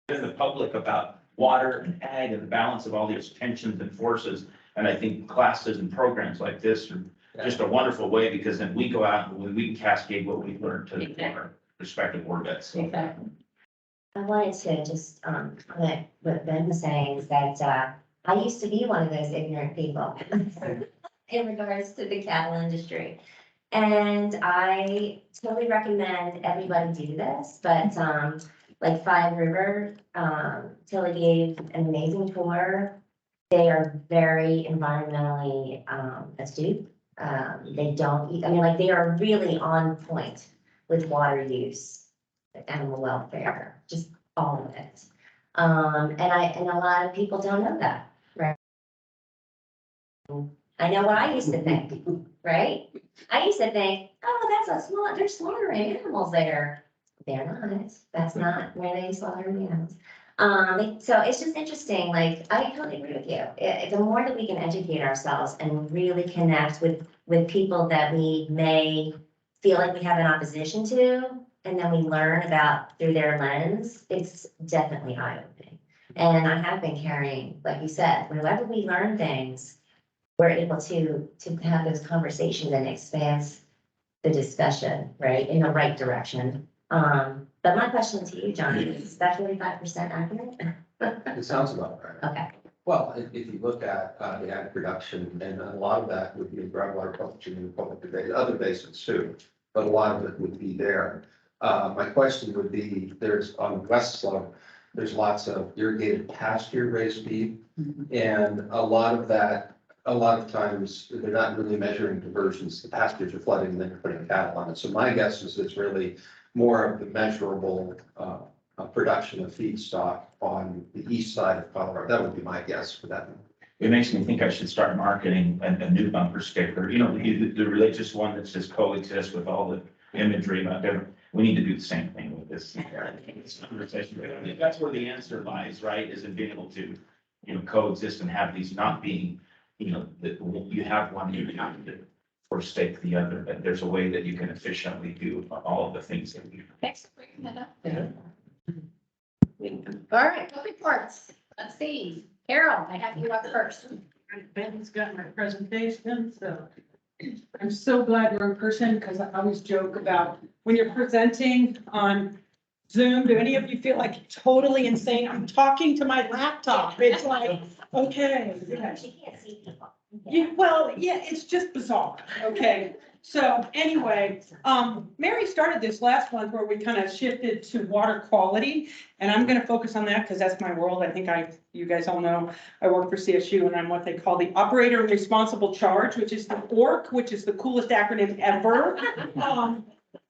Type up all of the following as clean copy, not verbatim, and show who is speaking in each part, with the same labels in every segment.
Speaker 1: in the public about water and ag and the balance of all these tensions and forces. And I think classes and programs like this are just a wonderful way, because then we go out and we can cascade what we've learned to our respective orbits.
Speaker 2: Exactly.
Speaker 3: I wanted to just, what Ben was saying is that, I used to be one of those ignorant people in regards to the cattle industry. And I totally recommend everybody do this, but, like Five River, Tilly gave an amazing tour. They are very environmentally, astute. They don't, I mean, like, they are really on point with water use, animal welfare, just all of it. And a lot of people don't know that, right? I know what I used to think, right? I used to think, oh, they're slaughtering animals there. They're not, that's not where they slaughter the animals. So it's just interesting, like, I totally agree with you. The more that we can educate ourselves and really connect with people that we may feel like we have an opposition to, and then we learn about through their lens, it's definitely eye-opening. And I have been carrying, like you said, whenever we learn things, we're able to have those conversations and expand the discussion, right, in the right direction. But my question to you, John, is that 45% accurate?
Speaker 4: It sounds about right.
Speaker 3: Okay,
Speaker 4: Well, if you look at the ag production, and a lot of that would be in groundwater culture and public debate, other basins too, but a lot of it would be there. My question would be, there's on the west slope, there's lots of irrigated pasture raised beef. And a lot of times, they're not really measuring diversions. The pastures are flooding and then you're putting cattle on it. So my guess is it's really more of the measurable production of feedstock on the east side of Colorado. That would be my guess for that.
Speaker 1: It makes me think I should start marketing a new bumper sticker, the religious one that says coexist with all the imagery about different. We need to do the same thing with this conversation. I think that's where the answer lies, right? Is in being able to, coexist and have these not being, that you have one, you have to forsake the other, but there's a way that you can efficiently do all of the things that we.
Speaker 2: Thanks for bringing that up. All right, book reports. Let's see. Carol, I have you up first.
Speaker 5: Ben's got my presentation, so I'm so glad we're in person, because I always joke about when you're presenting on Zoom, do any of you feel like totally insane? I'm talking to my laptop. It's like, okay. Yeah.
Speaker 3: she can't see people.
Speaker 5: Yeah, well, yeah, it's just bizarre, okay? So anyway, Mary started this last month where we kind of shifted to water quality, and I'm gonna focus on that because that's my world. I think you guys all know, I work for CSU and I'm what they call the Operator in Responsible Charge, which is the ORC, which is the coolest acronym ever.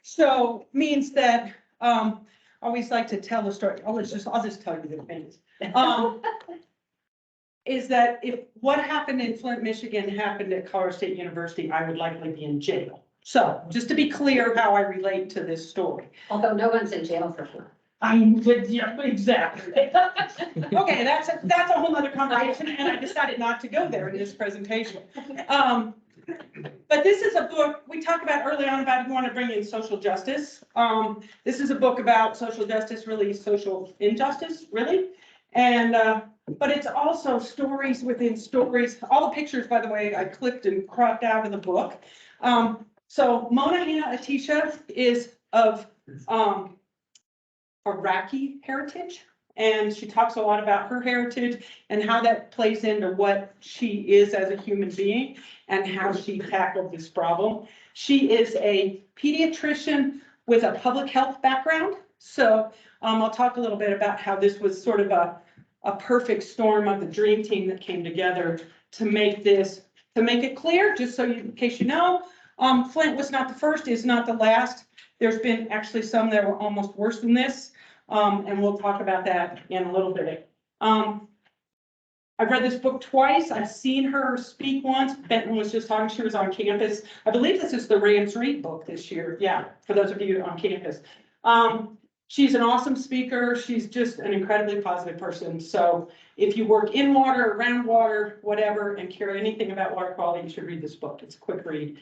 Speaker 5: So means that, I always like to tell the story. I'll just tell you the things. Is that if what happened in Flint, Michigan happened at Colorado State University, I would likely be in jail. So just to be clear how I relate to this story.
Speaker 2: Although no one's in jail for Flint.
Speaker 5: Yeah, exactly. Okay, that's a whole nother conversation, and I decided not to go there in this presentation. But this is a book we talked about early on about if you want to bring in social justice. This is a book about social justice, really social injustice, really. And, but it's also stories within stories. All the pictures, by the way, I clipped and cropped out of the book. So Mona Hannah Atisha is of Iraqi heritage, and she talks a lot about her heritage and how that plays into what she is as a human being and how she tackled this problem. She is a pediatrician with a public health background. So I'll talk a little bit about how this was sort of a perfect storm of the dream team that came together to make it clear, just so in case you know, Flint was not the first, is not the last. There's been actually some that were almost worse than this. And we'll talk about that in a little bit. I've read this book twice. I've seen her speak once. Benton was just talking, she was on campus. I believe this is the Rance Reed book this year. Yeah, for those of you on campus. She's an awesome speaker. She's just an incredibly positive person. So if you work in water, around water, whatever, and care anything about water quality, you should read this book. It's a quick read.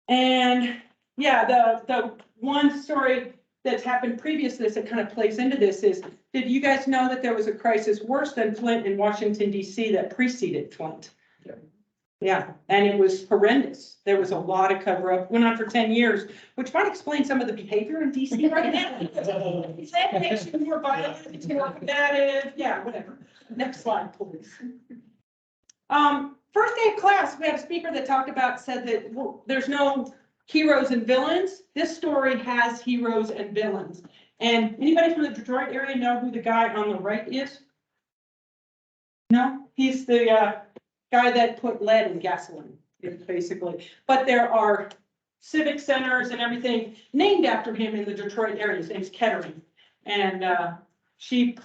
Speaker 5: And yeah, the one story that's happened previous to this that kind of plays into this is, did you guys know that there was a crisis worse than Flint in Washington DC that preceded Flint?
Speaker 4: Yeah.
Speaker 5: Yeah, and it was horrendous. There was a lot of cover up, went on for 10 years, which might explain some of the behavior in DC right now. Sanitation more violent, more combative, yeah, whatever. Next slide, please. First day of class, we had a speaker that talked about, said that well, there's no heroes and villains. This story has heroes and villains. And anybody from the Detroit area know who the guy on the right is? No, he's the guy that put lead in gasoline, basically. But there are civic centers and everything named after him in the Detroit area. His name's Kettering. And she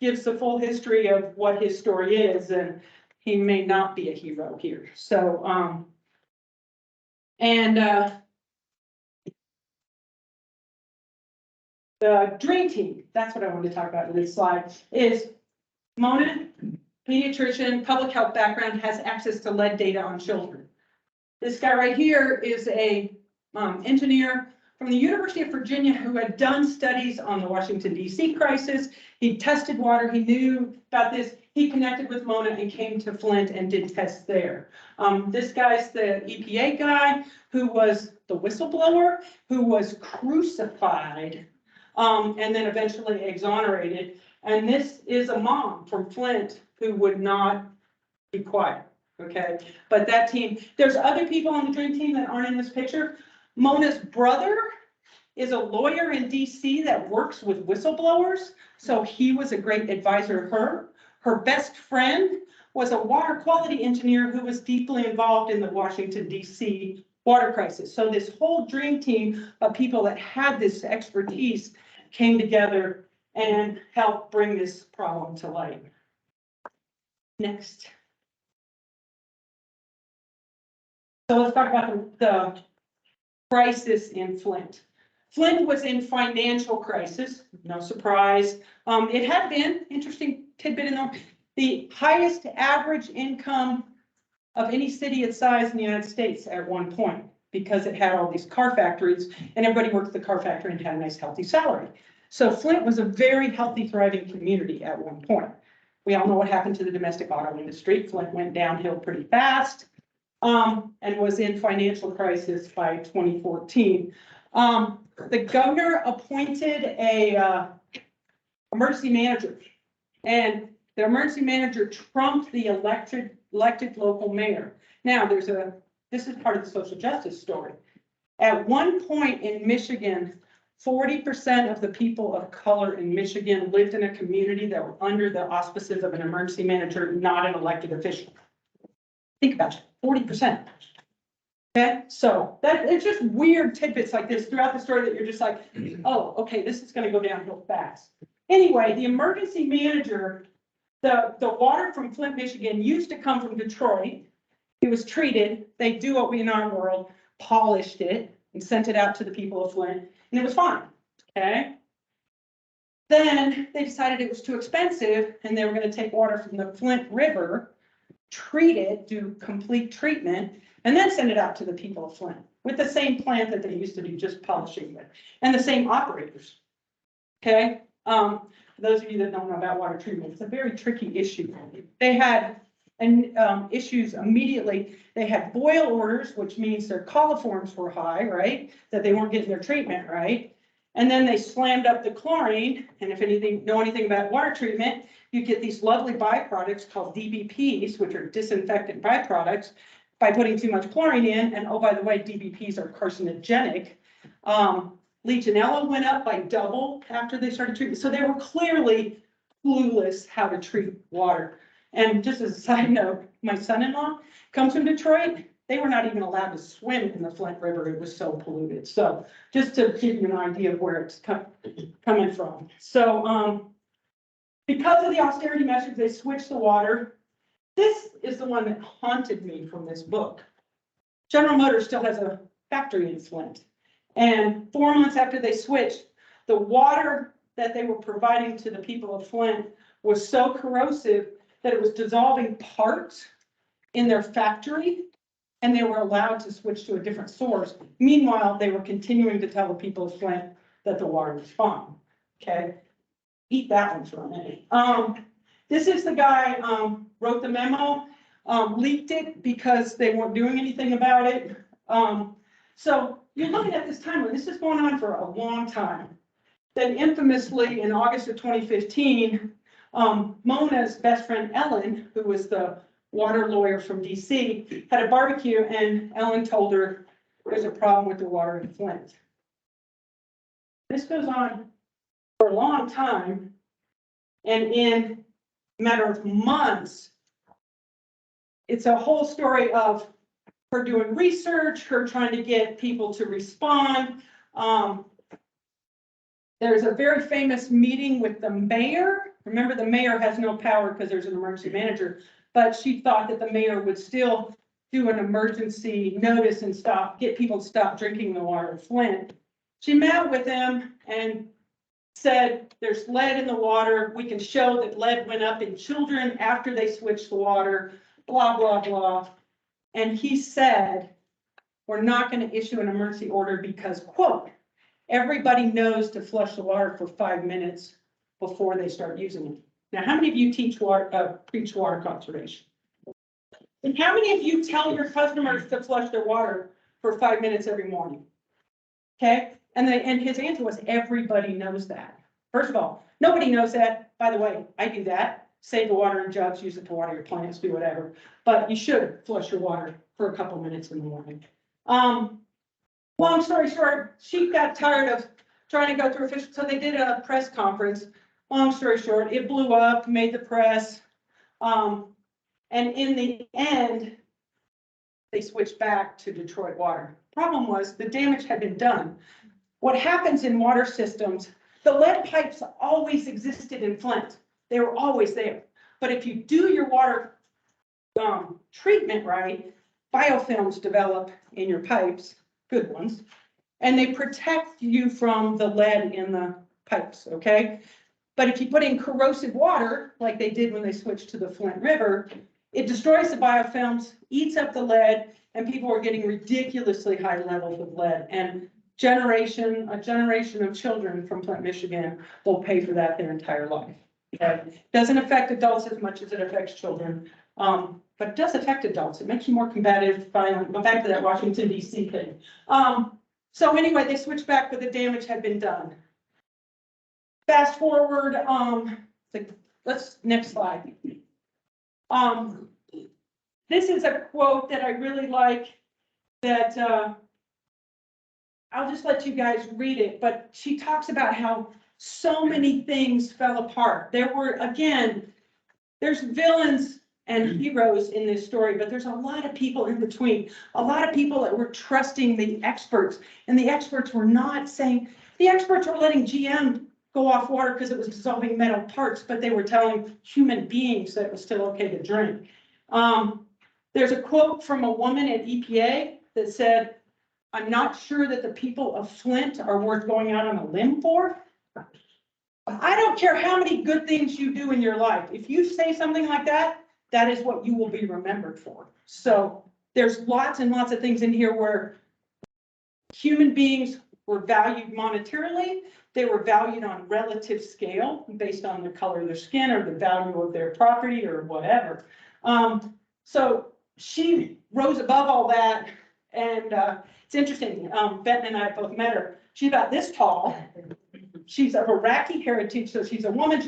Speaker 5: gives the full history of what his story is, and he may not be a hero here. So, the dream team, that's what I wanted to talk about in this slide, is Mona, pediatrician, public health background, has access to lead data on children. This guy right here is a engineer from the University of Virginia who had done studies on the Washington DC crisis. He tested water, he knew about this. He connected with Mona and came to Flint and did tests there. This guy's the EPA guy who was the whistleblower, who was crucified and then eventually exonerated. And this is a mom from Flint who would not be quiet, okay? But that team, there's other people on the dream team that aren't in this picture. Mona's brother is a lawyer in DC that works with whistleblowers, so he was a great advisor to her. Her best friend was a water quality engineer who was deeply involved in the Washington DC water crisis. So this whole dream team of people that had this expertise came together and helped bring this problem to light. Next. So let's talk about the crisis in Flint. Flint was in financial crisis, no surprise. It had been, interesting tidbit in there, the highest average income of any city its size in the United States at one point, because it had all these car factories and everybody worked at the car factory and had a nice healthy salary. So Flint was a very healthy, thriving community at one point. We all know what happened to the domestic auto industry. Flint went downhill pretty fast and was in financial crisis by 2014. The governor appointed a emergency manager, and the emergency manager trumped the elected local mayor. Now, this is part of the social justice story. At one point in Michigan, 40% of the people of color in Michigan lived in a community that were under the auspices of an emergency manager, not an elected official. Think about it, 40%. Okay, so it's just weird tidbits like this throughout the story that you're just like, oh, okay, this is going to go downhill fast. Anyway, the emergency manager, the water from Flint, Michigan used to come from Detroit. It was treated. They do what we in our world, polished it and sent it out to the people of Flint, and it was fine. Okay. Then they decided it was too expensive and they were going to take water from the Flint River, treat it, do complete treatment, and then send it out to the people of Flint with the same plant that they used to do just polishing with, and the same operators. Okay. For those of you that don't know about water treatment, it's a very tricky issue. They had issues immediately. They had boil orders, which means their coliforms were high, right? That they weren't getting their treatment right. And then they slammed up the chlorine. And if know anything about water treatment, you get these lovely byproducts called DBPs, which are disinfectant byproducts, by putting too much chlorine in. And oh, by the way, DBPs are carcinogenic. Legionella went up by double after they started treating. So they were clearly clueless how to treat water. And just as a side note, my son-in-law comes from Detroit. They were not even allowed to swim in the Flint River. It was so polluted. So just to give you an idea of where it's coming from. So because of the austerity measures, they switched the water. This is the one that haunted me from this book. General Motors still has a factory in Flint. And 4 months after they switched, the water that they were providing to the people of Flint was so corrosive that it was dissolving parts in their factory, and they were allowed to switch to a different source. Meanwhile, they were continuing to tell the people of Flint that the water was fine, okay? Eat that one for a minute. This is the guy, wrote the memo, leaked it because they weren't doing anything about it. So you're looking at this timeline, this is going on for a long time. Then infamously, in August of 2015, Mona's best friend Ellen, who was the water lawyer from DC, had a barbecue, and Ellen told her there's a problem with the water in Flint. This goes on for a long time, and in a matter of months, it's a whole story of her doing research, her trying to get people to respond. There's a very famous meeting with the mayor. Remember, the mayor has no power because there's an emergency manager, but she thought that the mayor would still do an emergency notice and get people to stop drinking the water in Flint. She met with him and said, there's lead in the water. We can show that lead went up in children after they switched the water, blah, blah, blah. And he said, we're not going to issue an emergency order because, quote, everybody knows to flush the water for 5 minutes before they start using it. Now, how many of you preach water conservation? And how many of you tell your customers to flush their water for 5 minutes every morning? Okay, and his answer was, everybody knows that. First of all, nobody knows that. By the way, I do that. Save the water in jugs, use it to water your plants, do whatever. But you should flush your water for a couple minutes in the morning. Long story short, she got tired of trying to go through official, so they did a press conference. Long story short, it blew up, made the press. And in the end, they switched back to Detroit water. Problem was, the damage had been done. What happens in water systems, the lead pipes always existed in Flint. They were always there. But if you do your water treatment right, biofilms develop in your pipes, good ones, and they protect you from the lead in the pipes, okay? But if you put in corrosive water, like they did when they switched to the Flint River, it destroys the biofilms, eats up the lead, and people are getting ridiculously high levels of lead. And a generation of children from Flint, Michigan will pay for that their entire life. Okay? Doesn't affect adults as much as it affects children, but it does affect adults. It makes you more combative, violent. Go back to that Washington, D.C. thing. So anyway, they switched back, but the damage had been done. Fast forward, next slide. This is a quote that I really like that I'll just let you guys read it, but she talks about how so many things fell apart. There were, again, there's villains and heroes in this story, but there's a lot of people in between, a lot of people that were trusting the experts, and the experts were not saying, the experts were letting GM go off water because it was dissolving metal parts, but they were telling human beings that it was still okay to drink. There's a quote from a woman at EPA that said, I'm not sure that the people of Flint are worth going out on a limb for. I don't care how many good things you do in your life. If you say something like that, that is what you will be remembered for. So there's lots and lots of things in here where human beings were valued monetarily. They were valued on relative scale based on the color of their skin or the value of their property or whatever. So she rose above all that. And it's interesting, Benton and I both met her. She's about this tall. She's of Iraqi heritage, so she's a woman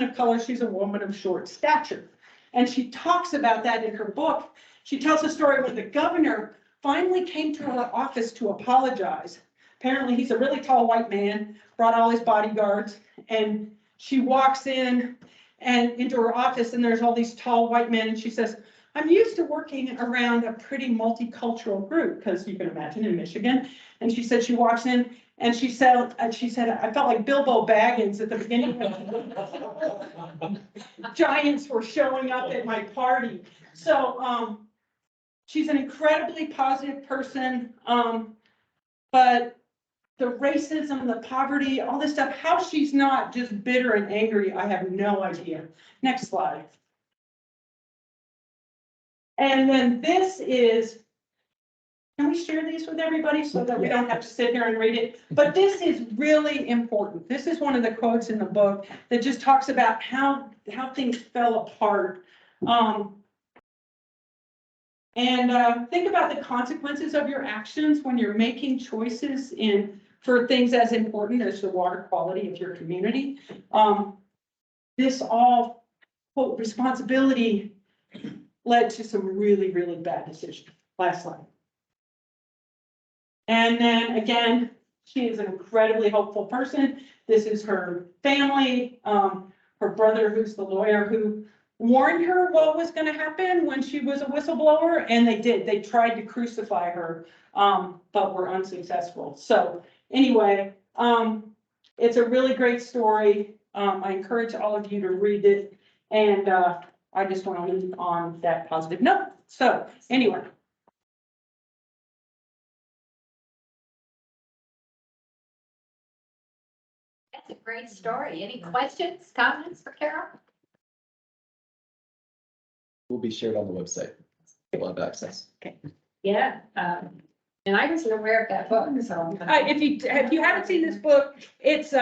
Speaker 5: of color, she's a woman of short stature. And she talks about that in her book. She tells a story when the governor finally came to her office to apologize. Apparently he's a really tall white man, brought all his bodyguards, and she walks in and into her office and there's all these tall white men, and she says, I'm used to working around a pretty multicultural group, because you can imagine in Michigan. And she said she walks in and she said, I felt like Bilbo Baggins at the beginning. Giants were showing up at my party. So she's an incredibly positive person, but the racism, the poverty, all this stuff, how she's not just bitter and angry, I have no idea. Next slide. And then this is can we share these with everybody so that we don't have to sit here and read it? But this is really important. This is one of the quotes in the book that just talks about how things fell apart. Think about the consequences of your actions when you're making choices for things as important as the water quality of your community. This all, quote, responsibility led to some really, really bad decisions. Last slide. And then again, she is an incredibly hopeful person. This is her family, her brother, who's the lawyer, who warned her what was going to happen when she was a whistleblower, and they did. They tried to crucify her, but were unsuccessful. So anyway, it's a really great story. I encourage all of you to read it, and I just want to leave on that positive note. So anyway.
Speaker 2: That's a great story. Any questions, comments for Carol?
Speaker 6: Will be shared on the website. You'll have access.
Speaker 2: Yeah, and I wasn't aware of that book, so.
Speaker 5: If you haven't seen this book, it's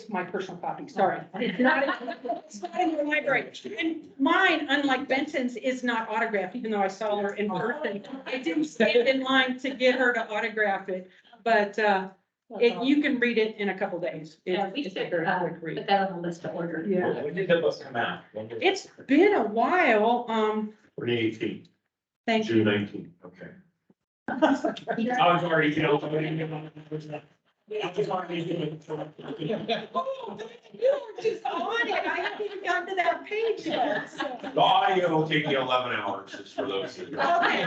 Speaker 5: my personal copy, sorry. It's not in the library. And mine, unlike Benson's, is not autographed, even though I saw her in person. I didn't stand in line to get her to autograph it, but you can read it in a couple days.
Speaker 2: Yeah, we
Speaker 5: It's a
Speaker 2: should
Speaker 5: very quick read.
Speaker 2: put that on the list to order.
Speaker 5: Yeah,
Speaker 1: When did the book come out?
Speaker 5: it's been a while,
Speaker 7: 2018,
Speaker 5: thank
Speaker 7: June
Speaker 5: you.
Speaker 7: 19th.
Speaker 1: Okay.
Speaker 7: I was already, you know.
Speaker 5: Oh, you were just on it. I haven't even gotten to that page yet. So.
Speaker 7: The audio will take you 11 hours, just for those.
Speaker 5: Okay.
Speaker 7: I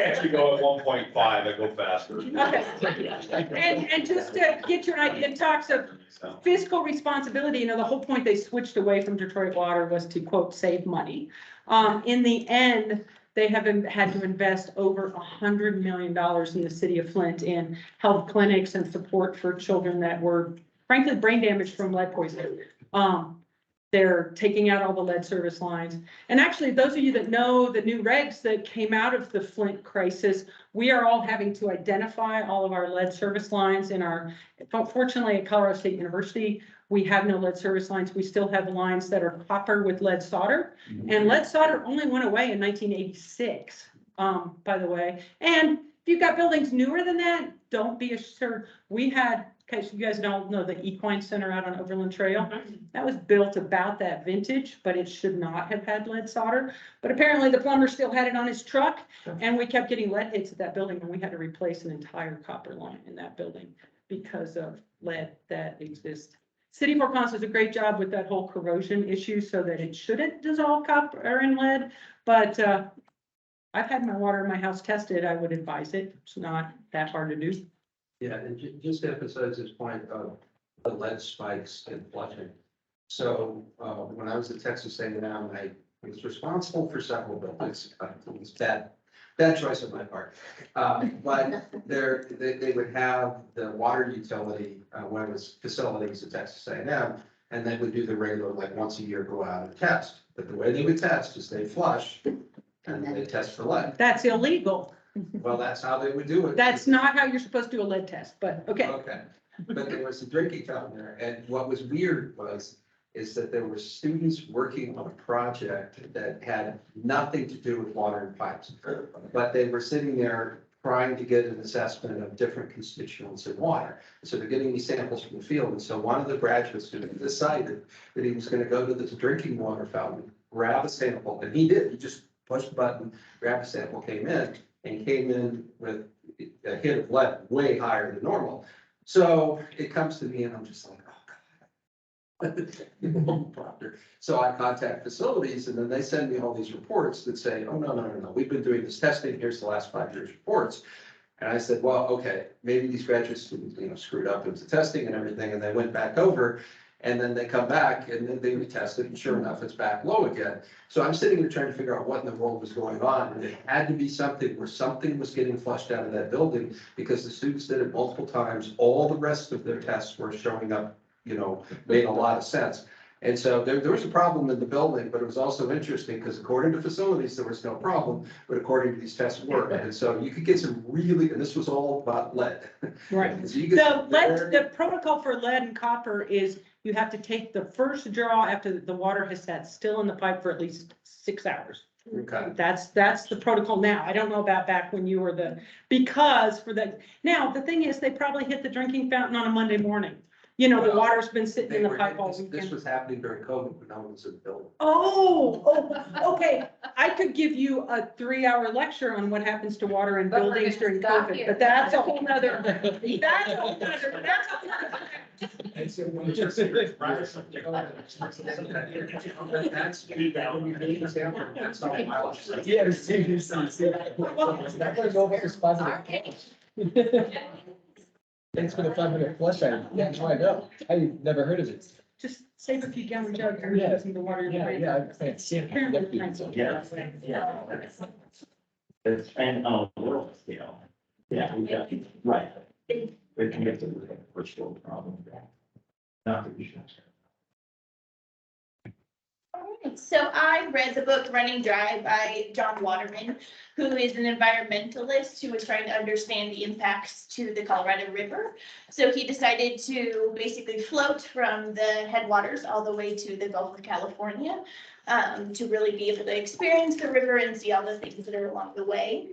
Speaker 7: actually go at 1.5, I go faster.
Speaker 5: Okay. And just to get your idea, it talks of fiscal responsibility. You know, the whole point they switched away from Detroit Water was to, quote, save money. In the end, they have had to invest over $100 million in the city of Flint in health clinics and support for children that were frankly brain damaged from lead poisoning. They're taking out all the lead service lines. And actually, those of you that know the new regs that came out of the Flint crisis, we are all having to identify all of our lead service lines in our, fortunately at Colorado State University, we have no lead service lines. We still have lines that are copper with lead solder. And lead solder only went away in 1986, by the way. And if you've got buildings newer than that, don't be assured. We had, in case you guys don't know, the Equine Center out on Overland Trail. That was built about that vintage, but it should not have had lead solder. But apparently the plumber still had it on his truck, and we kept getting lead hits at that building, and we had to replace an entire copper line in that building because of lead that exists. City of Fort Collins does a great job with that whole corrosion issue so that it shouldn't dissolve copper and lead, but I've had my water in my house tested. I would advise it. It's not that hard to do.
Speaker 4: Yeah, and just to emphasize this point of the lead spikes and flushing. So, when I was at Texas A&M, I was responsible for several buildings. It was bad choice on my part. But they would have the water utility, when it was facilities at Texas A&M, and they would do the regular, like once a year, go out and test. But the way they would test is they flush and then they test for lead.
Speaker 5: That's illegal.
Speaker 4: Well, that's how they would do it.
Speaker 5: That's not how you're supposed to do a lead test, but okay.
Speaker 4: Okay, but there was a drinking fountain there, and what was weird is that there were students working on a project that had nothing to do with water and pipes. But they were sitting there trying to get an assessment of different constituents in water. So they're getting these samples from the field, and so one of the graduate students decided that he was gonna go to this drinking water fountain, grab a sample, and he did, he just pushed the button, grabbed a sample, came in with a hit of lead way higher than normal. So it comes to me and I'm just like, oh God. So I contact facilities and then they send me all these reports that say, oh, no, we've been doing this testing. Here's the last 5 years reports. And I said, well, okay, maybe these graduate students, screwed up into testing and everything. And they went back over and then they come back and then they retested and sure enough, it's back low again. So I'm sitting here trying to figure out what in the world was going on. And it had to be something where something was getting flushed out of that building because the students did it multiple times. All the rest of their tests were showing up, made a lot of sense. And so there was a problem in the building, but it was also interesting because according to facilities, there was no problem, but according to these tests were. And so you could get some really, and this was all about lead.
Speaker 5: Right.
Speaker 4: So you get
Speaker 5: The
Speaker 4: some
Speaker 5: lead,
Speaker 4: very-
Speaker 5: the protocol for lead and copper is you have to take the first draw after the water has sat still in the pipe for at least 6 hours.
Speaker 4: Okay.
Speaker 5: That's the protocol now. I don't know about back when you were because for the, now, the thing is, they probably hit the drinking fountain on a Monday morning. You know, the
Speaker 4: Well,
Speaker 5: water's been sitting in the pipe all
Speaker 4: This
Speaker 5: weekend.
Speaker 4: was happening during COVID, when no one was in the building.
Speaker 5: Okay. I could give you a 3-hour lecture on what happens to water in
Speaker 3: But we're
Speaker 5: buildings
Speaker 3: gonna
Speaker 5: during
Speaker 3: stop
Speaker 5: COVID,
Speaker 3: here.
Speaker 5: but that's a whole nother, that's a whole nother, that's a whole nother.
Speaker 4: That's.
Speaker 6: Yeah, seriously. That goes over responsibility. Thanks for the 5-minute flush. I know. I never heard of it.
Speaker 5: Just save a few gallon jugs and
Speaker 6: Yeah.
Speaker 5: use them to water your plant.
Speaker 6: I see it.
Speaker 5: Apparently, plants will-
Speaker 1: Yeah. It's and on a world scale. Yeah, we got, right. We can get to the first world problem. Not that we should.
Speaker 8: Alright, so I read the book Running Dry by John Waterman, who is an environmentalist who was trying to understand the impacts to the Colorado River. So he decided to basically float from the headwaters all the way to the Gulf of California, to really be able to experience the river and see all the things that are along the way.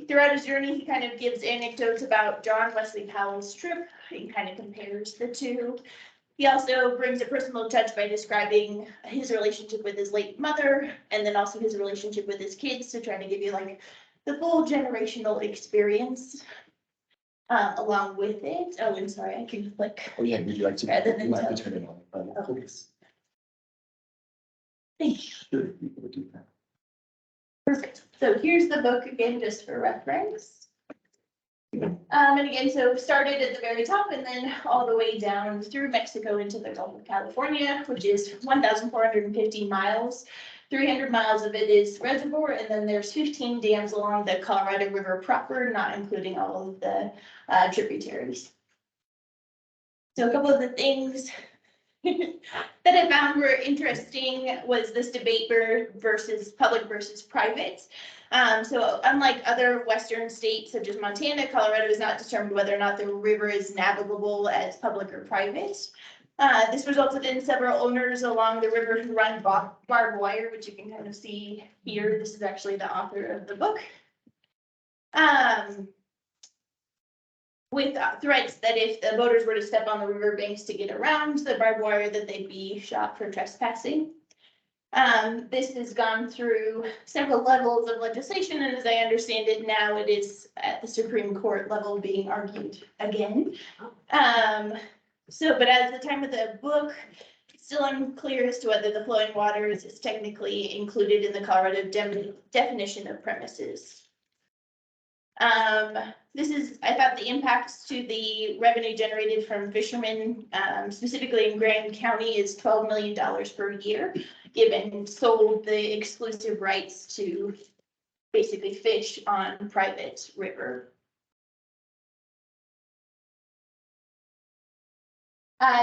Speaker 8: Throughout his journey, he kind of gives anecdotes about John Wesley Powell's trip. He kind of compares the two. He also brings a personal touch by describing his relationship with his late mother and then also his relationship with his kids to try to give you like the full generational experience along with it. Oh, I'm sorry, I can click.
Speaker 6: Oh, yeah, would you like to?
Speaker 8: Rather than
Speaker 6: You have to
Speaker 8: tell.
Speaker 6: turn it on. Please.
Speaker 8: Thank you.
Speaker 6: Sure, you would do that.
Speaker 8: Perfect. So here's the book again, just for reference. And again, so started at the very top and then all the way down through Mexico into the Gulf of California, which is 1,450 miles. 300 miles of it is reservoir, and then there's 15 dams along the Colorado River proper, not including all of the tributaries. So a couple of the things that I found were interesting was this debate versus public versus private. So unlike other western states such as Montana, Colorado is not determined whether or not the river is navigable as public or private. This resulted in several owners along the river who run barbed wire, which you can kind of see here. This is actually the author of the book. With threats that if the boaters were to step on the river banks to get around the barbed wire, that they'd be shot for trespassing. This has gone through several levels of legislation, and as I understand it now, it is at the Supreme Court level being argued again. But at the time of the book, it's still unclear as to whether the flowing waters is technically included in the Colorado definition of premises. I thought the impacts to the revenue generated from fishermen, specifically in Grand County, is $12 million per year, given sold the exclusive rights to basically fish on private river.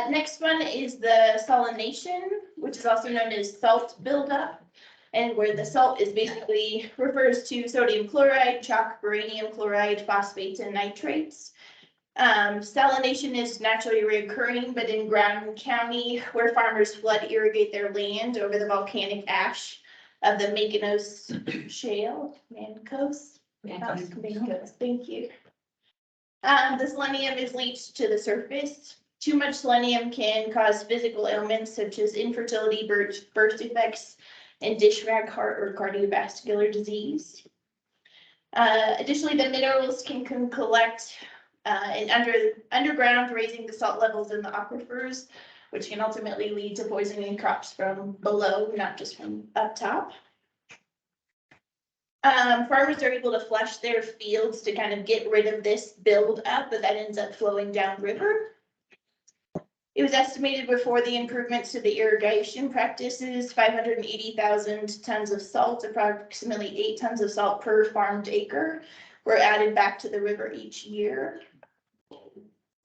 Speaker 8: Next one is the salination, which is also known as salt buildup, and where the salt is basically refers to sodium chloride, chalk, beryllium chloride, phosphates, and nitrates. Salination is naturally recurring, but in Grand County, where farmers flood irrigate their land over the volcanic ash of the Mancos shale, Mancos, thank you. The selenium is leached to the surface. Too much selenium can cause physical ailments such as infertility, birth defects, and dish rag heart or cardiovascular disease. Additionally, the minerals can collect underground, raising the salt levels in the aquifers, which can ultimately lead to poisoning crops from below, not just from up top. Farmers are able to flush their fields to kind of get rid of this build up, but that ends up flowing downriver. It was estimated before the improvements to the irrigation practices, 580,000 tons of salt, approximately 8 tons of salt per farmed acre, were added back to the river each year.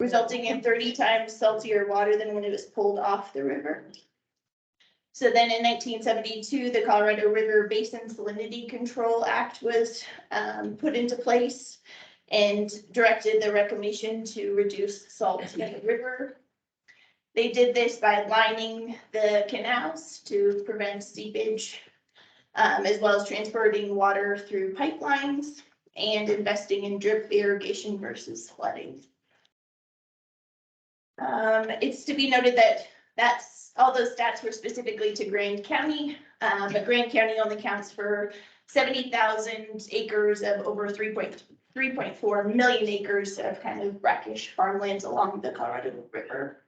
Speaker 8: resulting in 30 times saltier water than when it was pulled off the river. So then in 1972, the Colorado River Basin Salinity Control Act was put into place and directed the reclamation to reduce salt in the river. They did this by lining the canals to prevent seepage, as well as transporting water through pipelines and investing in drip irrigation versus flooding. It's to be noted that all those stats were specifically to Grand County, but Grand County only counts for 70,000 acres of over 3.4 million acres of kind of brackish farmlands along the Colorado River.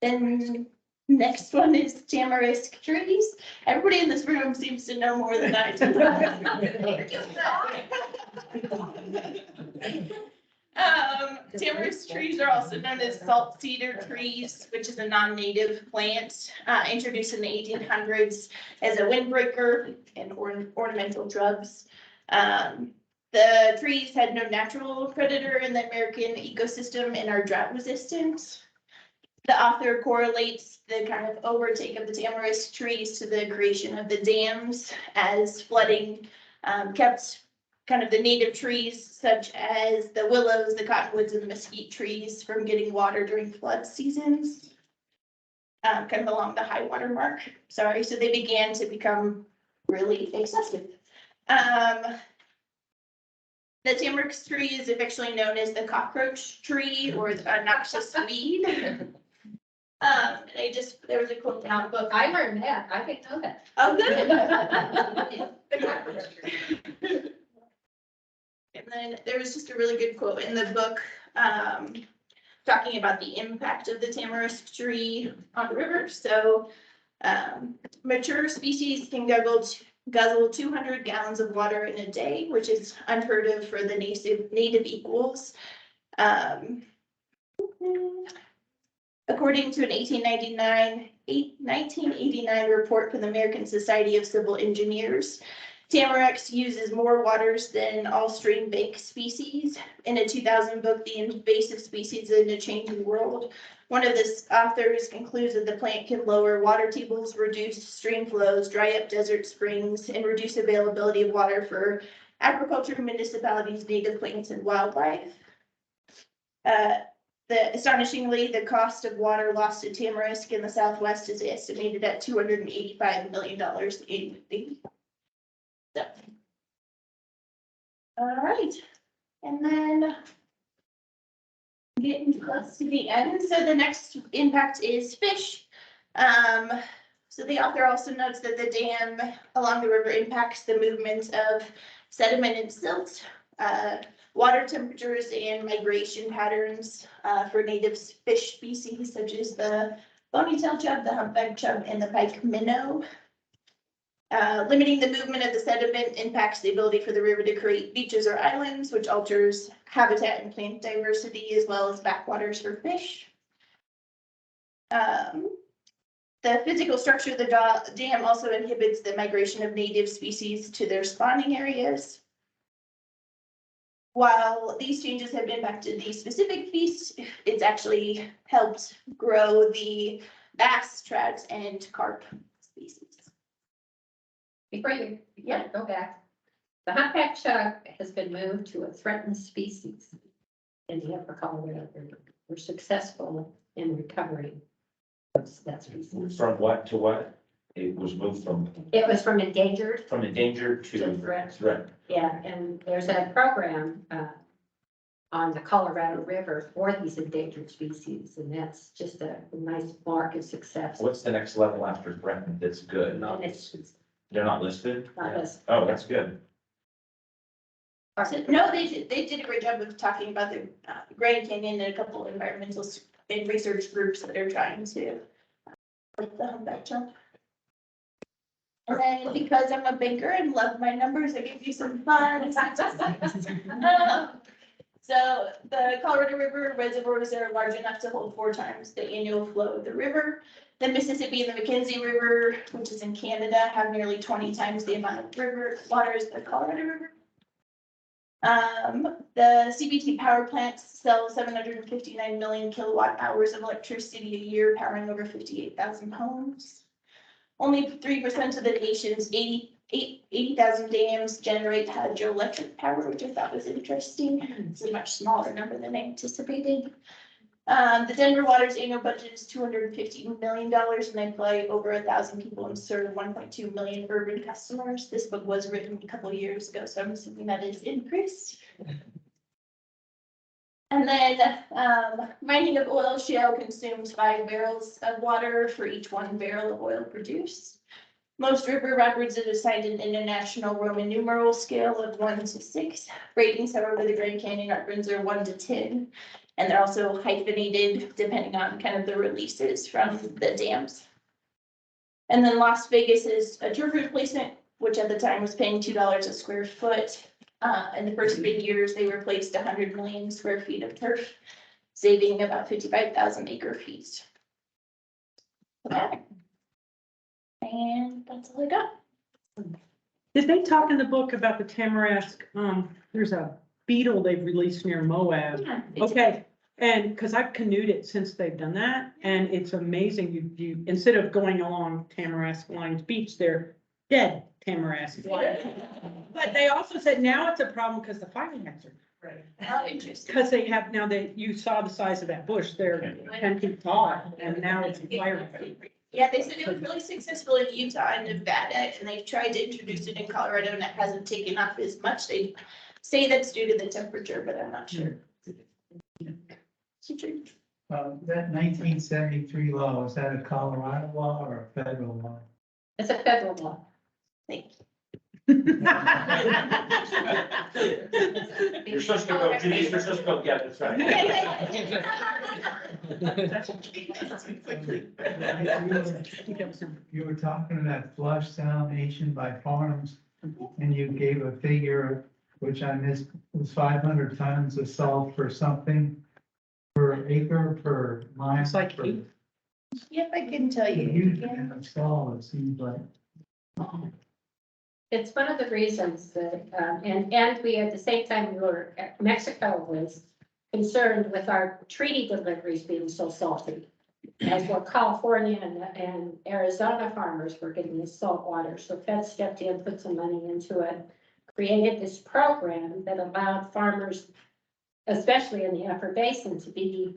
Speaker 8: Then next one is tamarisk trees. Everybody in this room seems to know more than I do. Tamarisk trees are also known as salt cedar trees, which is a non-native plant, introduced in the 1800s as a windbreaker and ornamental shrubs. The trees had no natural predator in the American ecosystem and are drought resistant. The author correlates the kind of overtake of the tamarisk trees to the creation of the dams, as flooding kept kind of the native trees such as the willows, the cottonwoods, and the mesquite trees from getting water during flood seasons, kind of along the high water mark. Sorry, so they began to become really excessive. The tamarisk tree is affectionately known as the cockroach tree or the noxious weed. There was a quote in the book.
Speaker 2: I learned that. I didn't know that.
Speaker 8: Oh, good. And then there was just a really good quote in the book, talking about the impact of the tamarisk tree on the river. So, mature species can guzzle 200 gallons of water in a day, which is unheard of for the native equals. According to an 1989 report from the American Society of Civil Engineers, tamarask uses more waters than all stream bank species. In a 2000 book, The Invasive Species in a Changing World, one of the authors concludes that the plant can lower water tables, reduce stream flows, dry up desert springs, and reduce availability of water for agriculture, municipalities, native plants, and wildlife. Astonishingly, the cost of water lost to tamarisk in the Southwest is estimated at $285 million annually. So, all right, and then getting close to the end. So the next impact is fish. So the author also notes that the dam along the river impacts the movement of sediment and silt, water temperatures, and migration patterns for native fish species such as the bony-tailed chub, the humpback chub, and the pike minnow. Limiting the movement of the sediment impacts the ability for the river to create beaches or islands, which alters habitat and plant diversity, as well as backwaters for fish. The physical structure of the dam also inhibits the migration of native species to their spawning areas. While these changes have impacted the specific fish, it's actually helped grow the bass, trout, and carp species.
Speaker 2: Before you go back, the humpback chub has been moved to a threatened species in the upper Colorado River. We're successful in recovering that species.
Speaker 1: From what to what? It was moved from
Speaker 2: It was from endangered,
Speaker 1: endangered
Speaker 2: To
Speaker 1: to
Speaker 2: threat.
Speaker 1: threat.
Speaker 2: yeah, and there's a program on the Colorado River for these endangered species, and that's just a nice mark of success.
Speaker 1: What's the next level after threatened that's good?
Speaker 2: And it's
Speaker 1: They're not listed?
Speaker 2: not as.
Speaker 1: Oh, that's good.
Speaker 8: So, no, they did a great job of talking about the Grand Canyon and a couple of environmental and research groups that are trying to with the humpback chub. And then because I'm a banker and love my numbers, I give you some fun. So the Colorado River reservoirs are large enough to hold 4 times the annual flow of the river. The Mississippi and the Mackenzie River, which is in Canada, have nearly 20 times the amount of river water as the Colorado River. The CBT power plants sell 759 million kilowatt hours of electricity a year, powering over 58,000 homes. Only 3% of the nation's 80,000 dams generate hydroelectric power, which I thought was interesting. It's a much smaller number than I anticipated. The Denver Water's annual budget is $250 million, and they employ over 1,000 people and serve 1.2 million urban customers. This book was written a couple of years ago, so I'm assuming that is increased. And then mining of oil shale consumes 5 barrels of water for each 1 barrel of oil produced. Most river rapids are assigned an international Roman numeral scale of 1 to 6. Ratings, however, the Grand Canyon rapids are 1 to 10. And they're also hyphenated depending on kind of the releases from the dams. And then Las Vegas is a turf replacement, which at the time was paying $2 a square foot. In the first 3 years, they replaced 100 million square feet of turf, saving about 55,000 acre feet. And that's all I got.
Speaker 5: Did they talk in the book about the tamarask? There's a beetle they've released near Moab.
Speaker 8: Yeah,
Speaker 5: Okay, and because I've canoed it since they've done that, and it's amazing. You instead of going along Tamarask Lines Beach, they're dead tamarask. But they also said now it's a problem because the fire ants are.
Speaker 8: Oh, interesting.
Speaker 5: Because they have now you saw the size of that bush. They're 10 feet tall, and now it's a fire.
Speaker 8: Yeah, they said it was really successful in Utah and Nevada, and they tried to introduce it in Colorado, and it hasn't taken off as much. They say that's due to the temperature, but I'm not sure.
Speaker 9: That 1973 law, is that a Colorado law or a federal law?
Speaker 2: It's a federal law.
Speaker 8: Thank you.
Speaker 1: You're supposed to go, Denise, you're supposed to go get this, right?
Speaker 9: You were talking about flush salination by farms, and you gave a figure, which I missed, was 500 tons of salt for something per acre, per mile.
Speaker 5: It's like
Speaker 9: per-
Speaker 5: eight.
Speaker 8: Yep, I can tell you.
Speaker 9: Huge amount of salt, it seems like.
Speaker 2: It's one of the reasons that, and we, at the same time, Mexico was concerned with our treaty deliveries being so salty. As were California and Arizona farmers were getting this salt water. So Fed stepped in, put some money into it, created this program that allowed farmers, especially in the upper basin, to be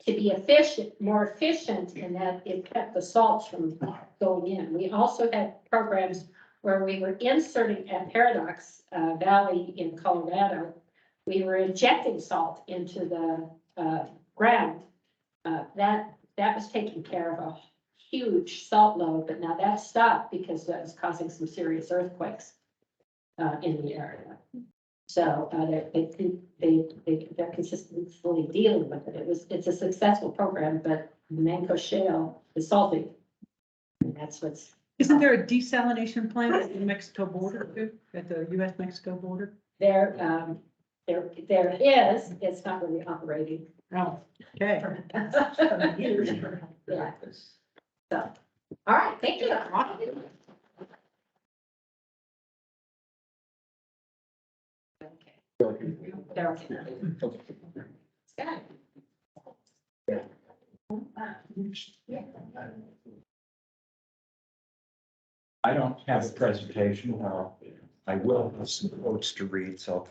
Speaker 2: efficient, more efficient in that it kept the salts from going in. We also had programs where we were inserting at Paradox Valley in Colorado, we were injecting salt into the ground. That was taking care of a huge salt load, but now that stopped because that was causing some serious earthquakes in the area. So they're consistently dealing with it. It's a successful program, but the Manco Shale is salty. And that's what's.
Speaker 5: Isn't there a desalination plant at the Mexico border too, at the US-Mexico border?
Speaker 2: There is, it's not really operating.
Speaker 5: Oh, okay.
Speaker 2: Yeah. So, all right, thank you. Scott.
Speaker 10: I don't have a presentation. I will have some quotes to read, so I'll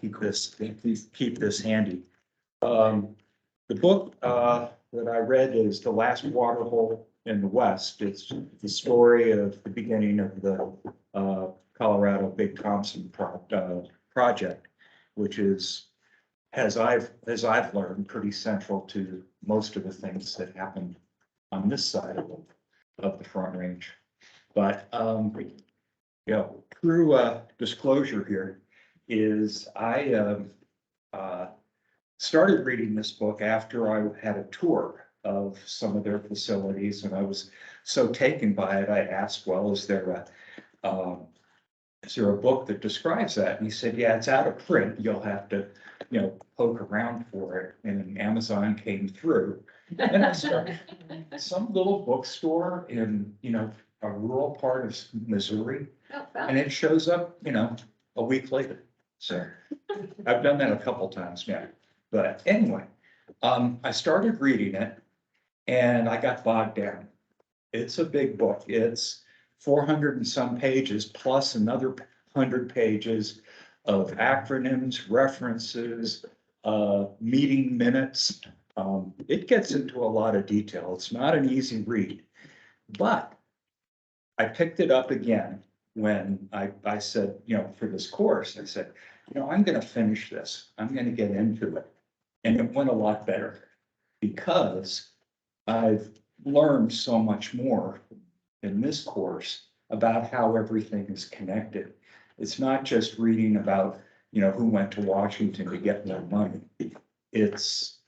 Speaker 10: keep this handy. The book that I read is The Last Water Hole in the West. It's the story of the beginning of the Colorado Big Thompson project, which is, as I've learned, pretty central to most of the things that happened on this side of the Front Range. But, true disclosure here is I started reading this book after I had a tour of some of their facilities, and I was so taken by it, I asked, well, is there a book that describes that? And he said, yeah, it's out of print. You'll have to, poke around for it. And Amazon came through. And I started some little bookstore in, a rural part of Missouri,
Speaker 2: Oh, well.
Speaker 10: and it shows up, a week later. So I've done that a couple times now. But anyway, I started reading it and I got bogged down. It's a big book. It's 400 and some pages plus another 100 pages of acronyms, references, meeting minutes. It gets into a lot of detail. It's not an easy read, but I picked it up again when I said, for this course, I said, I'm going to finish this. I'm going to get into it. And it went a lot better because I've learned so much more in this course about how everything is connected. It's not just reading about, who went to Washington to get more money. It's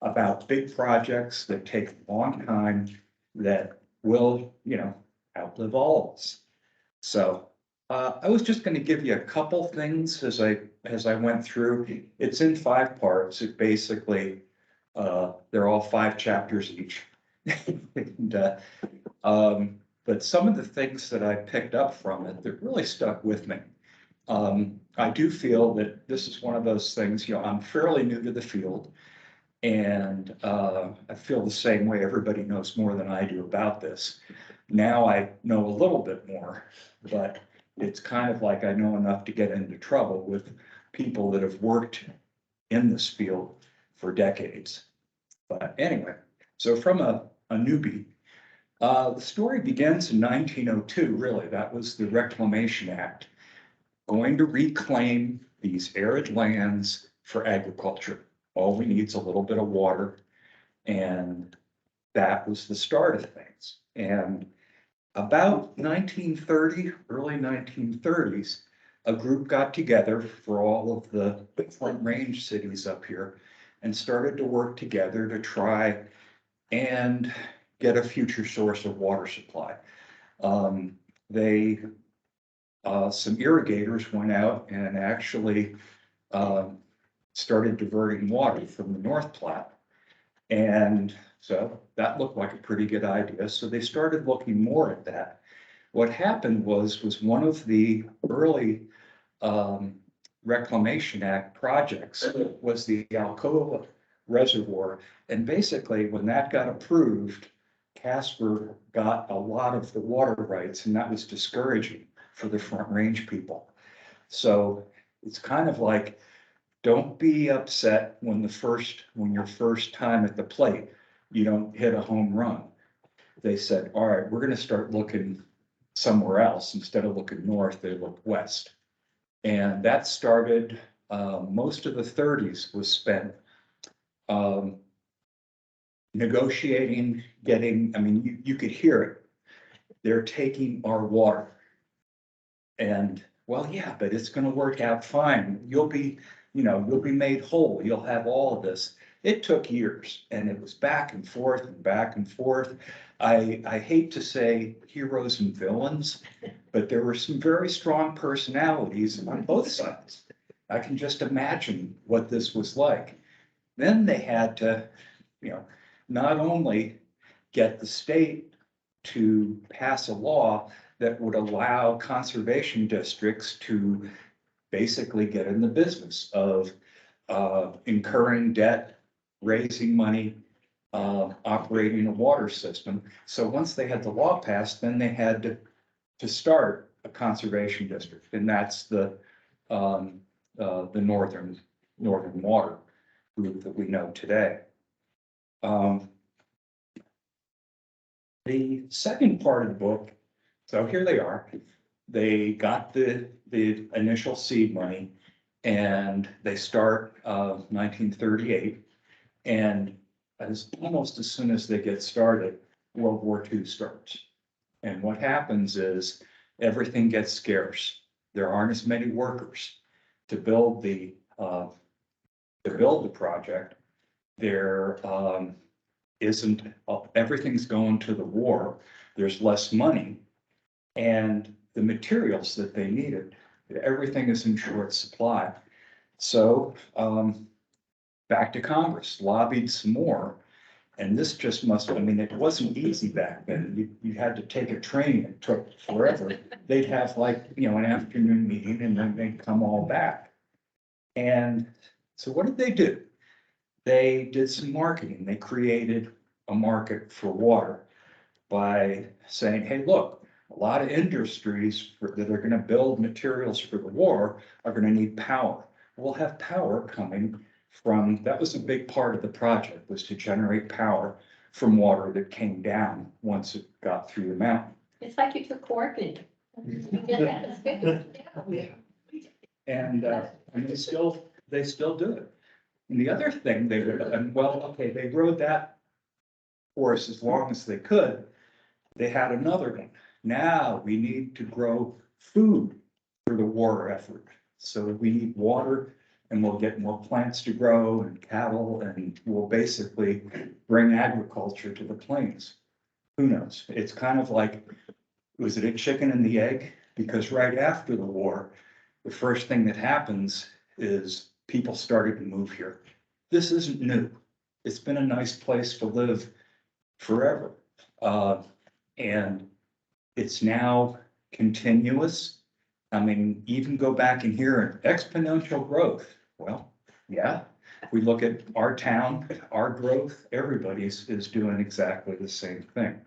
Speaker 10: about big projects that take a long time that will, outlive all of us. So I was just going to give you a couple things as I went through. It's in 5 parts. It basically, they're all 5 chapters each. And, but some of the things that I picked up from it that really stuck with me. I do feel that this is one of those things, I'm fairly new to the field. And I feel the same way. Everybody knows more than I do about this. Now I know a little bit more, but it's kind of like I know enough to get into trouble with people that have worked in this field for decades. But anyway, so from a newbie, the story begins in 1902, really. That was the Reclamation Act, going to reclaim these arid lands for agriculture. All we need is a little bit of water. And that was the start of things. And about 1930, early 1930s, a group got together for all of the Front Range cities up here and started to work together to try and get a future source of water supply. Some irrigators went out and actually started diverting water from the North Platte. And so that looked like a pretty good idea. So they started looking more at that. What happened was one of the early Reclamation Act projects was the Alcoa Reservoir. And basically, when that got approved, Casper got a lot of the water rights, and that was discouraging for the Front Range people. So it's kind of like, don't be upset when your first time at the plate, you don't hit a home run. They said, all right, we're going to start looking somewhere else. Instead of looking north, they looked west. And that started, most of the 30s was spent negotiating, you could hear it. They're taking our water. And well, yeah, but it's going to work out fine. You'll be made whole. You'll have all of this. It took years, and it was back and forth and back and forth. I hate to say heroes and villains, but there were some very strong personalities on both sides. I can just imagine what this was like. Then they had to, not only get the state to pass a law that would allow conservation districts to basically get in the business of incurring debt, raising money, operating a water system. So once they had the law passed, then they had to start a conservation district, and that's the Northern Water group that we know today. The second part of the book, so here they are. They got the initial seed money, and they start 1938. And almost as soon as they get started, World War II starts. And what happens is everything gets scarce. There aren't as many workers to build the project. There isn't, everything's going to the war. There's less money, and the materials that they needed, everything is in short supply. So back to Congress, lobbied some more. And this just it wasn't easy back then. You had to take a train. It took forever. They'd have an afternoon meeting, and then they'd come all back. And so what did they do? They did some marketing. They created a market for water by saying, hey, look, a lot of industries that are going to build materials for the war are going to need power. We'll have power coming from, that was a big part of the project, was to generate power from water that came down once it got through the mountain.
Speaker 2: It's like you took coordinating. You did that, it's good. Yeah.
Speaker 10: And they still do it. And the other thing they would, and well, okay, they rode that horse as long as they could. They had another one. Now we need to grow food for the war effort. So we need water and we'll get more plants to grow and cattle and we'll basically bring agriculture to the plains. Who knows? It's kind of like, was it a chicken and the egg? Because right after the war, the first thing that happens is people started to move here. This isn't new. It's been a nice place to live forever. And it's now continuous. I mean, even go back in here, exponential growth. Well, yeah, if we look at our town, our growth, everybody's is doing exactly the same thing.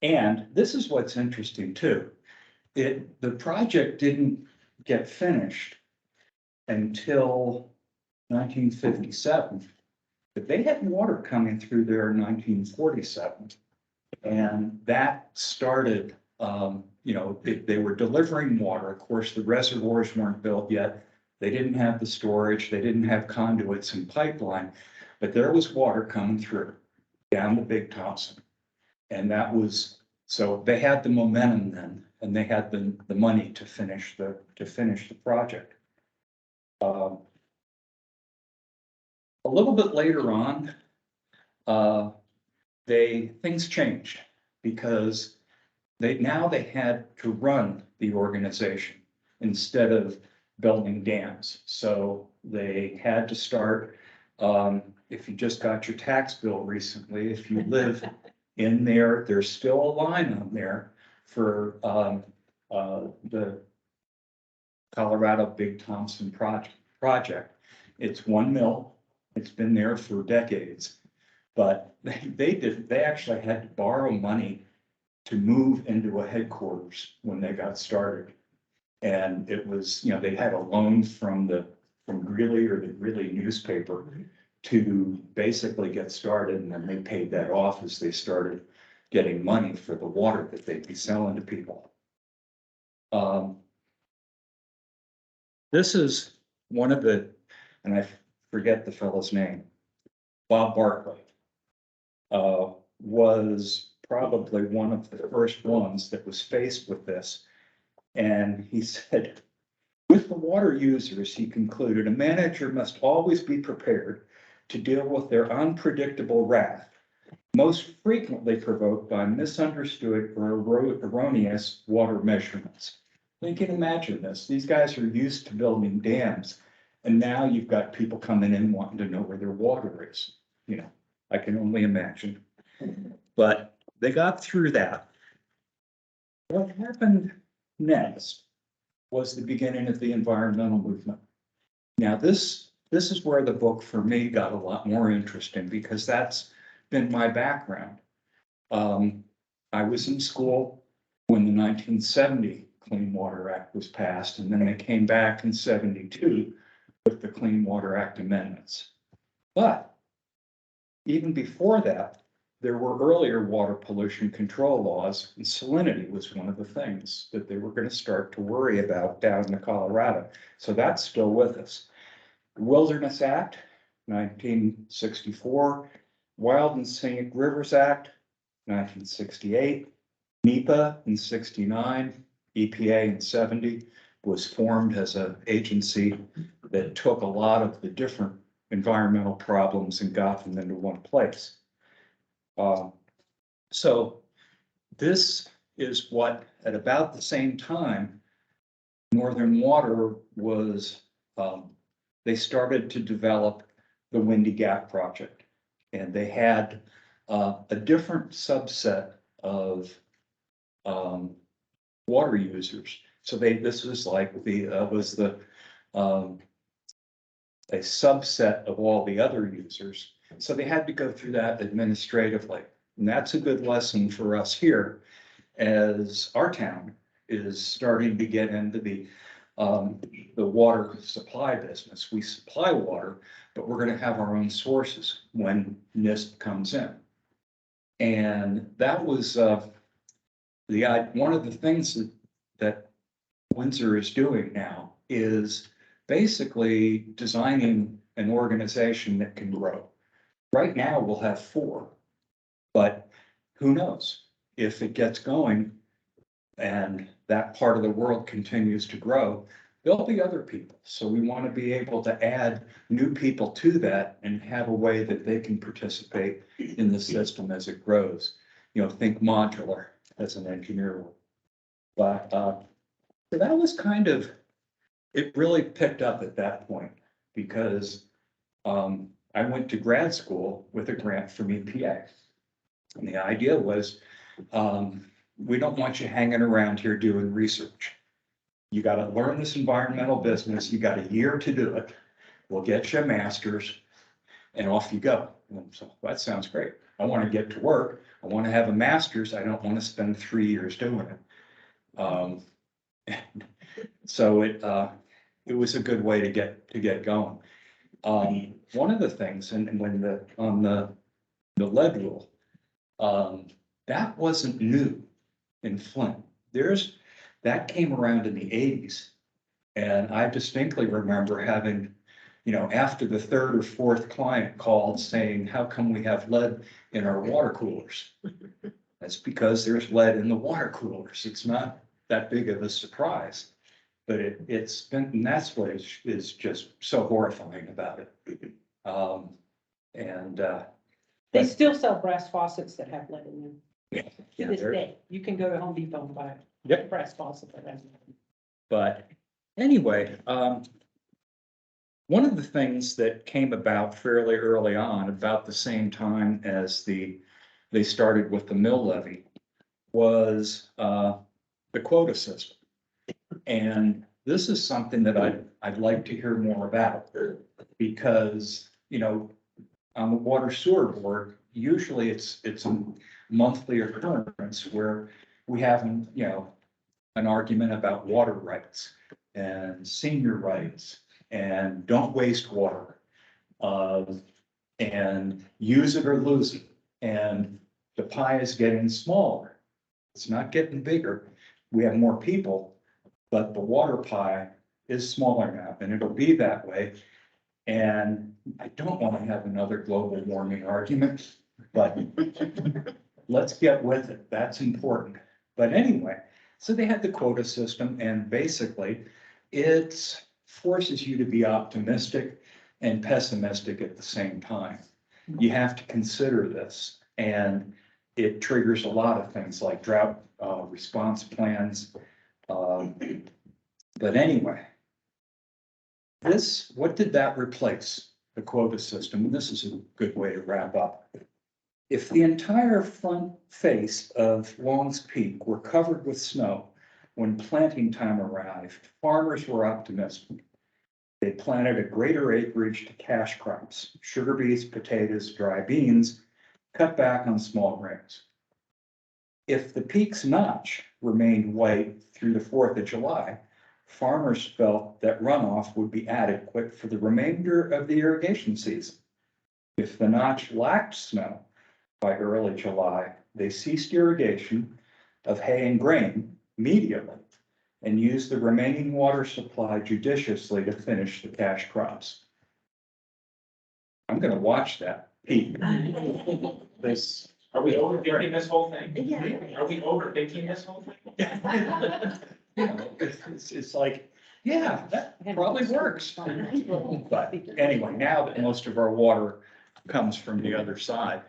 Speaker 10: And this is what's interesting too. The project didn't get finished until 1957. But they had water coming through there in 1947. And that started, they were delivering water. Of course, the reservoirs weren't built yet. They didn't have the storage. They didn't have conduits and pipeline, but there was water coming through down the Big Thompson. And that was, so they had the momentum then, and they had the money to finish the project. A little bit later on, things changed because they had to run the organization instead of building dams. So they had to start, if you just got your tax bill recently, if you live in there, there's still a line on there for the Colorado Big Thompson project. It's 1 mil. It's been there for decades, but they actually had to borrow money to move into a headquarters when they got started. And it was, they had a loan from Greeley or the Greeley newspaper to basically get started. And then they paid that off as they started getting money for the water that they'd be selling to people. This is one of the, and I forget the fellow's name, Bob Barkley, was probably one of the first ones that was faced with this. And he said, with the water users, he concluded, a manager must always be prepared to deal with their unpredictable wrath, most frequently provoked by misunderstood or erroneous water measurements. You can imagine this. These guys are used to building dams, and now you've got people coming in wanting to know where their water is. I can only imagine. But they got through that. What happened next was the beginning of the environmental movement. Now, this is where the book for me got a lot more interesting because that's been my background. I was in school when the 1970 Clean Water Act was passed, and then they came back in 72 with the Clean Water Act amendments. But even before that, there were earlier water pollution control laws, and salinity was one of the things that they were going to start to worry about down in Colorado. So that's still with us. The Wilderness Act, 1964, Wild and Scenic Rivers Act, 1968, NEPA in 69, EPA in 70 was formed as an agency that took a lot of the different environmental problems and got them into one place. So this is what, at about the same time, Northern Water was, they started to develop the Windy Gap Project. And they had a different subset of water users. So this was like a subset of all the other users. So they had to go through that administratively. And that's a good lesson for us here as our town is starting to get into the water supply business. We supply water, but we're gonna have our own sources when NISP comes in. And that was one of the things that Windsor is doing now is basically designing an organization that can grow. Right now, we'll have 4, but who knows? If it gets going and that part of the world continues to grow, there'll be other people. So we want to be able to add new people to that and have a way that they can participate in the system as it grows. You know, think modular as an engineer. But so that was kind of, it really picked up at that point because I went to grad school with a grant from EPA. And the idea was, we don't want you hanging around here doing research. You got to learn this environmental business. You got a year to do it. We'll get you a master's and off you go. And so that sounds great. I want to get to work. I want to have a master's. I don't want to spend 3 years doing it. So it was a good way to get going. One of the things, and when on the lead rule, that wasn't new in Flint. That came around in the 80s. And I distinctly remember having, you know, after the 3rd or 4th client called saying, how come we have lead in our water coolers? That's because there's lead in the water coolers. It's not that big of a surprise. But it's been, and that's what is just so horrifying about it.
Speaker 5: They still sell brass faucets that have lead in them.
Speaker 10: Yeah,
Speaker 5: To this
Speaker 10: they're-
Speaker 5: day, you can go to Home Depot and buy
Speaker 10: Yep.
Speaker 5: a brass faucet that has lead.
Speaker 10: But anyway, one of the things that came about fairly early on, about the same time as they started with the mill levy, was the quota system. And this is something that I'd like to hear more about because, you know, on the water sewer board, usually it's a monthly occurrence where we have, you know, an argument about water rights and senior rights and don't waste water. And use it or lose it. And the pie is getting smaller. It's not getting bigger. We have more people, but the water pie is smaller now and it'll be that way. And I don't want to have another global warming argument, but let's get with it. That's important. But anyway, so they had the quota system and basically it forces you to be optimistic and pessimistic at the same time. You have to consider this and it triggers a lot of things like drought response plans. But anyway, what did that replace? The quota system. And this is a good way to wrap up. If the entire front face of Long's Peak were covered with snow when planting time arrived, farmers were optimistic. They planted a greater acreage to cash crops, sugar beets, potatoes, dry beans, cut back on small grains. If the peak's notch remained white through the 4th of July, farmers felt that runoff would be adequate for the remainder of the irrigation season. If the notch lacked snow by early July, they ceased irrigation of hay and grain immediately and used the remaining water supply judiciously to finish the cash crops. I'm gonna watch that. Pete. This.
Speaker 1: Are we overthinking this whole thing?
Speaker 3: Yeah.
Speaker 1: Are we overthinking this whole thing?
Speaker 10: You know, it's like, yeah, that probably works. But anyway, now that most of our water comes from the other side,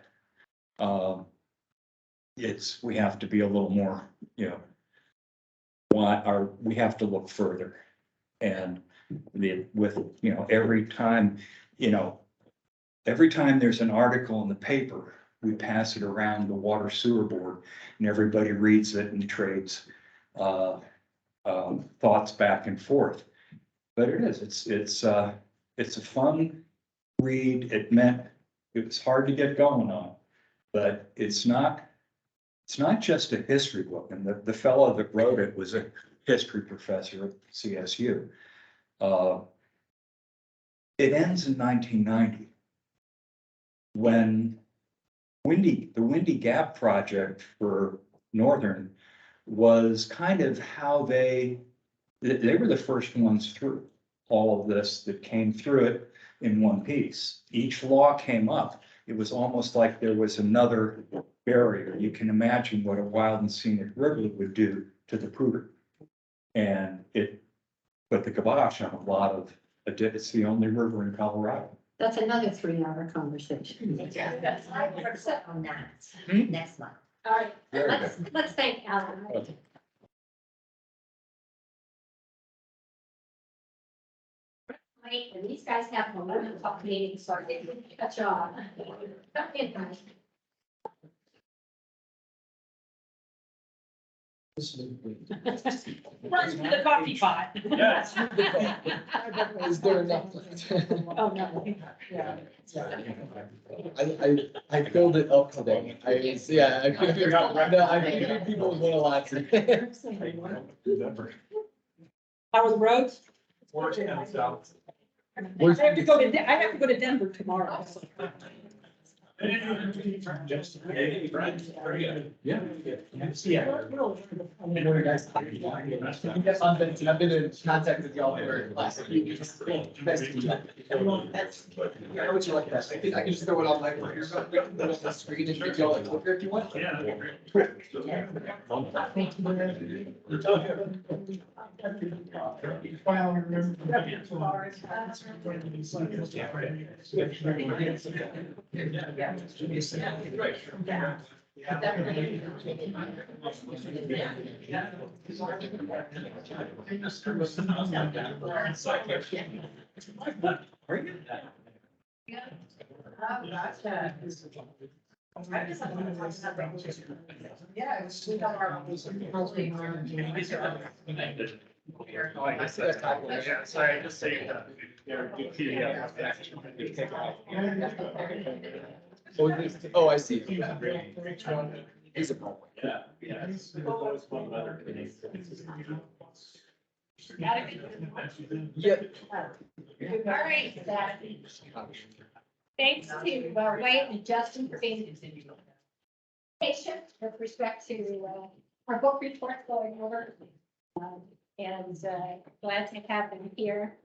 Speaker 10: we have to be a little more, you know, we have to look further. And with, you know, every time there's an article in the paper, we pass it around the water sewer board and everybody reads it and trades thoughts back and forth. But it is, it's a fun read. It was hard to get going on, but it's not just a history book. And the fellow that wrote it was a history professor at CSU. It ends in 1990 when the Windy Gap project for Northern was kind of how they were the first ones through all of this that came through it in one piece. Each law came up. It was almost like there was another barrier. You can imagine what a wild and scenic river would do to the Pruder. And it put the kibosh on a lot of, it's the only river in Colorado.
Speaker 2: That's another 3-hour conversation.
Speaker 3: Yeah, we're set on that next month.
Speaker 2: All right, let's thank Alan.
Speaker 10: Okay.
Speaker 2: Right, and these guys have a women talk meeting, so I didn't catch on.
Speaker 5: Run to the coffee pot.
Speaker 6: Yes. Is there enough?
Speaker 5: Oh, no. Yeah.
Speaker 6: I filled it up today. I figured, no, I figured people would want a lot today.
Speaker 5: How are the roads?
Speaker 7: Worst comes out.
Speaker 5: I have to go to Denver tomorrow. So.
Speaker 6: Yeah. Very nice. I've been in contact with y'all for the last few weeks. Nice to meet you. How would you like that? I can just throw it on my computer, but we can put it on the screen and make y'all like look if you want.
Speaker 7: Sorry, just say that.
Speaker 6: Oh, I see. He's a problem.
Speaker 7: Yeah, yeah.
Speaker 6: Yep.
Speaker 2: All right, thanks to Wade and Justin for being patient with respect to our book report going over. And glad to have them here.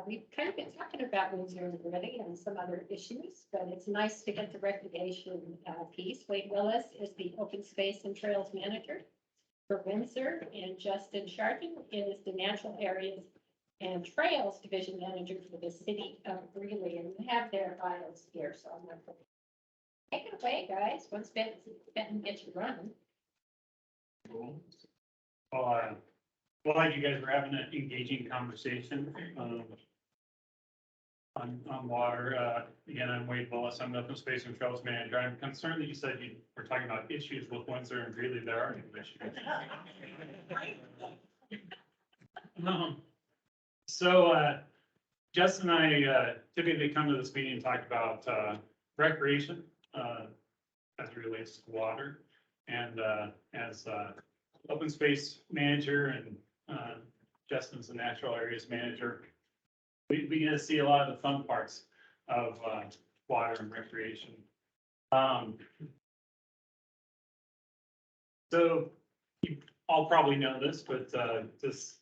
Speaker 2: We've kind of been talking about Windsor already and some other issues, but it's nice to get the recreation piece. Wade Willis is the Open Space and Trails Manager for Windsor, and Justin Sharpen is the Natural Areas and Trails Division Manager for the city of Greeley, and we have their bios here, so I'm going to take it away, guys. Once Benton gets you running.
Speaker 11: Glad you guys were having an engaging conversation on water. Again, I'm Wade Willis. I'm the Open Space and Trails Manager. I'm concerned that you said you were talking about issues with Windsor and Greeley. There are no issues. So Justin and I typically come to this meeting and talk about recreation as it relates to water. And as Open Space Manager and Justin's the Natural Areas Manager, we get to see a lot of the fun parts of water and recreation. So you all probably know this, but this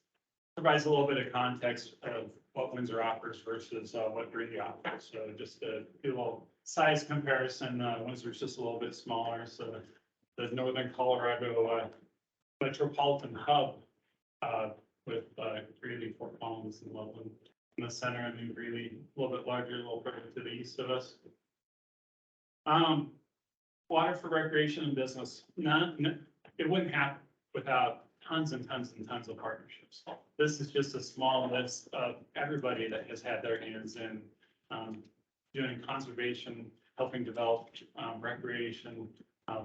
Speaker 11: provides a little bit of context of what Windsor offers versus what Greeley offers. So just to do a little size comparison, Windsor's just a little bit smaller. So the Northern Colorado metropolitan hub with Greeley, Fort Collins, and Loveland in the center, and then Greeley a little bit larger, a little further to the east of us. Water for recreation and business, it wouldn't happen without tons and tons and tons of partnerships. This is just a small list of everybody that has had their hands in doing conservation, helping develop recreation,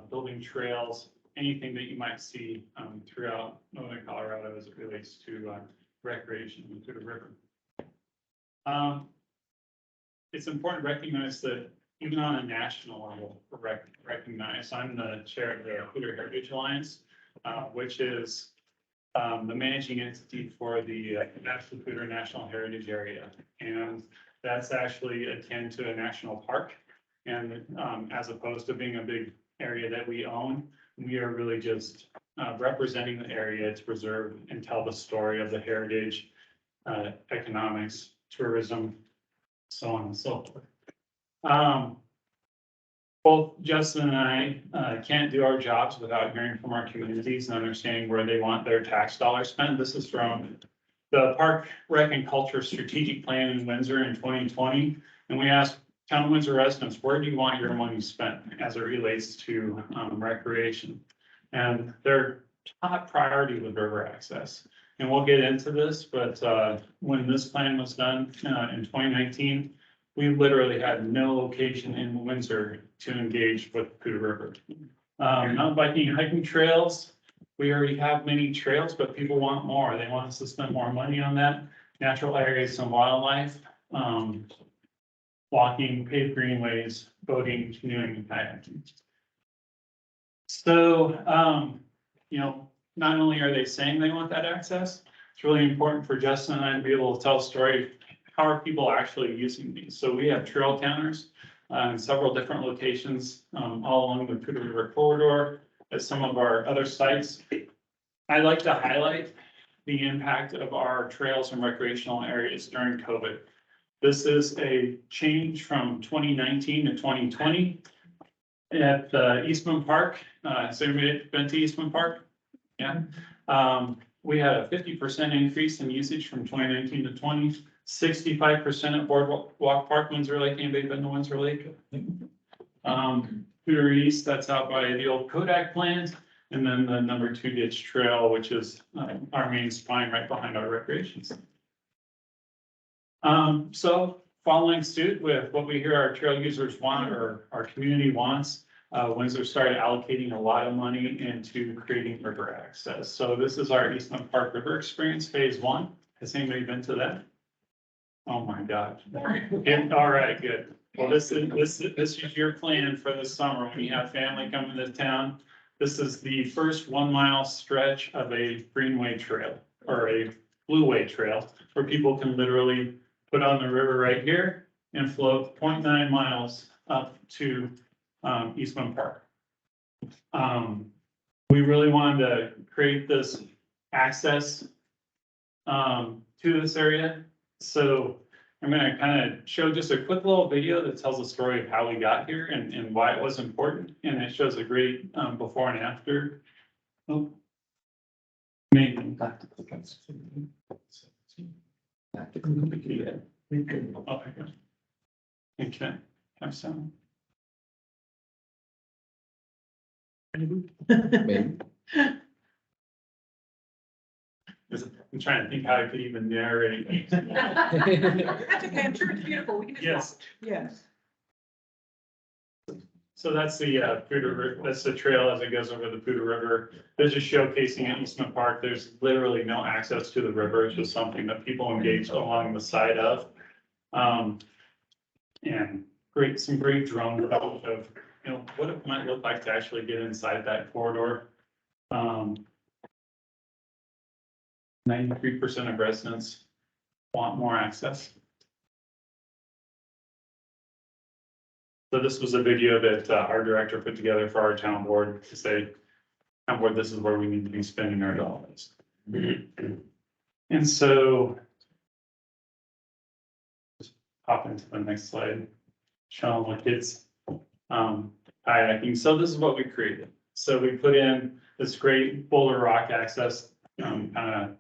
Speaker 11: building trails, anything that you might see throughout northern Colorado as it relates to recreation to the river. It's important to recognize that even on a national level, recognize, I'm the chair of the Poudre Heritage Alliance, which is the managing entity for the National Poudre National Heritage Area. And that's actually akin to a national park. And as opposed to being a big area that we own, we are really just representing the area to preserve and tell the story of the heritage, economics, tourism, so on and so forth. Both Justin and I can't do our jobs without hearing from our communities and understanding where they want their tax dollars spent. This is from the Park Rec and Culture Strategic Plan in Windsor in 2020. And we asked Town of Windsor residents, where do you want your money spent as it relates to recreation? And their top priority was river access. And we'll get into this, but when this plan was done in 2019, we literally had no location in Windsor to engage with Poudre River. Mountain biking and hiking trails, we already have many trails, but people want more. They want us to spend more money on that. Natural areas and wildlife, walking, paved greenways, boating, canoeing, and kayaking. So, you know, not only are they saying they want that access, it's really important for Justin and I to be able to tell a story. How are people actually using these? So we have trail counters in several different locations all along the Poudre River corridor at some of our other sites. I like to highlight the impact of our trails and recreational areas during COVID. This is a change from 2019 to 2020 at Eastman Park. Has anybody been to Eastman Park? Yeah. We had a 50% increase in usage from 2019 to 20. 65% at Boardwalk Park, Windsor Lake. Anybody been to Windsor Lake? Poudre East, that's out by the old Kodak plant. And then the number 2 ditch trail, which is our main spine right behind our recreation center. So following suit with what we hear our trail users want or our community wants, Windsor started allocating a lot of money into creating river access. So this is our Eastman Park River Experience Phase 1. Has anybody been to that? Oh my God. Yeah, all right, good. Well, this is your plan for the summer when you have family coming to town. This is the first 1 mile stretch of a greenway trail or a blueway trail where people can literally put on the river right here and float 0.9 miles up to Eastman Park. We really wanted to create this access to this area. So I'm going to kind of show just a quick little video that tells the story of how we got here and why it was important. And it shows a great before and after. Oh, maybe back to click on something. Back to click on the video. Oh, my God. And can I have some?
Speaker 6: Maybe.
Speaker 11: I'm trying to think how I could even narrate.
Speaker 5: That's okay, I'm sure it's beautiful. We can just
Speaker 11: Yes.
Speaker 5: watch. Yes.
Speaker 11: So that's the Poudre River, that's the trail as it goes over the Poudre River. There's just showcasing at Eastman Park. There's literally no access to the river. It's just something that people engage along the side of. And some great drone footage of, you know, what it might look like to actually get inside that corridor. 93% of residents want more access. So this was a video that our director put together for our town board to say, town board, this is where we need to be spending our dollars. And so just hop into the next slide, showing what kids kayaking. So this is what we created. So we put in this great boulder rock access kind of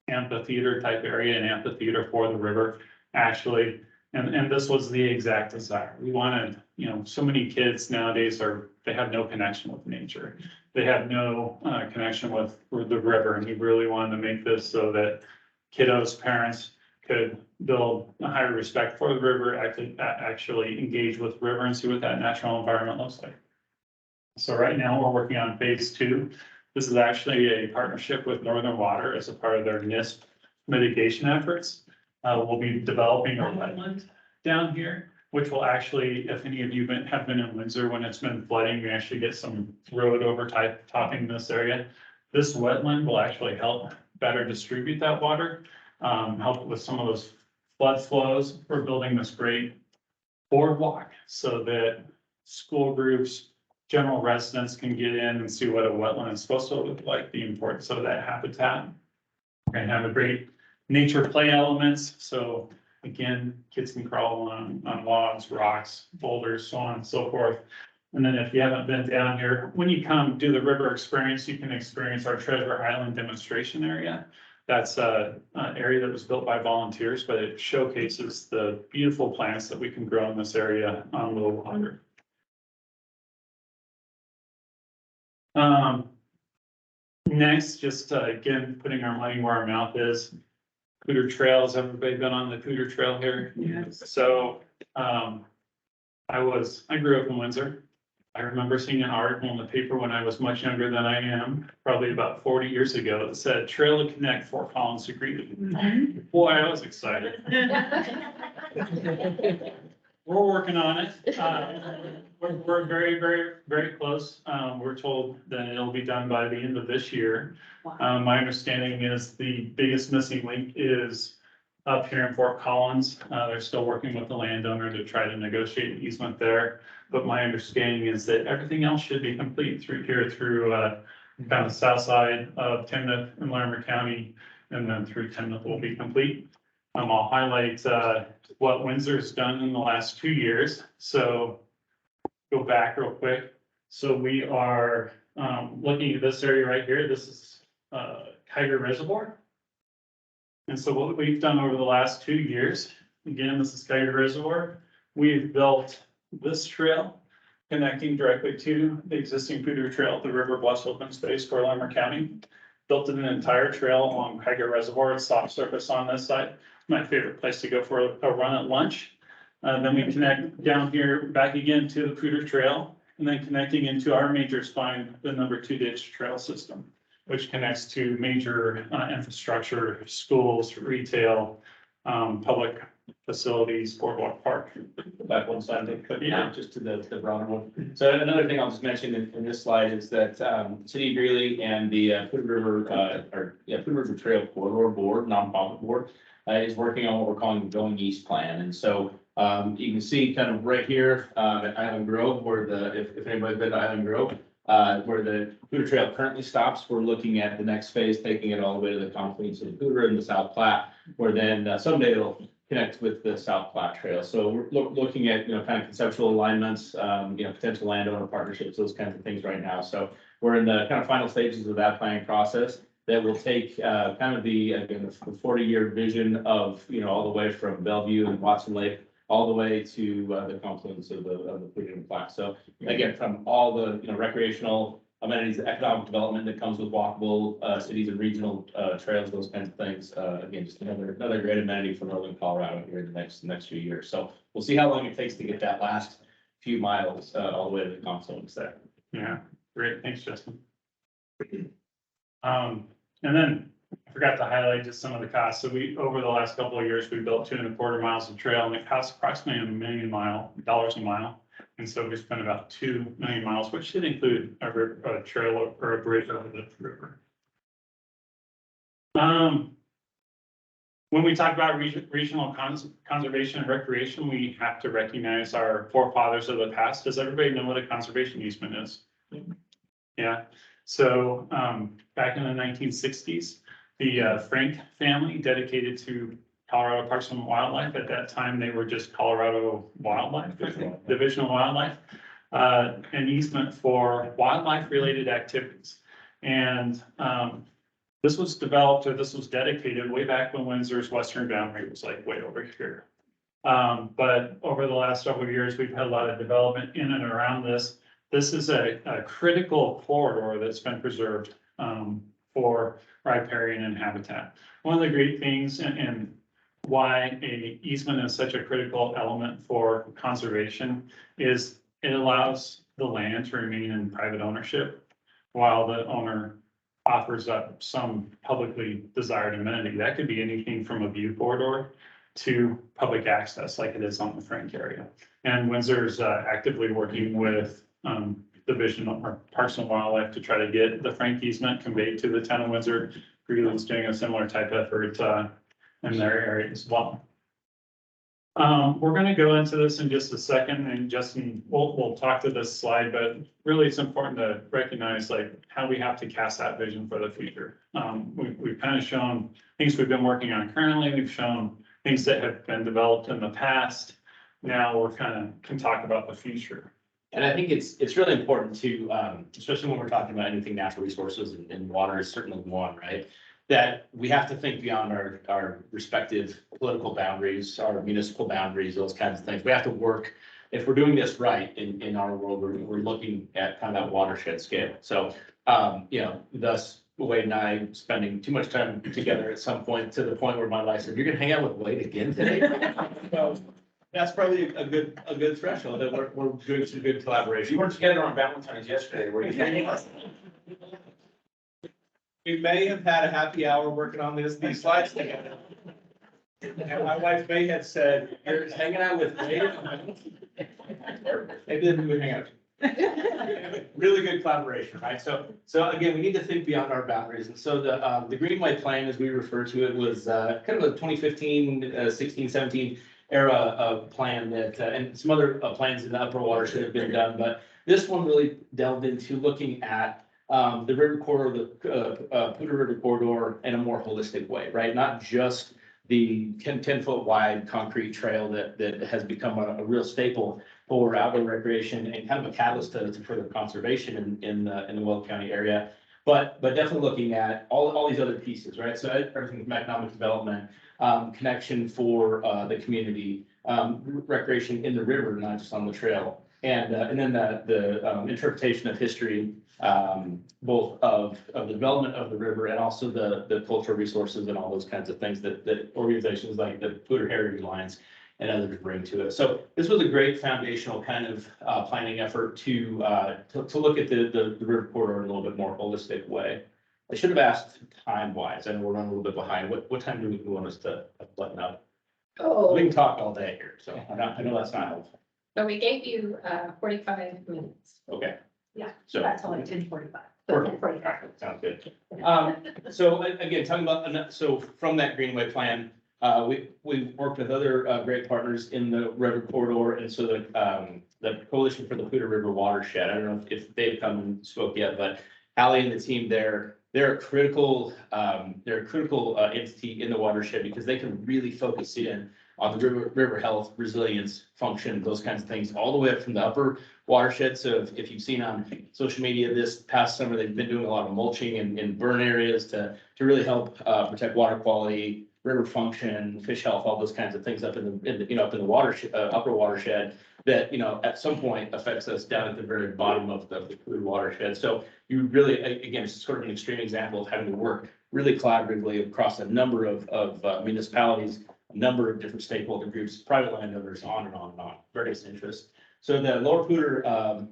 Speaker 11: amphitheater type area, an amphitheater for the river, actually. And this was the exact desire. We wanted, you know, so many kids nowadays they have no connection with nature. They have no connection with the river. And we really wanted to make this so that kiddos, parents could build a higher respect for the river, actually engage with the river and see what that natural environment looks like. So right now, we're working on phase 2. This is actually a partnership with Northern Water as a part of their NISP mitigation efforts. We'll be developing a wetland down here, which will actually, if any of you have been in Windsor, when it's been flooding, you actually get some road topping this area. This wetland will actually help better distribute that water, help with some of those flood flows. We're building this great boardwalk so that school groups, general residents can get in and see what a wetland is supposed to look like, the importance of that habitat. We're gonna have a great nature play elements. So again, kids can crawl on logs, rocks, boulders, so on and so forth. And then if you haven't been down here, when you come do the river experience, you can experience our Treasure Island demonstration area. That's an area that was built by volunteers, but it showcases the beautiful plants that we can grow in this area on low water. Next, just again, putting our money where our mouth is. Cooter Trails, everybody been on the Cooter Trail here?
Speaker 5: Yes.
Speaker 11: So, I grew up in Windsor. I remember seeing an article in the paper when I was much younger than I am, probably about 40 years ago, that said Trail to Connect Fort Collins to Greeley. Boy, I was excited. We're working on it. We're very, very, very close. We're told that it'll be done by the end of this year. My understanding is the biggest missing link is up here in Fort Collins. They're still working with the landowner to try to negotiate an easement there. But my understanding is that everything else should be complete through here, through kind of the south side of Timnath and Larimer County, and then through Timnath will be complete. I'll highlight what Windsor's done in the last 2 years. So go back real quick. So we are looking at this area right here. This is Kiger Reservoir. And so what we've done over the last 2 years, again, this is Kiger Reservoir. We've built this trail connecting directly to the existing Cooter Trail, the River Bluffs open space for Larimer County. Built an entire trail along Kiger Reservoir. It's soft surface on this side. My favorite place to go for a run at lunch. Then we connect down here back again to the Cooter Trail, and then connecting into our major spine, the number 2 ditch trail system, which connects to major infrastructure, schools, retail, public facilities, boardwalk park.
Speaker 12: Back one slide,
Speaker 11: Yeah.
Speaker 12: just to the broader one. So another thing I'll just mention in this slide is that City of Greeley and the Poudre River Trail Corridor Board, nonprofit board, is working on what we're calling the Going East Plan. And so you can see kind of right here at Island Grove, where if anybody's been to Island Grove, where the Poudre Trail currently stops, we're looking at the next phase, taking it all the way to the confluence of the Poudre and the South Platte, where then someday it'll connect with the South Platte Trail. So we're looking at, kind of conceptual alignments, potential landowner partnerships, those kinds of things right now. So we're in the kind of final stages of that planning process that will take kind of the 40-year vision of, all the way from Bellevue and Watson Lake all the way to the confluence of the Poudre and Platte. So again, from all the, recreational amenities, the economic development that comes with walkable cities and regional trails, those kinds of things. Again, just another great amenity for northern Colorado here in the next few years. So we'll see how long it takes to get that last few miles all the way to the confluence there.
Speaker 11: Yeah, great. Thanks, Justin. And then I forgot to highlight just some of the costs. So over the last couple of years, we built 2.25 miles of trail, and it costs approximately $1 million a mile. And so we spent about 2 million miles, which should include a trail or a bridge over the river. When we talk about regional conservation and recreation, we have to recognize our forefathers of the past. Does everybody know what a conservation easement is? Yeah. So back in the 1960s, the Frank family dedicated to Colorado Parks and Wildlife. At that time, they were just Colorado Wildlife, Division of Wildlife, an easement for wildlife-related activities. And this was developed, or this was dedicated way back when Windsor's western boundary was like way over here. But over the last several years, we've had a lot of development in and around this. This is a critical corridor that's been preserved for riparian and habitat. One of the great things and why a easement is such a critical element for conservation is it allows the land to remain in private ownership while the owner offers up some publicly desired amenity. That could be anything from a view corridor to public access like it is on the Frank area. And Windsor's actively working with Division of Parks and Wildlife to try to get the Frank easement conveyed to the town of Windsor. Greeley's doing a similar type effort in their area as well. We're gonna go into this in just a second, and Justin, we'll talk to this slide, but really it's important to recognize like how we have to cast that vision for the future. We've kind of shown things we've been working on currently, we've shown things that have been developed in the past. Now we're can talk about the future.
Speaker 12: And I think it's really important to, especially when we're talking about anything natural resources, and water is certainly one, right? That we have to think beyond our respective political boundaries, our municipal boundaries, those kinds of things. We have to work, if we're doing this right in our world, we're looking at kind of that watershed scale. So, thus Wade and I spending too much time together at some point, to the point where my wife said, "You're gonna hang out with Wade again today?" So that's probably a good threshold, that we're doing some good collaboration.
Speaker 1: You weren't together on Valentine's yesterday, were you?
Speaker 12: We may have had a happy hour working on these slides together. And my wife may have said, "You're hanging out with Wade." Maybe then we would hang out. Really good collaboration, right? So again, we need to think beyond our boundaries. And so the Greenway plan, as we refer to it, was kind of a 2015, 16, 17 era plan that, and some other plans in the upper watershed have been done. But this one really delved into looking at the river corridor, the Poudre River corridor in a more holistic way, right? Not just the 10-foot wide concrete trail that has become a real staple for outdoor recreation and kind of a catalyst to further conservation in the Weld County area. But definitely looking at all these other pieces, right? So everything from economic development, connection for the community, recreation in the river, not just on the trail. And then the interpretation of history, both of the development of the river and also the cultural resources and all those kinds of things that organizations like the Poudre Heritage Alliance and others bring to it. So this was a great foundational kind of planning effort to look at the river corridor in a little bit more holistic way. I should have asked time-wise. I know we're running a little bit behind. What time do we want us to button up?
Speaker 2: Oh,
Speaker 12: We can talk all day here, so I know that's not helpful.
Speaker 2: so we gave you 45 minutes.
Speaker 12: Okay.
Speaker 2: Yeah,
Speaker 12: So.
Speaker 2: that's only 10:45.
Speaker 12: Perfect.
Speaker 2: 10:45.
Speaker 12: Sounds good. So again, talking about, so from that Greenway plan, we've worked with other great partners in the river corridor. And so the Coalition for the Poudre River Watershed, I don't know if they've come and spoke yet, but Allie and the team there, they're a critical entity in the watershed, because they can really focus in on the river health, resilience, function, those kinds of things, all the way up from the upper watershed. So if you've seen on social media this past summer, they've been doing a lot of mulching in burn areas to really help protect water quality, river function, fish health, all those kinds of things up in the watershed, upper watershed, that at some point affects us down at the very bottom of the Poudre watershed. So you really, again, it's sort of an extreme example of having to work really collaboratively across a number of municipalities, a number of different stakeholder groups, private landowners, on and on and on, various interests. So the Lower Poudre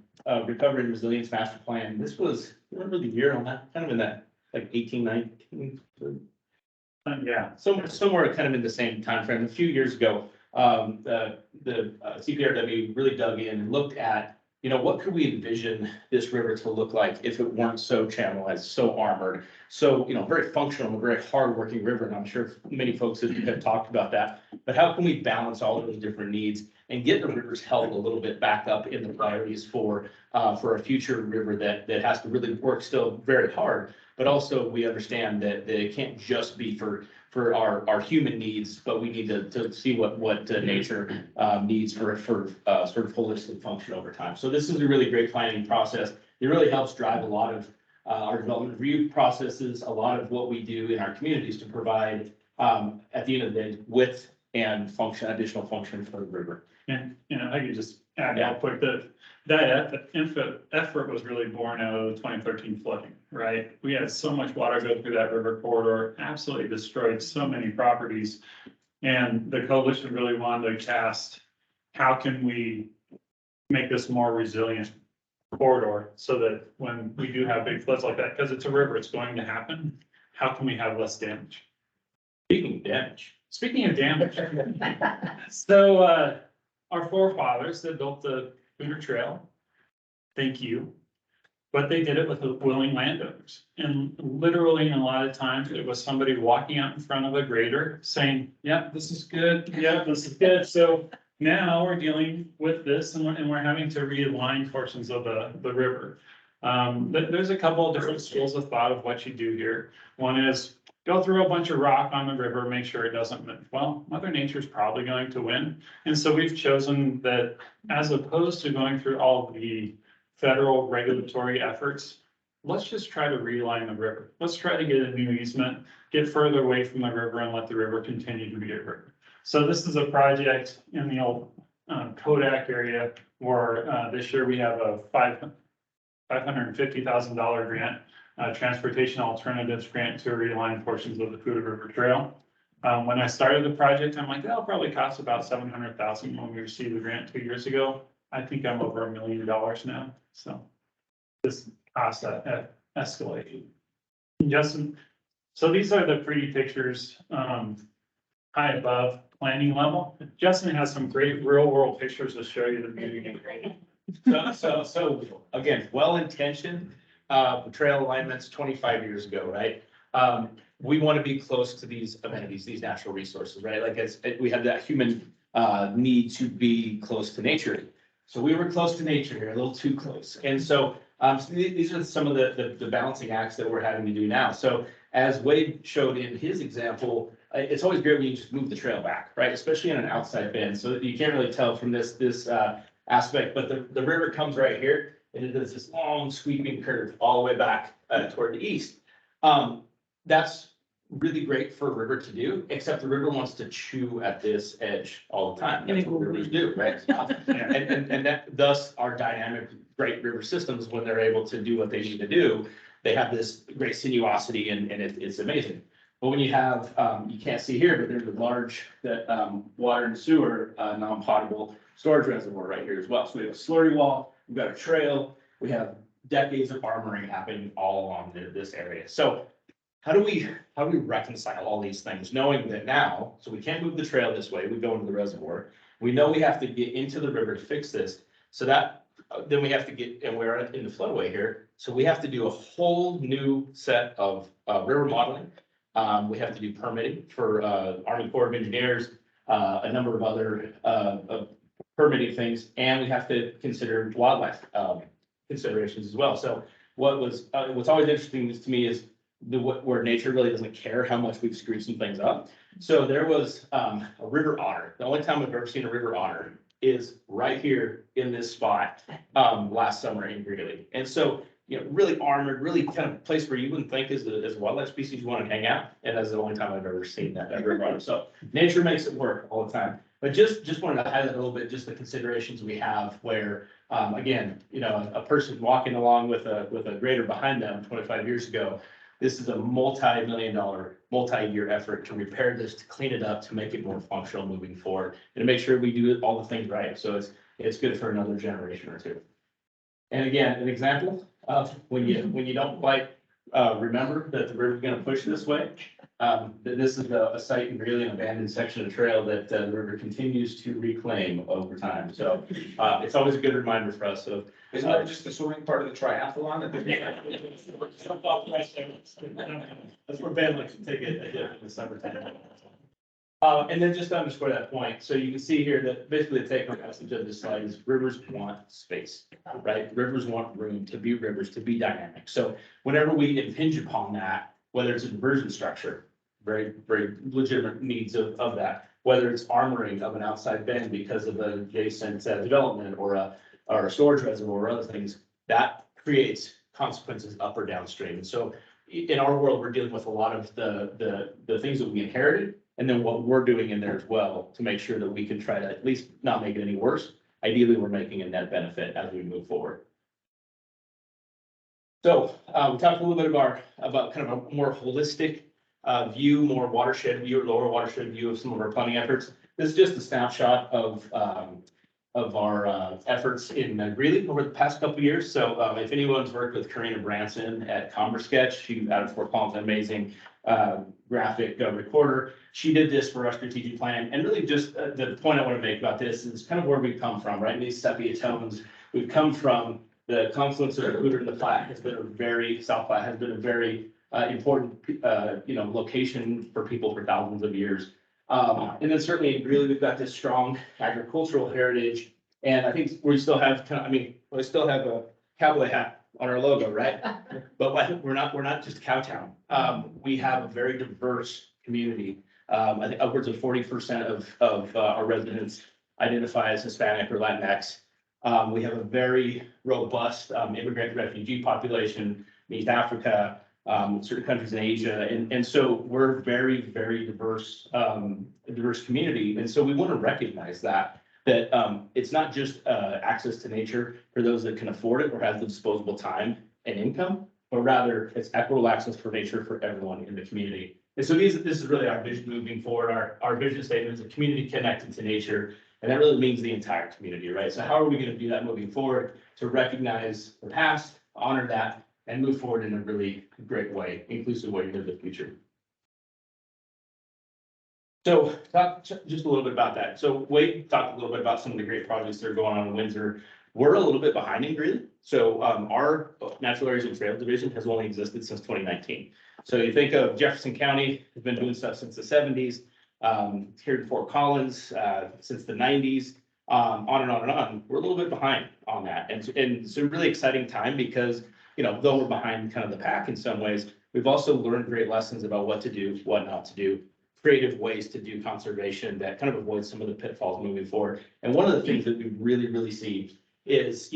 Speaker 12: Recovery and Resilience Master Plan, this was, remember the year on that, kind of in that like 18, 19?
Speaker 11: Yeah.
Speaker 12: Somewhere kind of in the same timeframe. A few years ago, the CPRW really dug in and looked at, what could we envision this river to look like if it weren't so channelized, so armored, so, very functional, a very hardworking river. And I'm sure many folks have talked about that. But how can we balance all of those different needs and get the river's health a little bit back up in the priorities for a future river that has to really work still very hard. But also we understand that it can't just be for our human needs, but we need to see what nature needs for sort of holistic function over time. So this is a really great planning process. It really helps drive a lot of our development review processes, a lot of what we do in our communities to provide at the end of the day width and additional function for the river.
Speaker 11: And, I could just add real quick that effort was really born out of the 2013 flooding, right? We had so much water go through that river corridor, absolutely destroyed so many properties. And the coalition really wanted to cast, how can we make this more resilient corridor so that when we do have big floods like that, because it's a river, it's going to happen. How can we have less damage? Speaking of damage, so, our forefathers that built the Cooter Trail, thank you. But they did it with willing landowners. And literally, and a lot of times, it was somebody walking out in front of a grader saying, yeah, this is good, yeah, this is good. So now we're dealing with this and we're having to realign portions of the river. There's a couple of different schools of thought of what you do here. One is go through a bunch of rock on the river, make sure it doesn't move. Well, Mother Nature's probably going to win. And so we've chosen that as opposed to going through all the federal regulatory efforts, let's just try to realign the river. Let's try to get a new easement, get further away from the river and let the river continue to be a river. So this is a project in the old Kodak area where this year we have a $550,000 grant, transportation alternatives grant to realign portions of the Cooter River Trail. When I started the project, I'm like, that'll probably cost about $700,000 when we received the grant 2 years ago. I think I'm over $1 million now, so this cost escalated. Justin, so these are the pretty pictures, high above planning level. Justin has some great real world pictures to show you the beauty.
Speaker 12: So again, well-intentioned, trail alignments 25 years ago, right? We want to be close to these amenities, these natural resources, right? Like we have that human need to be close to nature. So we were close to nature here, a little too close. And so, these are some of the balancing acts that we're having to do now. So as Wade showed in his example, it's always great when you just move the trail back, right? Especially in an outside bend. So you can't really tell from this aspect, but the river comes right here and it does this long sweeping curve all the way back toward the east. That's really great for a river to do, except the river wants to chew at this edge all the time. That's what rivers do, right? And that thus our dynamic great river systems, when they're able to do what they need to do, they have this great sinuosity and it's amazing. But when you have, you can't see here, but there's a large water and sewer non-potable storage reservoir right here as well. So we have a slurry wall, we've got a trail, we have decades of armoring happening all along this area. So how do we reconcile all these things, knowing that now, so we can't move the trail this way, we go into the reservoir. We know we have to get into the river to fix this. So that, then we have to get, and we're in the floodway here. So we have to do a whole new set of river modeling. We have to do permitting for Army Corps of Engineers, a number of other permitting things, and we have to consider wildlife considerations as well. So what's always interesting to me is where nature really doesn't care how much we've screwed some things up. So there was a river otter. The only time I've ever seen a river otter is right here in this spot last summer in Greeley. And so, you know, really armored, really kind of place where you wouldn't think as a wildlife species you want to hang out. And that's the only time I've ever seen that river otter. So nature makes it work all the time. But just wanted to highlight a little bit, just the considerations we have where, again, you know, a person walking along with a grader behind them 25 years ago, this is a multi-million-dollar, multi-year effort to repair this, to clean it up, to make it more functional moving forward, and to make sure we do all the things right. So it's good for another generation or two. And again, an example of when you don't quite remember that the river's going to push this way. This is a site in Greeley, an abandoned section of trail that the river continues to reclaim over time. So it's always a good reminder for us of.
Speaker 1: Isn't that just the swimming part of the triathlon?
Speaker 11: That's where Ben likes to take it in the summertime.
Speaker 12: And then just to underscore that point, so you can see here that basically the take home message of this slide is rivers want space, right? Rivers want room to be rivers, to be dynamic. So whenever we impinge upon that, whether it's a diversion structure, very, very legitimate needs of that, whether it's armoring of an outside bend because of an adjacent development or a storage reservoir or other things, that creates consequences up or downstream. And so in our world, we're dealing with a lot of the things that we inherited, and then what we're doing in there as well to make sure that we can try to at least not make it any worse. Ideally, we're making a net benefit as we move forward. So we talked a little bit about kind of a more holistic view, more watershed view, or lower watershed view of some of our planning efforts. This is just a snapshot of of our efforts in Greeley over the past couple of years. So if anyone's worked with Karina Branson at Commerce Sketch, she out of Fort Collins, an amazing graphic recorder. She did this for our strategic plan. And really just the point I want to make about this is kind of where we've come from, right? In these sepia tones, we've come from the confluence of the Hooter and the Platte South Platte has been a very important, location for people for thousands of years. And then certainly in Greeley, we've got this strong agricultural heritage. And I think we still have we still have a cowboy hat on our logo, right? But we're not just Cowtown. We have a very diverse community. I think upwards of 40% of our residents identify as Hispanic or Latinx. We have a very robust immigrant refugee population, East Africa, certain countries in Asia. And so we're very, very diverse, diverse community. And so we want to recognize that it's not just access to nature for those that can afford it or have the disposable time and income, but rather it's equitable access for nature for everyone in the community. And so this is really our vision moving forward. Our vision statement is a community connected to nature. And that really means the entire community, right? So how are we going to do that moving forward to recognize the past, honor that, and move forward in a really great way, inclusive way into the future? So talk just a little bit about that. So Wade talked a little bit about some of the great projects that are going on in Windsor. We're a little bit behind in Greeley. So our Natural Areas and Trails Division has only existed since 2019. So you think of Jefferson County has been doing stuff since the 70s. Here in Fort Collins since the 90s, on and on and on. We're a little bit behind on that. And it's a really exciting time because, though we're behind kind of the pack in some ways, we've also learned great lessons about what to do, what not to do, creative ways to do conservation that kind of avoid some of the pitfalls moving forward. And one of the things that we really, really see is,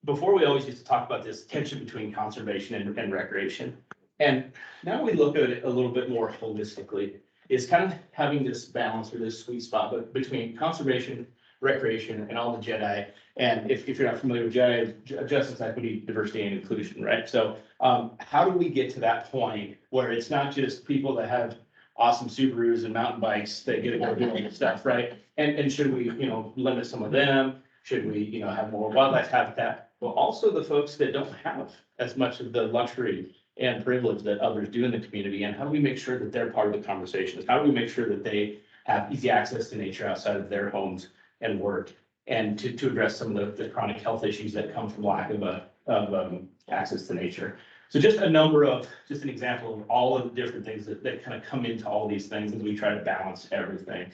Speaker 12: before we always used to talk about this tension between conservation and recreation. And now we look at it a little bit more holistically. Is kind of having this balance or this sweet spot between conservation, recreation, and all the Jedi. And if you're not familiar with Jedi, justice, equity, diversity, and inclusion, right? So how do we get to that point where it's not just people that have awesome Subarus and mountain bikes that get to go doing stuff, right? And should we, limit some of them? Should we, have more wildlife habitat? Well, also the folks that don't have as much of the luxury and privilege that others do in the community, and how do we make sure that they're part of the conversations? How do we make sure that they have easy access to nature outside of their homes and work, and to address some of the chronic health issues that come from lack of access to nature? So just an example of all of the different things that kind of come into all these things as we try to balance everything.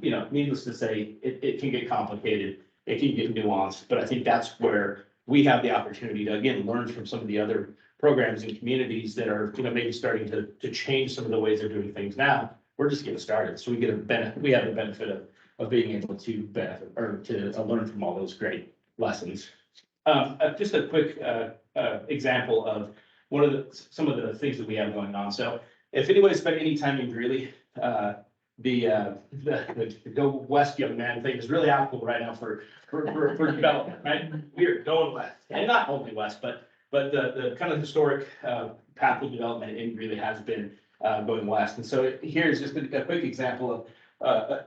Speaker 12: Needless to say, it can get complicated, it can get nuanced, but I think that's where we have the opportunity to, again, learn from some of the other programs and communities that are, maybe starting to change some of the ways they're doing things now. We're just getting started. So we have the benefit of being able to benefit or to learn from all those great lessons. Just a quick example of some of the things that we have going on. So if anybody spent any time in Greeley, the go west young man thing is really applicable right now for development, right? We're going west, and not only west, but the kind of historic path of development in Greeley has been going west. And so here's just a quick example of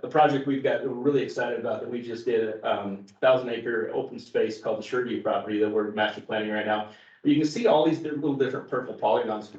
Speaker 12: a project we're really excited about that we just did, 1,000-acre open space called the Sherview property that we're master planning right now. You can see all these little different purple polygons.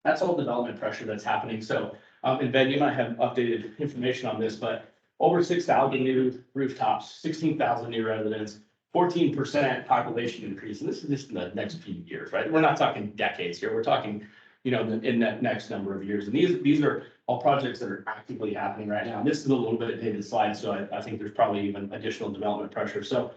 Speaker 12: That's all development pressure that's happening. So, and Ben, you might have updated information on this, but over 6,000 new rooftops, 16,000 new residents, 14% population increase. And this is just in the next few years, right? We're not talking decades here. We're talking, in that next number of years. And these are all projects that are actively happening right now. And this is a little bit dated slide, so I think there's probably even additional development pressure. So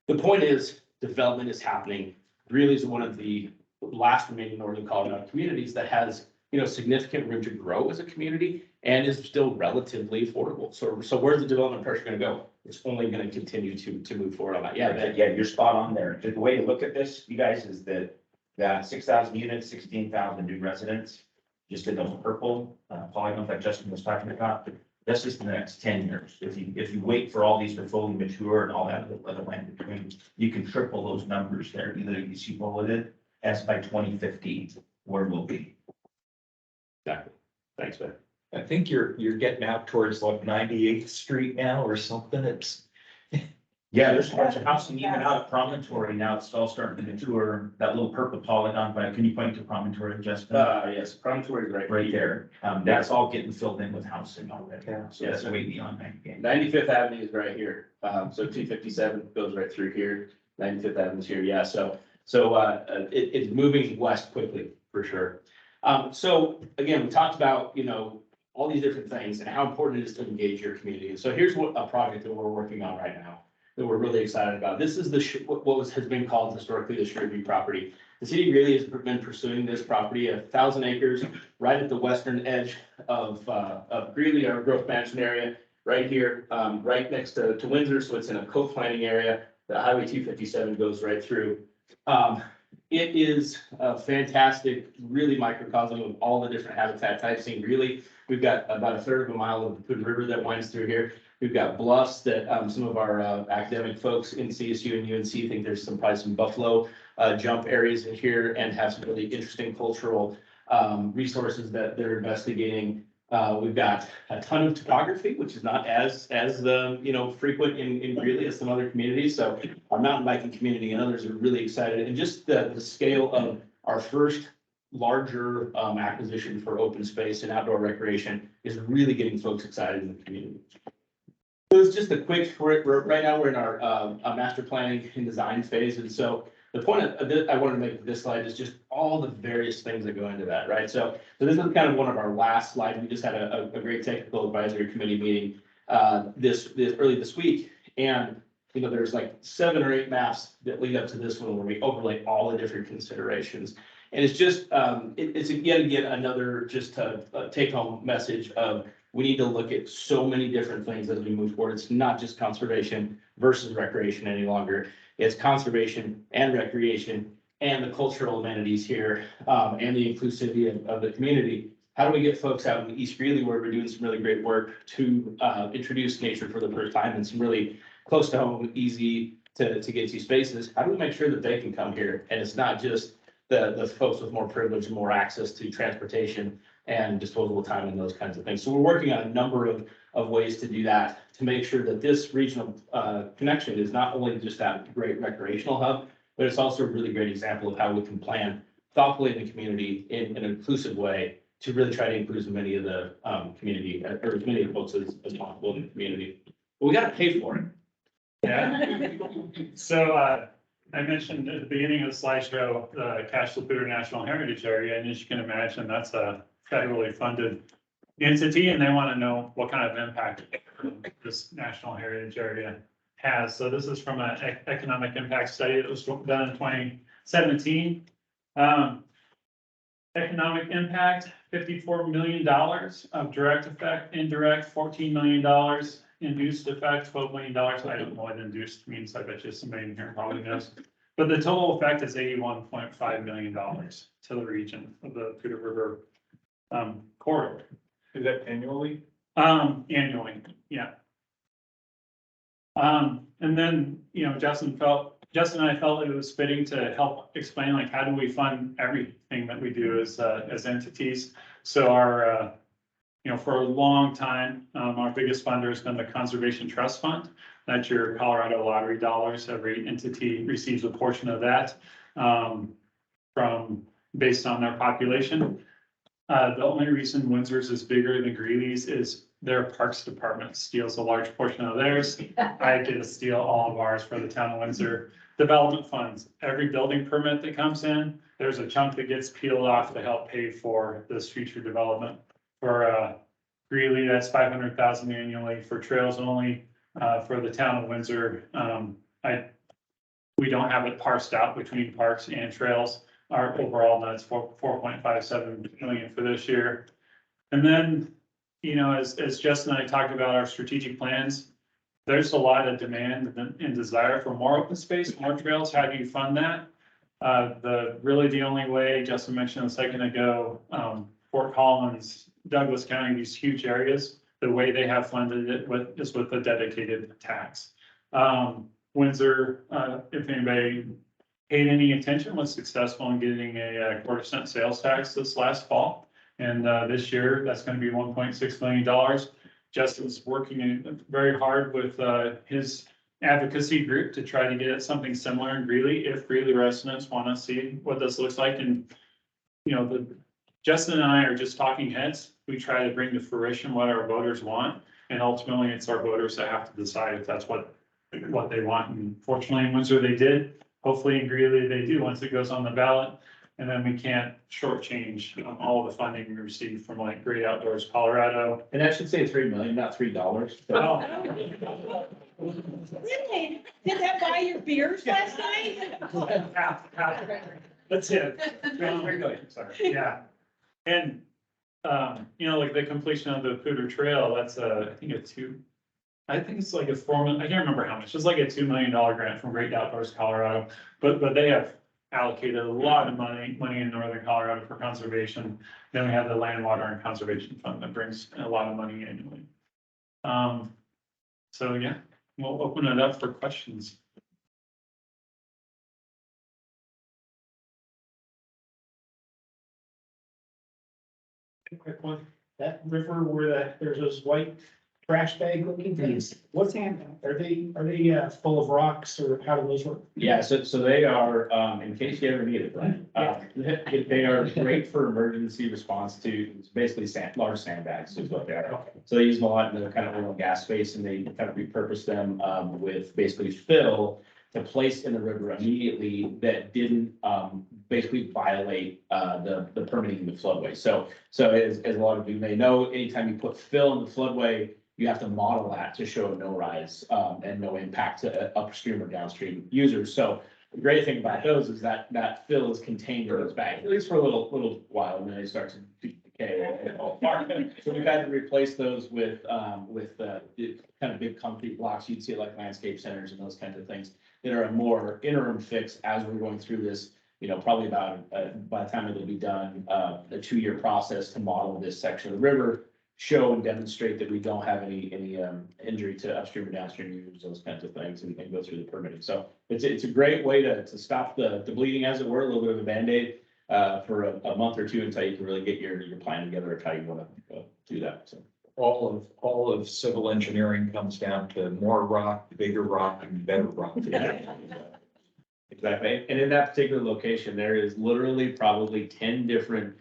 Speaker 12: the point is, development is happening. Greeley is one of the last remaining Northern Colorado communities that has, significant room to grow as a community and is still relatively affordable. So where's the development pressure going to go? It's only going to continue to move forward on that.
Speaker 1: Yeah, you're spot on there. The way to look at this, you guys, is that 6,000 units, 16,000 new residents, just in those purple polygons that Justin was talking about. That's just in the next 10 years. If you wait for all these to fully mature and all that other land between, you can triple those numbers there. Either you see what with it, as by 2050, where we'll be.
Speaker 12: Exactly. Thanks, Ben.
Speaker 10: I think you're getting out towards like 98th Street now or something.
Speaker 1: Yeah, there's a bunch of housing even out at Promontory now. It's all starting to mature. That little purple polygon, but can you point to Promontory, Justin?
Speaker 12: Yes, promontory is
Speaker 1: Right there. That's all getting filled in with housing already. So that's way beyond that game.
Speaker 12: 95th Avenue is right here. So 257 goes right through here. 95th Avenue is here. Yeah, it's moving west quickly for sure. So again, we talked about, all these different things and how important it is to engage your community. And so here's a project that we're working on right now that we're really excited about. This is has been called historically the Shrewsbury property. The city really has been pursuing this property, 1,000 acres, right at the western edge of Greeley, our growth management area, right here, right next to Windsor. So it's in a co-planning area. The Highway 257 goes right through. It is a fantastic, really microcosm of all the different habitat types in Greeley. We've got about a third of a mile of the Poudre River that winds through here. We've got bluffs that some of our academic folks in CSU and UNC think there's probably some buffalo jump areas in here and have some really interesting cultural resources that they're investigating. We've got a ton of topography, which is not as frequent in Greeley as some other communities. So our mountain biking community and others are really excited. And just the scale of our first larger acquisition for open space and outdoor recreation is really getting folks excited in the community. So it's just a quick, right now we're in our master planning and design phase. And so the point of this, I wanted to make with this slide is just all the various things that go into that, right? So this is kind of one of our last slides. We just had a great technical advisory committee meeting early this week. And there's like 7 or 8 maps that lead up to this one where we overlay all the different considerations. And it's just, it's yet again another just a take-home message of we need to look at so many different things as we move forward. It's not just conservation versus recreation any longer. It's conservation and recreation and the cultural amenities here and the inclusivity of the community. How do we get folks out in East Greeley where we're doing some really great work to introduce nature for the first time and some really close to home, easy to get to spaces? How do we make sure that they can come here? And it's not just the folks with more privilege and more access to transportation and disposable time and those kinds of things. So we're working on a number of ways to do that, to make sure that this regional connection is not only just that great recreational hub, but it's also a really great example of how we can plan thoughtfully in the community in an inclusive way to really try to include as many of the community, or as many of the folks as possible in the community. But we got to pay for it.
Speaker 11: Yeah. So I mentioned at the beginning of the slideshow, the Cache-la-Poudre National Heritage Area, and as you can imagine, that's a federally funded entity, and they want to know what kind of impact this National Heritage Area has. So this is from an economic impact study that was done in 2017. Economic impact, $54 million of direct effect, indirect, $14 million, induced effect, $12 million. I don't know what induced means. I bet you somebody in here probably knows. But the total effect is $81.5 million to the region of the Poudre River corridor.
Speaker 7: Is that annually?
Speaker 11: Annually, yeah. And then, Justin and I felt it was fitting to help explain, like, how do we fund everything that we do as entities? So our, for a long time, our biggest funder has been the Conservation Trust Fund. That's your Colorado lottery dollars. Every entity receives a portion of that based on their population. The only reason Windsor's is bigger than Greeley's is their Parks Department steals a large portion of theirs. I get to steal all of ours for the town of Windsor. Development funds, every building permit that comes in, there's a chunk that gets peeled off to help pay for this future development. For Greeley, that's $500,000 annually. For trails only, for the town of Windsor, we don't have it parsed out between parks and trails. Our overall nut's $4.57 million for this year. And then, as Justin and I talked about our strategic plans, there's a lot of demand and desire for more open space, more trails. How do you fund that? The only way, Justin mentioned a second ago, Fort Collins, Douglas County, these huge areas, the way they have funded it is with a dedicated tax. Windsor, if anybody paid any attention, was successful in getting a 1/4% sales tax this last fall. And this year, that's going to be $1.6 million. Justin's working very hard with his advocacy group to try to get something similar in Greeley, if Greeley residents want to see what this looks like. And, you know, Justin and I are just talking heads. We try to bring to fruition what our voters want. And ultimately, it's our voters that have to decide if that's what they want. And fortunately, in Windsor, they did. Hopefully in Greeley, they do once it goes on the ballot. And then we can't shortchange all the funding we receive from like Great Outdoors Colorado.
Speaker 12: And that should say 3 million, not $3.
Speaker 11: Oh.
Speaker 5: Really? Did that buy your beers last night?
Speaker 11: Half. That's it. 3 million, sorry. Yeah. And, you know, like the completion of the Poudre Trail, that's I think it's like I can't remember how much. It's like a $2 million grant from Great Outdoors Colorado. But they have allocated a lot of money in northern Colorado for conservation. Then we have the Land, Water and Conservation Fund that brings a lot of money annually. So yeah, we'll open it up for questions.
Speaker 6: Quick one, that river where there's those white trash bag looking things, what's happening? Are they full of rocks or how do those work?
Speaker 12: Yeah, so they are, in case you ever need it, right? They are great for emergency response to basically large sandbags is what they are.
Speaker 6: Okay.
Speaker 12: So they use them a lot in the kind of oil and gas space, and they kind of repurpose them with basically fill to place in the river immediately that didn't basically violate the permitting in the floodway. So as a lot of you may know, anytime you put fill in the floodway, you have to model that to show no rise and no impact to upstream or downstream users. So the great thing about those is that fill is contained in those bags, at least for a little while, and then they start to decay and fall apart. So we've had to replace those with kind of big concrete blocks. You'd see it like landscape centers and those kinds of things that are a more interim fix as we're going through this, you know, probably about, by the time it'll be done, a 2-year process to model this section of the river, show and demonstrate that we don't have any injury to upstream or downstream users, those kinds of things, and go through the permitting. So it's a great way to stop the bleeding, as it were, a little bit of a Band-Aid for a month or two until you can really get your plan together of how you want to do that. So
Speaker 10: All of civil engineering comes down to more rock, bigger rock, and better rock.
Speaker 12: Exactly. And in that particular location, there is literally probably 10 different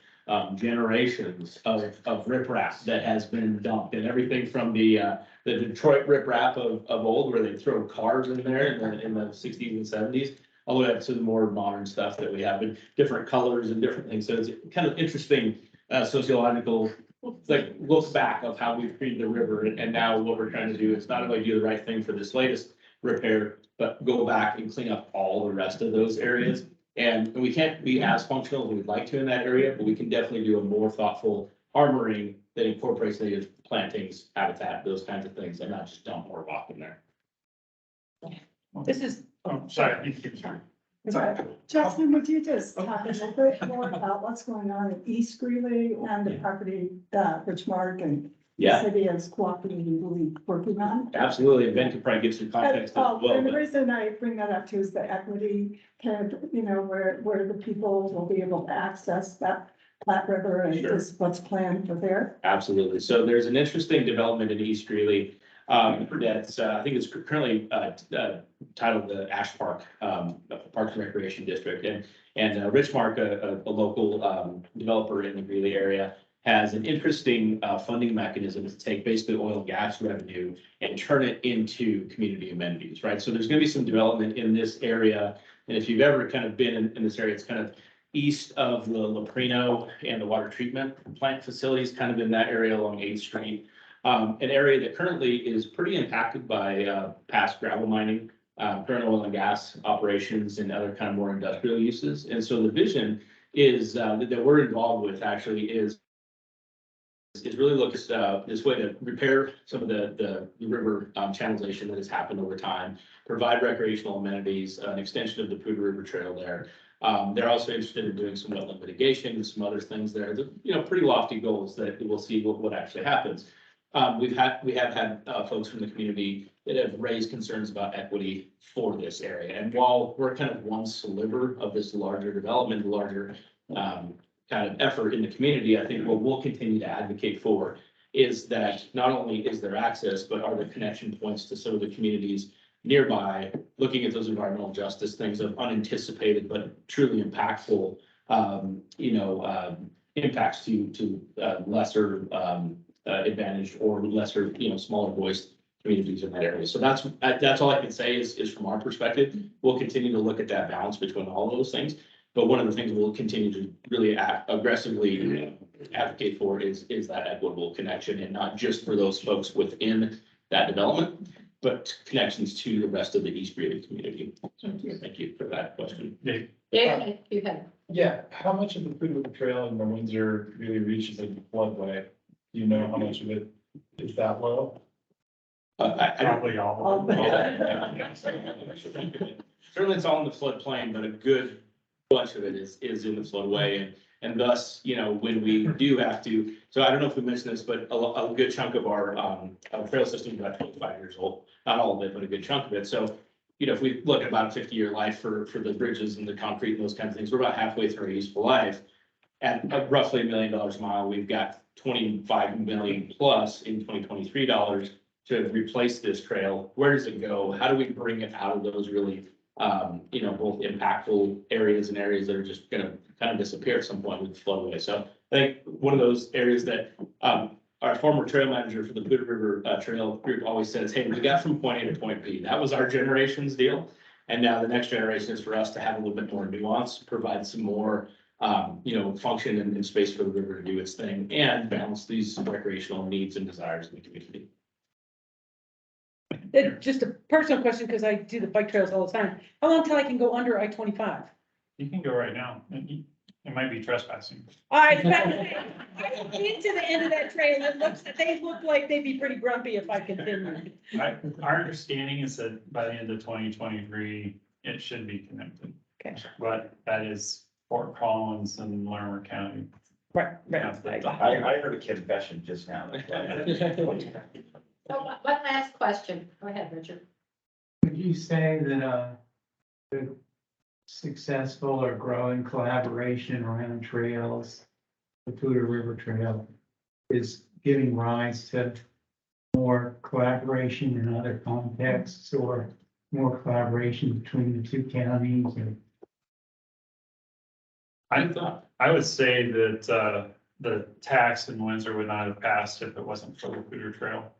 Speaker 12: generations of riprap that has been dumped, and everything from the Detroit riprap of old, where they throw cars in there in the 60s and 70s, all the way up to the more modern stuff that we have in different colors and different things. So it's kind of interesting sociological look back of how we've treated the river, and now what we're trying to do is not only do the right thing for this latest repair, but go back and clean up all the rest of those areas. And we can't be as functional as we'd like to in that area, but we can definitely do a more thoughtful armoring that incorporates native plantings, habitat, those kinds of things, and not just dump more rock in there.
Speaker 5: This is,
Speaker 11: Sorry.
Speaker 13: Justin, would you just talk a little bit more about what's going on in East Greeley and the property that Rich Mark and the
Speaker 12: Yeah,
Speaker 13: city is cooperatively working on?
Speaker 12: absolutely. And Ben could probably give some context as well.
Speaker 13: And the
Speaker 12: But
Speaker 13: reason I bring that up too is the equity, kind of, you know, where the people will be able to access that Platte River and
Speaker 12: Sure.
Speaker 13: just what's planned for there.
Speaker 12: absolutely. So there's an interesting development in East Greeley that's, I think it's currently titled the Ash Park Parks and Recreation District. And Rich Mark, a local developer in the Greeley area, has an interesting funding mechanism to take basically oil and gas revenue and turn it into community amenities, right? So there's gonna be some development in this area. And if you've ever kind of been in this area, it's kind of east of the Loprino and the water treatment plant facilities, kind of in that area along 8th Street. An area that currently is pretty impacted by past gravel mining, current oil and gas operations, and other kind of more industrial uses. And so the vision is that we're involved with actually is really look at this way to repair some of the river channelization that has happened over time, provide recreational amenities, an extension of the Poudre River Trail there. They're also interested in doing some wetland mitigation and some other things there. They're, pretty lofty goals that we'll see what actually happens. We have had folks from the community that have raised concerns about equity for this area. And while we're kind of one sliver of this larger development, larger kind of effort in the community, I think what we'll continue to advocate for is that not only is there access, but are there connection points to some of the communities nearby, looking at those environmental justice things of unanticipated but truly impactful, impacts to lesser advantaged or lesser, smaller voiced communities in that area. So that's all I can say is from our perspective, we'll continue to look at that balance between all of those things. But one of the things we'll continue to really aggressively advocate for is that equitable connection, and not just for those folks within that development, but connections to the rest of the East Greeley community. So thank you for that question.
Speaker 2: Yeah, you have.
Speaker 7: Yeah, how much of the Food River Trail in the Windsor really reaches a floodway? Do you know how much of it is that low?
Speaker 12: I don't.
Speaker 11: Probably all.
Speaker 12: Certainly it's all in the floodplain, but a good bunch of it is in the floodway, and thus, when we do have to, so I don't know if we mentioned this, but a good chunk of our trail system is about 25 years old. Not all of it, but a good chunk of it. So, if we look at about a 50-year life for the bridges and the concrete and those kinds of things, we're about halfway through our useful life. At roughly $1 million a mile, we've got 25 million plus in 2023 dollars to replace this trail. Where does it go? How do we bring it out of those really, both impactful areas and areas that are just gonna kind of disappear at some point with the flowway? So I think one of those areas that, our former trail manager for the Poudre River Trail group always says, hey, we got from point A to point B. That was our generation's deal. And now the next generation is for us to have a little bit more nuance, provide some more, function and space for the river to do its thing, and balance these recreational needs and desires in the community.
Speaker 5: Just a personal question, because I do the bike trails all the time. How long till I can go under I-25?
Speaker 11: You can go right now. It might be trespassing.
Speaker 5: I've been to the end of that trail. They look like they'd be pretty grumpy if I continued.
Speaker 11: Our understanding is that by the end of 2023, it should be connected.
Speaker 5: Okay.
Speaker 11: But that is Fort Collins and Larimer County.
Speaker 5: Right.
Speaker 1: I heard a confession just now.
Speaker 2: So one last question. Go ahead, Richard.
Speaker 9: Would you say that, the successful or growing collaboration around trails, the Poudre River Trail, is giving rise to more collaboration in other contexts, or more collaboration between the two counties?
Speaker 11: I would say that the tax in Windsor would not have passed if it wasn't for the Poudre Trail.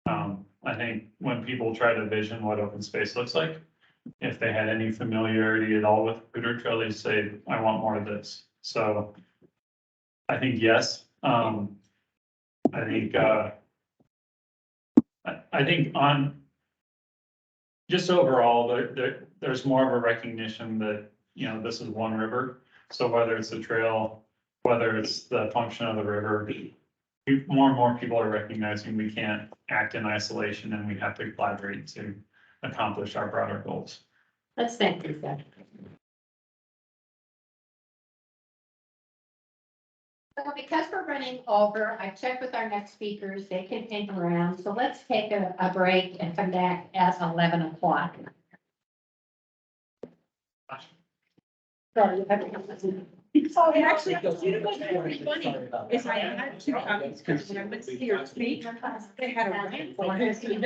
Speaker 11: I think when people try to vision what open space looks like, if they had any familiarity at all with Poudre Trail, they say, I want more of this. So I think yes. I think on just overall, there's more of a recognition that, this is one river. So whether it's the trail, whether it's the function of the river, more and more people are recognizing we can't act in isolation, and we have to collaborate to accomplish our broader goals.
Speaker 2: Let's thank you, Zach. So because we're running over, I checked with our next speakers, they can hang around. So let's take a break and come back at 11 o'clock.
Speaker 5: Sorry. Oh, and actually, you know what's really funny is I had two copies, because when I went to see your speech, they had a rainfall. I have some cool.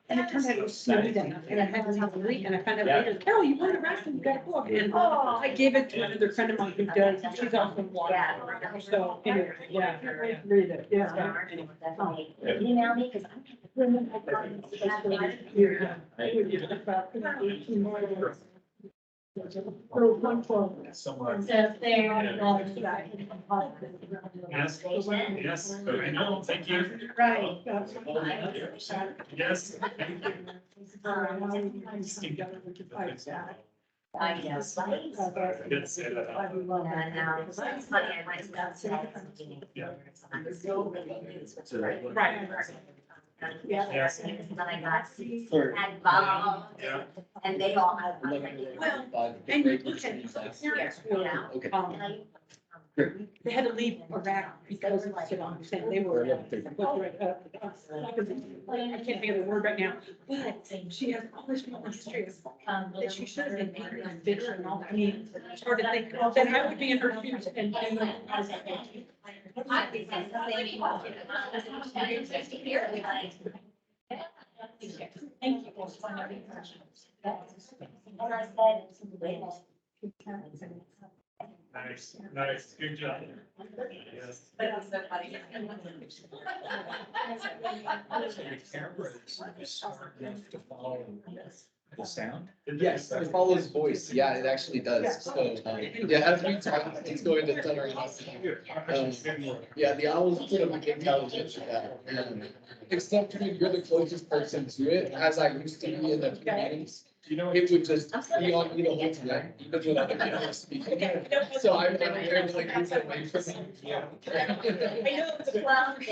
Speaker 5: And it turned out it was snowed in, and I had to leave early, and I found out later, Carol, you won a raffle, you got a book, and I gave it to another friend of mine who does, she's off from water. So, anyway, yeah, read it, yeah.
Speaker 3: Email me, because
Speaker 7: Somewhere.
Speaker 11: Yes, I know, thank you.
Speaker 5: Right.
Speaker 11: Yes.
Speaker 3: I guess.
Speaker 11: Good to say that.
Speaker 3: It's funny, I might have said at the beginning.
Speaker 5: Right.
Speaker 11: Yes.
Speaker 3: And then I got had Bob,
Speaker 11: Yeah.
Speaker 3: and they all had.
Speaker 5: Well, and you look at these parents, they had to leave Iraq because of Saddam Hussein. They were, I can't think of the word right now, but she has all this long history that she should have been angry and bitter and all. I mean, it's hard to think that I would be in her shoes and do that.
Speaker 8: Thank you.
Speaker 11: Nice, nice, good job. Yes.
Speaker 10: The camera is smart enough to follow the sound.
Speaker 6: Yes, it follows voice. Yeah, it actually does. So, yeah, as we talk, it's going to turn around. Yeah, the owl's pretty intelligent. Except for you're the closest person to it, as I used to be in the communities. It would just be on me the whole time, even when other people are speaking. So I'm there to like move away from it.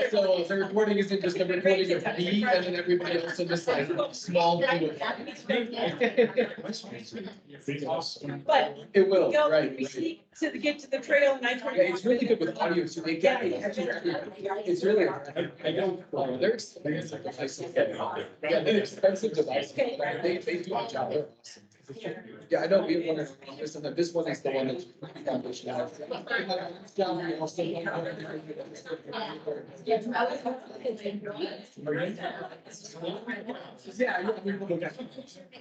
Speaker 6: So the recording isn't just a recording of me and then everybody else in this like small view.
Speaker 5: But
Speaker 6: It will,
Speaker 5: go,
Speaker 6: right?
Speaker 5: we see to get to the trail and I turn.
Speaker 6: Yeah, it's really good with audio too. It catches everything. It's really, I don't, they're expensive devices. Yeah, they're expensive devices. They do a job. They're awesome. Yeah, I know we have one in our office and then this one is the one that's foundational. Yeah,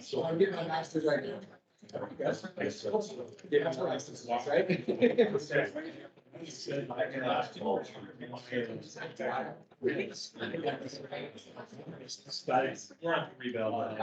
Speaker 6: so I'm getting my master's right now. Yes. Yeah, that's what I said, right?
Speaker 11: Studies, we're on rebound.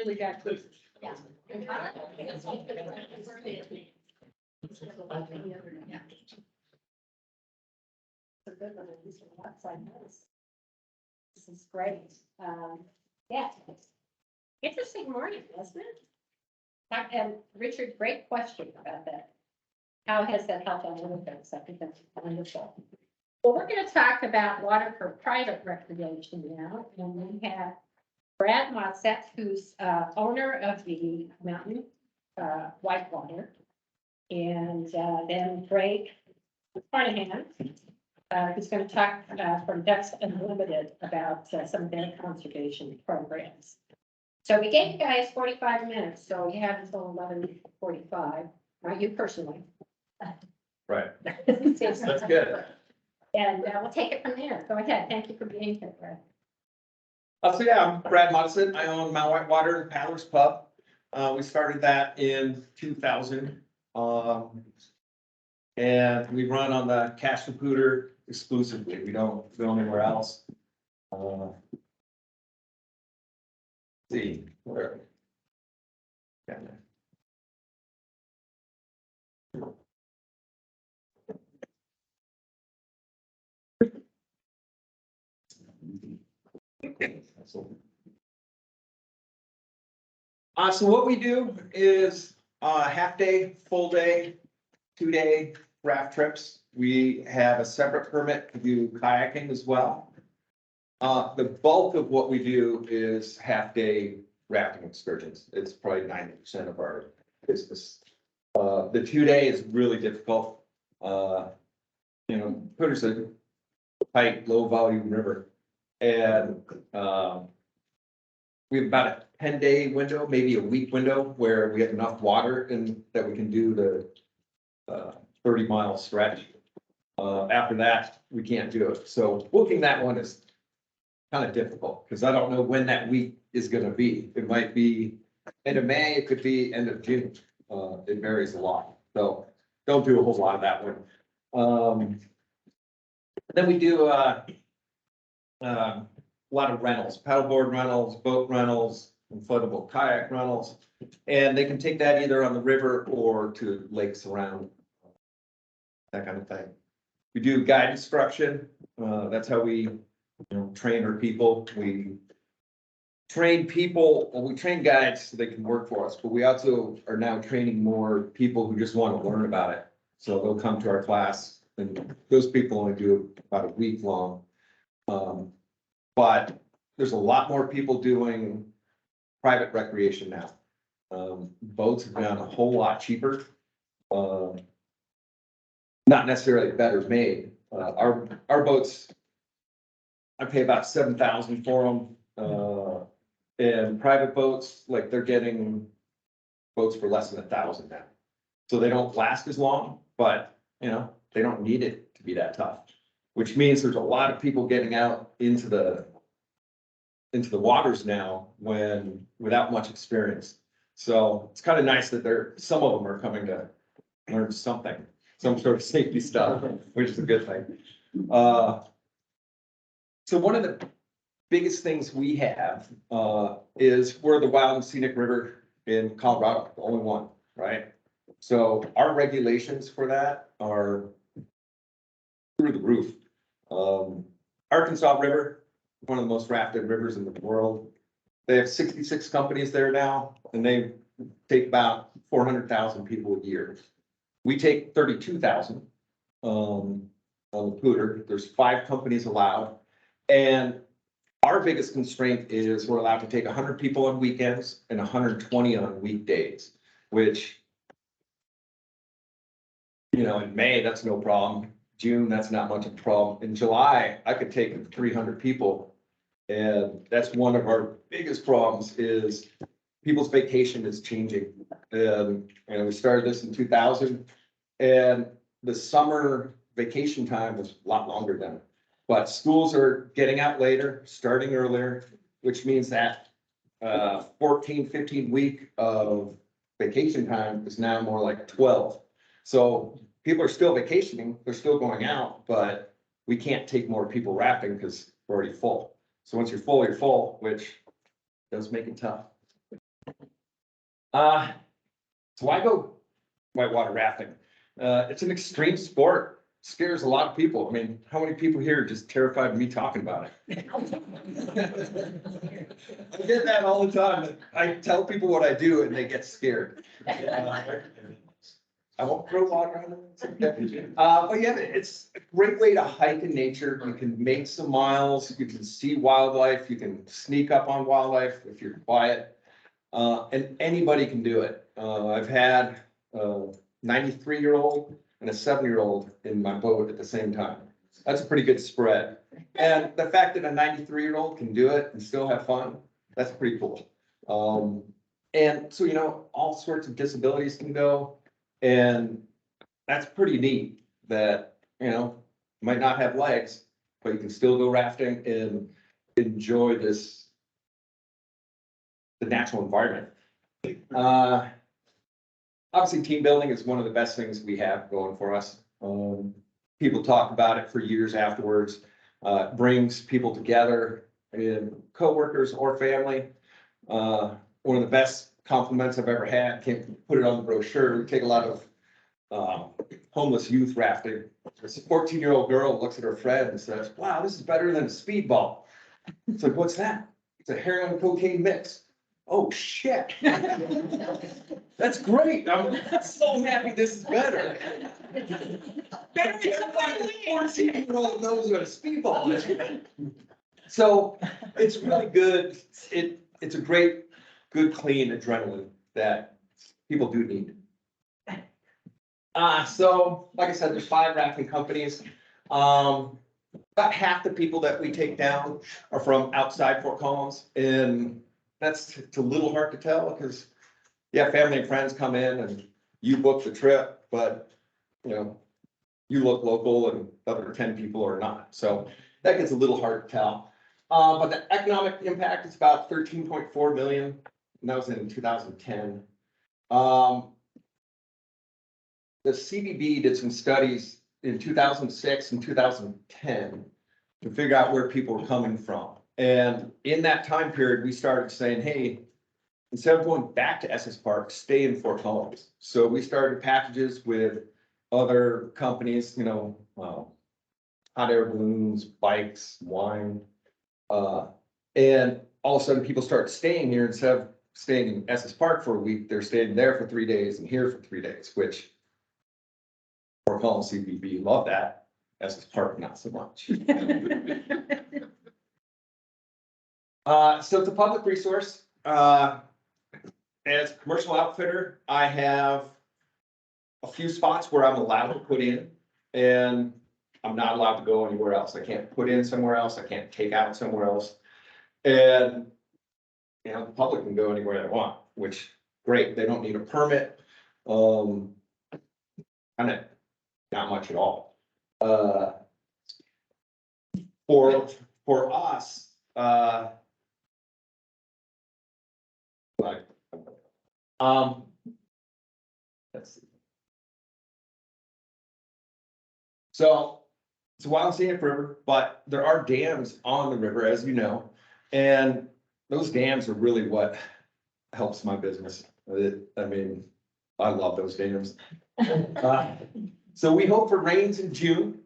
Speaker 2: we got. This is great. Yeah. Interesting morning, wasn't it? And Richard, great question about that. How has that helped on other things? I think that's wonderful. Well, we're going to talk about water for private recreation now, and we have Brad Motzett, who's owner of the Mountain Whitewater, and then Greg Carnahan, who's going to talk from Ducks Unlimited about some of their conservation programs. So we gave you guys 45 minutes, so you have until 11:45, not you personally.
Speaker 4: Right.
Speaker 2: That's
Speaker 4: good.
Speaker 2: And we'll take it from there. Go ahead. Thank you for being here, Brad.
Speaker 14: So yeah, I'm Brad Modison. I own Mount Whitewater Paddlers Pub. We started that in 2000. And we run on the Cache and Pooter exclusively. We don't go anywhere else. See, where? Yeah. So what we do is half day, full day, 2-day raft trips. We have a separate permit to do kayaking as well. The bulk of what we do is half day rafting excursions. It's probably 90% of our business. The 2-day is really difficult. Pooter's a tight, low volume river. And we have about a 10-day window, maybe a week window where we have enough water and that we can do the 30-mile stretch. After that, we can't do it. So booking that one is kind of difficult because I don't know when that week is going to be. It might be end of May, it could be end of June. It varies a lot. So don't do a whole lot of that one. Then we do a lot of rentals, paddleboard rentals, boat rentals, inflatable kayak rentals. And they can take that either on the river or to lakes around, that kind of thing. We do guide instruction. That's how we train our people. We train people, well, we train guides so they can work for us, but we also are now training more people who just want to learn about it. So they'll come to our class and those people only do about a week long. But there's a lot more people doing private recreation now. Boats have gotten a whole lot cheaper. Not necessarily better made. Our boats, I pay about $7,000 for them. And private boats, like they're getting boats for less than $1,000 now. So they don't last as long, but they don't need it to be that tough. Which means there's a lot of people getting out into the waters now without much experience. So it's kind of nice that some of them are coming to learn something, some sort of safety stuff, which is a good thing. So one of the biggest things we have is we're the wild and scenic river in Colorado, the only one, right? So our regulations for that are through the roof. Arkansas River, one of the most rafted rivers in the world. They have 66 companies there now, and they take about 400,000 people a year. We take 32,000 on the Pooter. There's 5 companies allowed. And our biggest constraint is we're allowed to take 100 people on weekends and 120 on weekdays, which, in May, that's no problem. June, that's not much of a problem. In July, I could take 300 people. And that's one of our biggest problems is people's vacation is changing. And we started this in 2000 and the summer vacation time was a lot longer then. But schools are getting out later, starting earlier, which means that 14, 15 week of vacation time is now more like 12. So people are still vacationing, they're still going out, but we can't take more people rafting because we're already full. So once you're full, which does make it tough. So I go whitewater rafting. It's an extreme sport, scares a lot of people. I mean, how many people here are just terrified of me talking about it? I get that all the time. I tell people what I do and they get scared. I won't throw water on them. But yeah, it's a great way to hike in nature. You can make some miles, you can see wildlife, you can sneak up on wildlife if you're quiet. And anybody can do it. I've had a 93-year-old and a 7-year-old in my boat at the same time. That's a pretty good spread. And the fact that a 93-year-old can do it and still have fun, that's pretty cool. And so, you know, all sorts of disabilities can go. And that's pretty neat that, you know, might not have legs, but you can still go rafting and enjoy this, the natural environment. Obviously, team building is one of the best things we have going for us. People talk about it for years afterwards. Brings people together, and coworkers or family. One of the best compliments I've ever had. Can't put it on the brochure. We take a lot of homeless youth rafting. This 14-year-old girl looks at her friend and says, "Wow, this is better than a speedball." It's like, "What's that?" It's a heroin and cocaine mix. Oh, shit. That's great. I'm so happy this is better. Better than somebody 14-year-old knows what a speedball is. So it's really good. It's a great, good, clean adrenaline that people do need. So like I said, there's 5 rafting companies. About half the people that we take down are from outside Fort Collins, and it's a little hard to tell because, yeah, family and friends come in and you book the trip, but you know, you look local and the other 10 people are not. So that gets a little hard to tell. But the economic impact is about 13.4 million, and that was in 2010. The CBB did some studies in 2006 and 2010 to figure out where people were coming from. And in that time period, we started saying, hey, instead of going back to Estes Park, stay in Fort Collins. So we started packages with other companies, you know, hot air balloons, bikes, wine. And all of a sudden people start staying here instead of staying in Estes Park for a week, they're staying there for 3 days and here for 3 days, which Fort Collins CBB love that. Estes Park, not so much. So it's a public resource. As a commercial outfitter, I have a few spots where I'm allowed to put in, and I'm not allowed to go anywhere else. I can't put in somewhere else. I can't take out somewhere else. And, you know, the public can go anywhere they want, which great. They don't need a permit. Kind of not much at all. For us, let's see. So it's a wild scenic river, but there are dams on the river, as you know, and those dams are really what helps my business. I mean, I love those dams. So we hope for rains in June,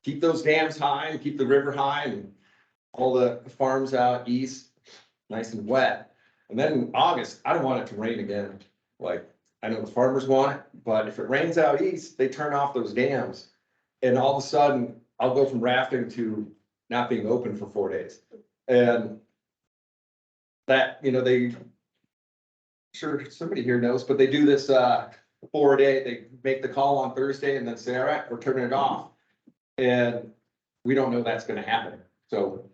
Speaker 14: keep those dams high and keep the river high and all the farms out east nice and wet. And then in August, I don't want it to rain again. Like, I know the farmers want it, but if it rains out east, they turn off those dams. And all of a sudden, I'll go from rafting to not being open for 4 days. And that, you know, sure, somebody here knows, but they do this 4-day, they make the call on Thursday and then say, all right, we're turning it off. And we don't know that's gonna happen. So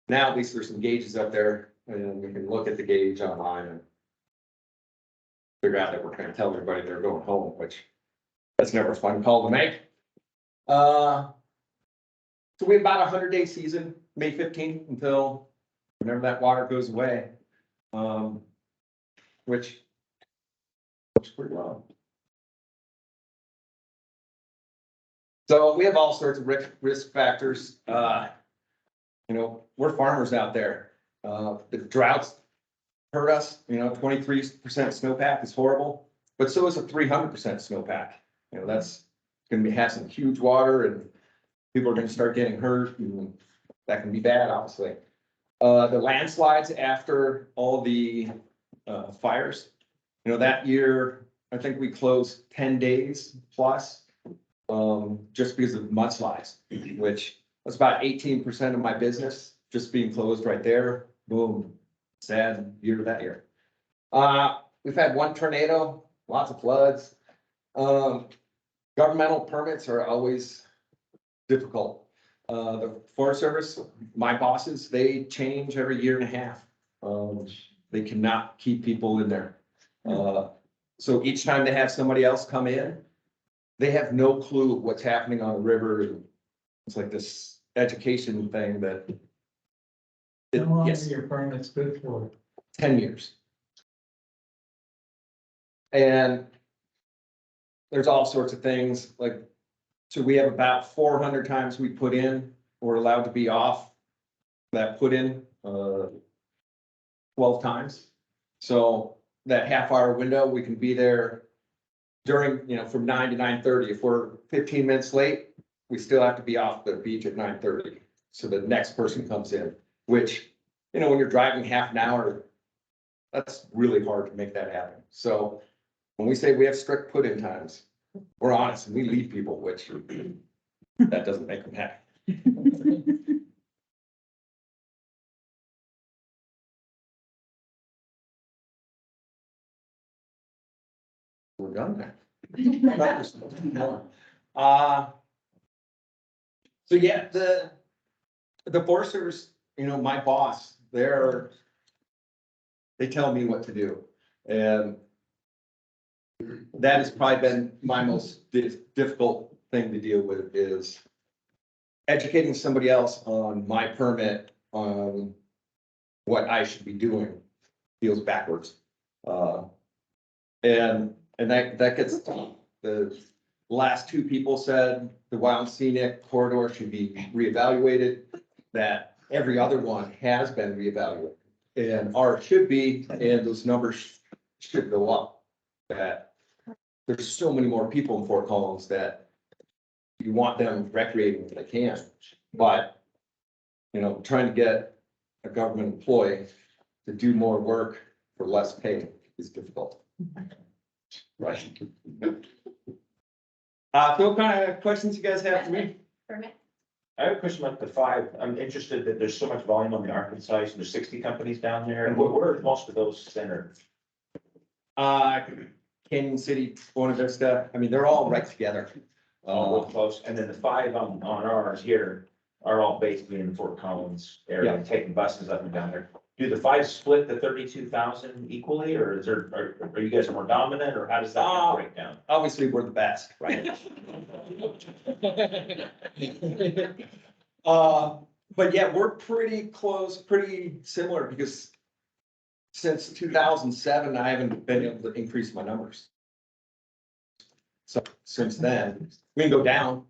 Speaker 14: now at least there's some gauges up there and we can look at the gauge online and figure out that we're gonna tell everybody they're going home, which that's never a fun call to make. So we have about a 100-day season, May 15th until whenever that water goes away. Which works pretty well. So we have all sorts of risk factors. You know, we're farmers out there. The droughts hurt us, 23% snowpack is horrible, but so is a 300% snowpack. That's gonna have some huge water and people are gonna start getting hurt and that can be bad, obviously. The landslides after all the fires, that year, I think we closed 10 days plus, just because of mudslides, which was about 18% of my business, just being closed right there. Boom, sad year that year. We've had one tornado, lots of floods. Governmental permits are always difficult. The Forest Service, my bosses, they change every year and a half. They cannot keep people in there. So each time they have somebody else come in, they have no clue what's happening on the river. It's like this education thing that.
Speaker 9: How long are
Speaker 14: Yes,
Speaker 9: your permits good for?
Speaker 14: 10 years. And there's all sorts of things like, so we have about 400 times we put in, we're allowed to be off that put in 12 times. So that half-hour window, we can be there during, from 9 to 9:30. If we're 15 minutes late, we still have to be off the beach at 9:30. So the next person comes in, which, when you're driving half an hour, that's really hard to make that happen. So when we say we have strict put-in times, we're honest and we leave people, which that doesn't make them happy. We're done there. So yeah, the Forest Service, my boss, they tell me what to do. And that has probably been my most difficult thing to deal with, is educating somebody else on my permit, on what I should be doing feels backwards. And that gets, the last two people said the wild and scenic corridor should be reevaluated, that every other one has been reevaluated. And ours should be, and those numbers should go up. That there's so many more people in Fort Collins that you want them recreating if they can, but trying to get a government employee to do more work for less pay is difficult. Right. So what kind of questions you guys have for me?
Speaker 2: Permit.
Speaker 1: I have a question about the 5. I'm interested that there's so much volume on the Arkansas side. So there's 60 companies down there. And where are most of those centered?
Speaker 14: Canyon City, Buena Vista, I mean, they're all right together.
Speaker 1: Real close. And then the 5 on ours here are all basically in the Fort Collins area,
Speaker 14: Yeah.
Speaker 1: taking buses up and down there. Do the 5 split the 32,000 equally, or are you guys more dominant, or how does that break down?
Speaker 14: Obviously, we're the best, right? But yeah, we're pretty close, pretty similar, because since 2007, I haven't been able to increase my numbers. So since then, we can go down,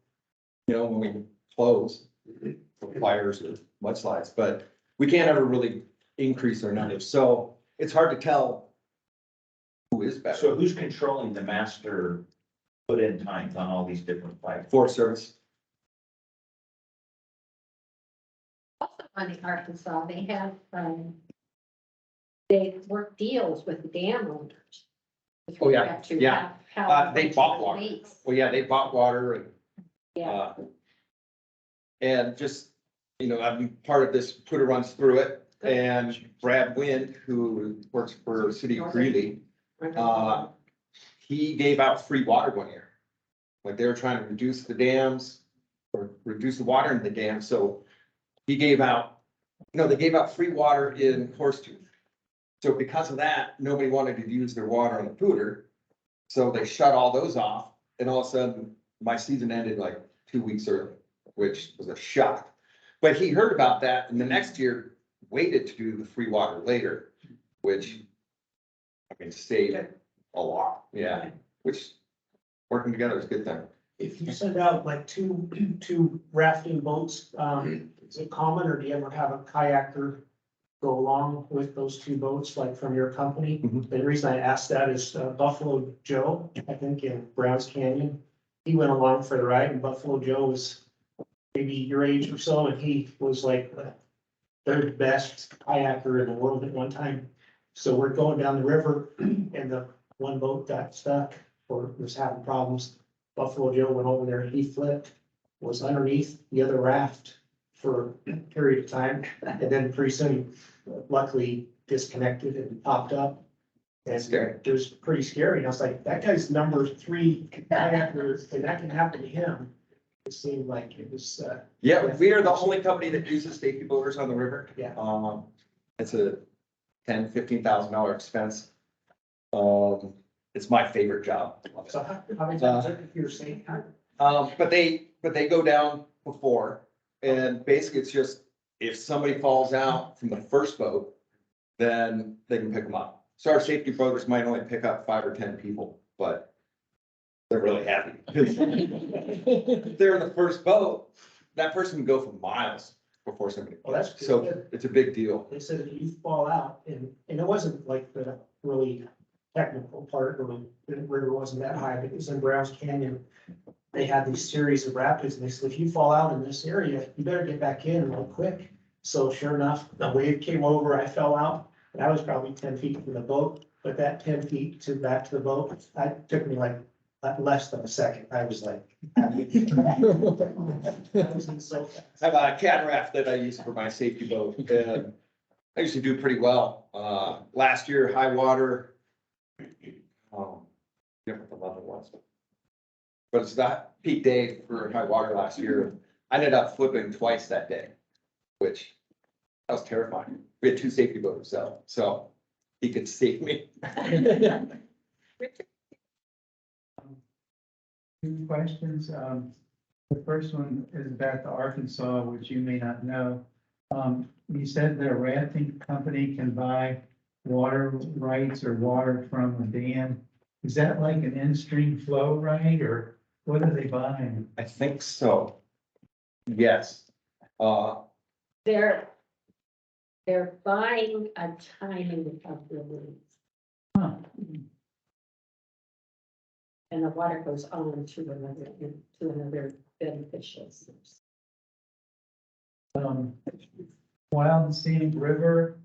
Speaker 14: when we close for fires or mudslides, but we can't ever really increase our numbers. So it's hard to tell who is better.
Speaker 1: So who's controlling the master put-in times on all these different 5?
Speaker 14: Forest Service.
Speaker 2: Also on the Arkansas, they have, they work deals with the dam owners. with
Speaker 14: Oh, yeah,
Speaker 2: respect to
Speaker 14: yeah.
Speaker 2: how
Speaker 14: They
Speaker 2: much
Speaker 14: bought
Speaker 2: it
Speaker 14: water.
Speaker 2: leaks.
Speaker 14: Well, yeah, they bought water and,
Speaker 2: Yeah,
Speaker 14: and just, I've been part of this, Twitter runs through it. And Brad Wind, who works for City of Greeley, he gave out free water one year. Like they were trying to reduce the dams or reduce the water in the dam. So he gave out, they gave out free water in Horsetooth. So because of that, nobody wanted to use their water on the Pooter. So they shut all those off, and all of a sudden my season ended like 2 weeks early, which was a shock. But he heard about that, and the next year waited to do the free water later, which saved a lot. Yeah, which working together is a good thing.
Speaker 6: If you send out like two rafting boats, is it common, or do you ever have a kayaker go along with those two boats, like from your company.
Speaker 14: Mhm.
Speaker 6: The reason I asked that is Buffalo Joe, I think in Browns Canyon. He went along for the ride and Buffalo Joe was maybe your age or so, and he was like the third best kayaker in the world at one time. So we're going down the river and the one boat got stuck or was having problems. Buffalo Joe went over there, he flipped, was underneath the other raft for a period of time, and then pretty soon, luckily disconnected and popped up. And
Speaker 14: Scary.
Speaker 6: it was pretty scary, and I was like, that guy's number 3 kayaker, and that can happen to him. It seemed like it was,
Speaker 14: Yeah, we are the only company that uses safety boaters on the river.
Speaker 6: Yeah.
Speaker 14: It's a $10,000-15,000 expense. It's my favorite job.
Speaker 6: so how many times if you're saying,
Speaker 14: But they go down before, and basically it's just, if somebody falls out from the first boat, then they can pick them up. So our safety boaters might only pick up 5 or 10 people, but they're really happy. If they're in the first boat, that person can go for miles before somebody.
Speaker 6: well, that's good.
Speaker 14: So it's a big deal.
Speaker 6: They said if you fall out, and it wasn't like the really technical part, or the river wasn't that high, but it was in Browns Canyon. They had these series of rapids, and they said, if you fall out in this area, you better get back in real quick. So sure enough, the wave came over, I fell out, and I was probably 10 feet from the boat, but that 10 feet to back to the boat, it took me like less than a second. I was like. I was in so fast.
Speaker 14: I have a cataract that I use for my safety boat, and I usually do pretty well. Last year, high water. Different the level was. But it's not peak day for high water last year. I ended up flipping twice that day, which that was terrifying. We had 2 safety boats out, so he could save me.
Speaker 9: 2 questions. The first one is back to Arkansas, which you may not know. You said that a rafting company can buy water rights or water from a dam. Is that like an in-stream flow right, or what are they buying?
Speaker 14: I think so. Yes.
Speaker 2: They're buying a timing of the leaves,
Speaker 9: Huh.
Speaker 2: and the water goes on to another beneficial source.
Speaker 9: Wild and Scenic River,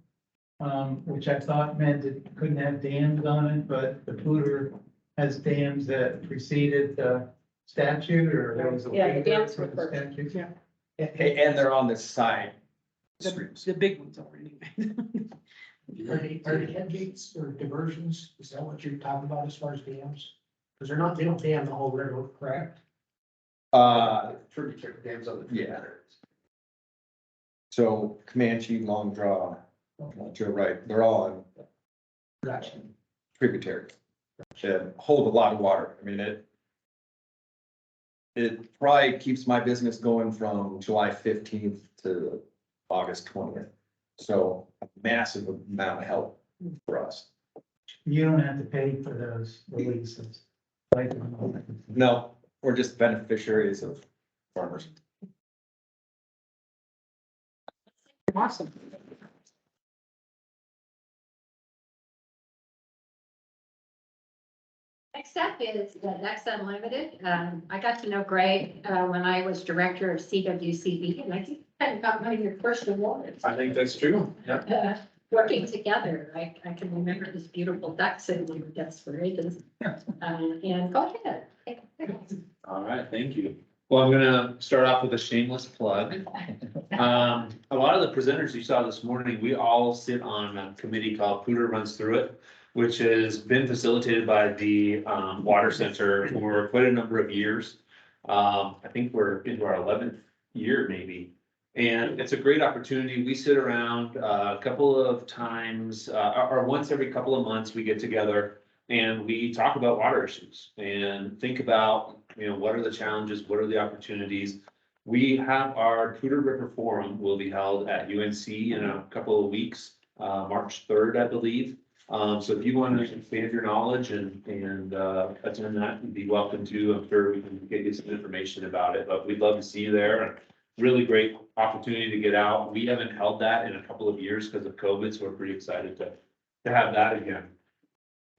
Speaker 9: which I thought meant it couldn't have dams on it, but the Poudre has dams that preceded the statute, or there was a
Speaker 2: Yeah, the
Speaker 9: waiver
Speaker 2: dams
Speaker 9: for
Speaker 2: were
Speaker 9: the
Speaker 2: first.
Speaker 9: statute.
Speaker 6: Yeah.
Speaker 14: And they're on the side. streets.
Speaker 5: The big ones are anyway.
Speaker 6: Are the head gates or diversions, is that what you're talking about as far as dams? Because they don't dam the whole river, correct?
Speaker 4: Tributary dams on the.
Speaker 14: Yeah. So Comanche, Long Draw, Joe Wright, they're all on
Speaker 6: Gotcha.
Speaker 14: tributaries. And hold a lot of water. I mean, it probably keeps my business going from July 15th to August 20th. So a massive amount of help for us.
Speaker 9: You don't have to pay for those releases. Like,
Speaker 14: No, we're just beneficiaries of farmers.
Speaker 5: Awesome.
Speaker 2: Next up is the Next Unlimited. I got to know Greg when I was director of CWCB, and I think I kind of got one of your first awards.
Speaker 11: I think that's true. Yeah.
Speaker 2: Working together, I can remember this beautiful duck sitting on your desk for ages. And go ahead.
Speaker 15: All right, thank you. Well, I'm gonna start off with a shameless plug. A lot of the presenters you saw this morning, we all sit on a committee called Poudre Runs Through It, which has been facilitated by the Water Center for quite a number of years. I think we're into our 11th year maybe. And it's a great opportunity. We sit around a couple of times, or once every couple of months, we get together and we talk about water issues and think about, what are the challenges, what are the opportunities? We have our Poudre River Forum will be held at UNC in a couple of weeks, March 3rd, I believe. So if you want to expand your knowledge and attend that, you'd be welcome to. I'm sure we can get you some information about it, but we'd love to see you there. really great opportunity to get out. We haven't held that in a couple of years because of COVID, so we're pretty excited to have that again.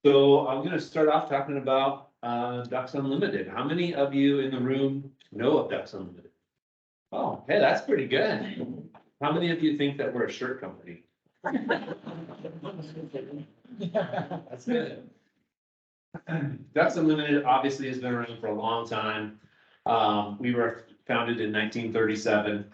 Speaker 15: So I'm gonna start off talking about Ducks Unlimited. How many of you in the room know of Ducks Unlimited? Oh, hey, that's pretty good. How many of you think that we're a shirt company? That's good. Ducks Unlimited obviously has been around for a long time. We were founded in 1937.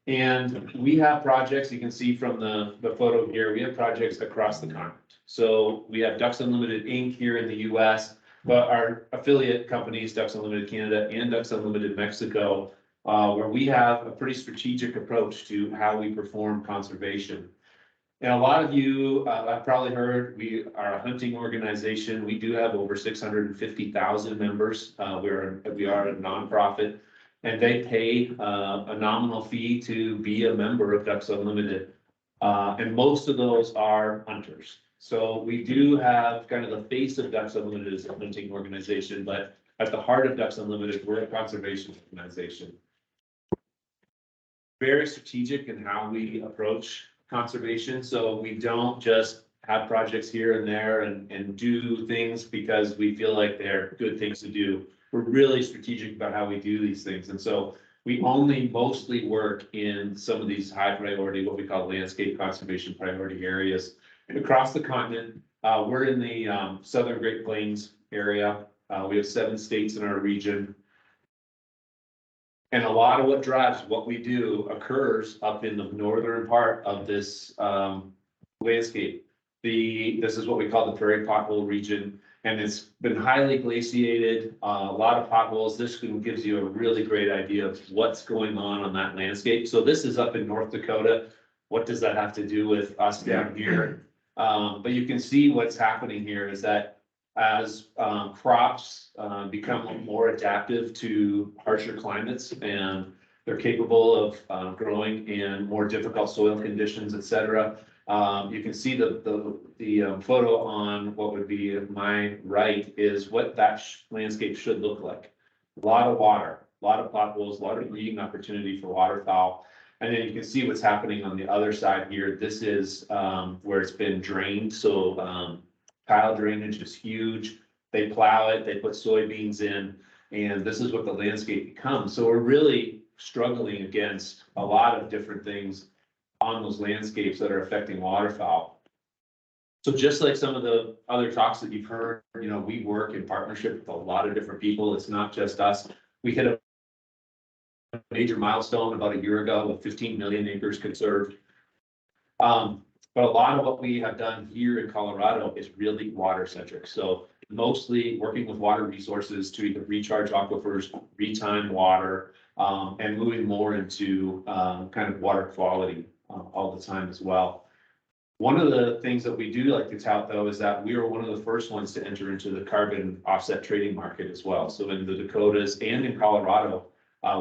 Speaker 15: And we have projects, you can see from the photo here, we have projects across the continent. So we have Ducks Unlimited Inc. here in the US, but our affiliate companies, Ducks Unlimited Canada and Ducks Unlimited Mexico, where we have a pretty strategic approach to how we perform conservation. And a lot of you, I've probably heard, we are a hunting organization. We do have over 650,000 members. We are a nonprofit. And they pay a nominal fee to be a member of Ducks Unlimited. And most of those are hunters. So we do have kind of the face of Ducks Unlimited as a hunting organization, but at the heart of Ducks Unlimited, we're a conservation organization. Very strategic in how we approach conservation. So we don't just have projects here and there and do things because we feel like they're good things to do. We're really strategic about how we do these things. And so we only mostly work in some of these high priority, what we call landscape conservation priority areas. And across the continent, we're in the Southern Great Plains area. We have 7 states in our region. And a lot of what drives what we do occurs up in the northern part of this landscape. This is what we call the prairie pothole region. And it's been highly glaciated, a lot of potholes. This gives you a really great idea of what's going on that landscape. So this is up in North Dakota. What does that have to do with us down here? But you can see what's happening here is that as crops become more adaptive to harsher climates and they're capable of growing in more difficult soil conditions, et cetera. You can see the photo on what would be my right is what that landscape should look like. A lot of water, a lot of potholes, a lot of breeding opportunity for waterfowl. And then you can see what's happening on the other side here. This is where it's been drained. So tile drainage is huge. They plow it, they put soybeans in, and this is what the landscape becomes. So we're really struggling against a lot of different things on those landscapes that are affecting waterfowl. So just like some of the other talks that you've heard, you know, we work in partnership with a lot of different people. It's not just us. We hit a major milestone about a year ago with 15 million acres conserved. But a lot of what we have done here in Colorado is really water centric. So mostly working with water resources to either recharge aquifers, retime water, and moving more into kind of water quality all the time as well. One of the things that we do like to tout though is that we were one of the first ones to enter into the carbon offset trading market as well. So in the Dakotas and in Colorado,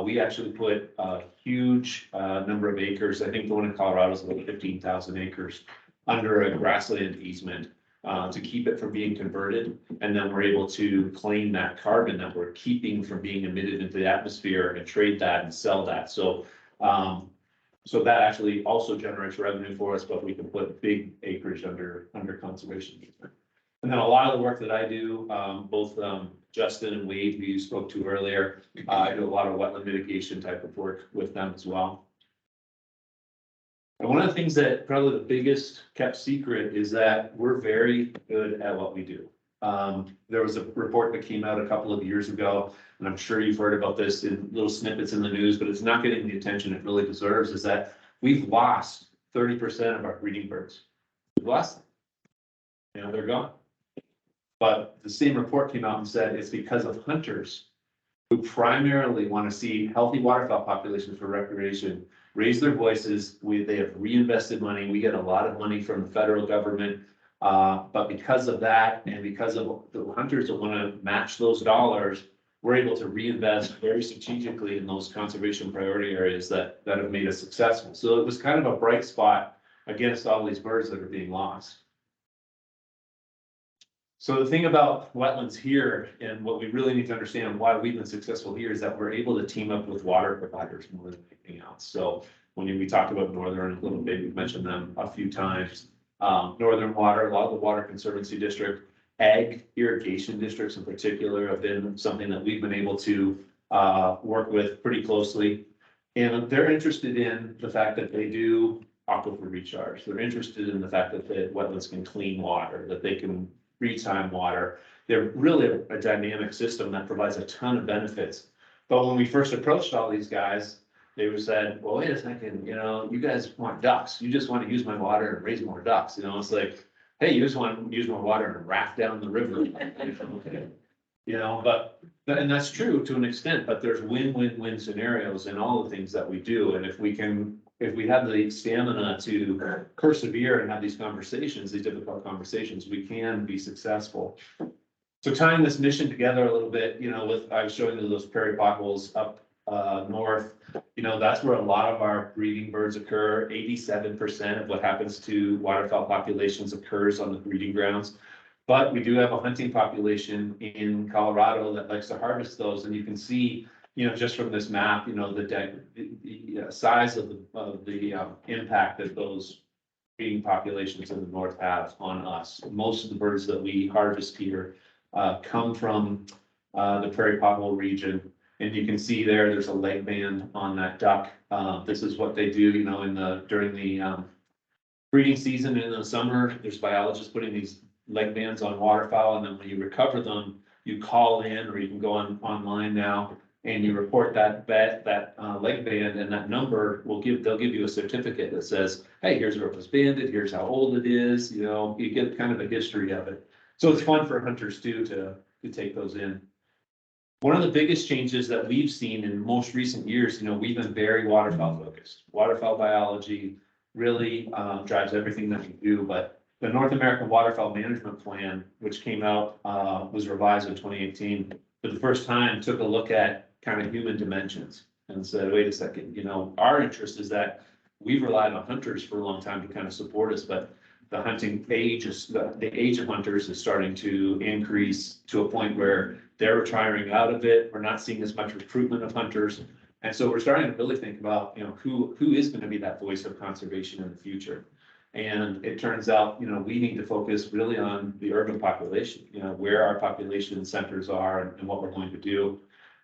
Speaker 15: we actually put a huge number of acres. I think the one in Colorado is about 15,000 acres under a grassland easement to keep it from being converted. And then we're able to claim that carbon that we're keeping from being emitted into the atmosphere and trade that and sell that. So so that actually also generates revenue for us, but we can put big acreage under conservation. And then a lot of the work that I do, both Justin and Wade, who you spoke to earlier, I do a lot of wetland mitigation type of work with them as well. And one of the things that probably the biggest kept secret is that we're very good at what we do. There was a report that came out a couple of years ago, and I'm sure you've heard about this in little snippets in the news, but it's not getting the attention it really deserves, is that we've lost 30% of our breeding birds. We've lost them. You know, they're gone. But the same report came out and said it's because of hunters who primarily want to see healthy waterfowl populations for recreation, raise their voices. They have reinvested money. We get a lot of money from the federal government. But because of that, and because of the hunters that want to match those dollars, we're able to reinvest very strategically in those conservation priority areas that have made us successful. So it was kind of a bright spot against all these birds that are being lost. So the thing about wetlands here and what we really need to understand why we've been successful here is that we're able to team up with water providers more than anything else. So when we talked about Northern a little bit, we've mentioned them a few times. Northern Water, a lot of the Water Conservancy District, ag irrigation districts in particular have been something that we've been able to work with pretty closely. And they're interested in the fact that they do aquifer recharge. They're interested in the fact that the wetlands can clean water, that they can reclaim water. They're really a dynamic system that provides a ton of benefits. But when we first approached all these guys, they were said, well, wait a second, you guys want ducks. You just want to use my water and raise more ducks. It's like, hey, you just want to use my water and raft down the river. And that's true to an extent, but there's win-win-win scenarios in all the things that we do. And if we have the stamina to persevere and have these conversations, these difficult conversations, we can be successful. So tying this mission together a little bit, I was showing you those prairie potholes up north, that's where a lot of our breeding birds occur. 87% of what happens to waterfowl populations occurs on the breeding grounds. But we do have a hunting population in Colorado that likes to harvest those, and you can see, just from this map, the size of the impact that those breeding populations in the north have on us. Most of the birds that we harvest here come from the prairie pothole region. And you can see there's a leg band on that duck. This is what they do, during the breeding season in the summer. There's biologists putting these leg bands on waterfowl, and then when you recover them, you call in, or you can go online now, and you report that leg band, and that number they'll give you a certificate that says, hey, here's where it was banded, here's how old it is, you get kind of a history of it. So it's fun for hunters too to take those in. One of the biggest changes that we've seen in most recent years, we've been very waterfowl focused. Waterfowl biology really drives everything that we do, but the North American Waterfowl Management Plan, which came out, was revised in 2018, for the first time took a look at kind of human dimensions and said, wait a second, our interest is that we've relied on hunters for a long time to kind of support us, but the hunting age the age of hunters is starting to increase to a point where they're retiring out of it. We're not seeing as much recruitment of hunters. And so we're starting to really think about, who is going to be that voice of conservation in the future. And it turns out, we need to focus really on the urban population, where our population centers are and what we're going to do.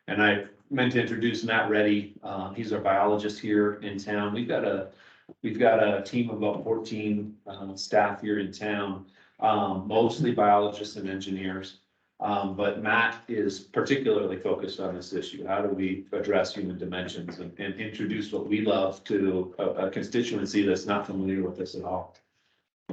Speaker 15: And I meant to introduce Matt Reddy. He's our biologist here in town. We've got a team of about 14 staff here in town, mostly biologists and engineers. But Matt is particularly focused on this issue. How do we address human dimensions and introduce what we love to a constituency that's not familiar with this at all?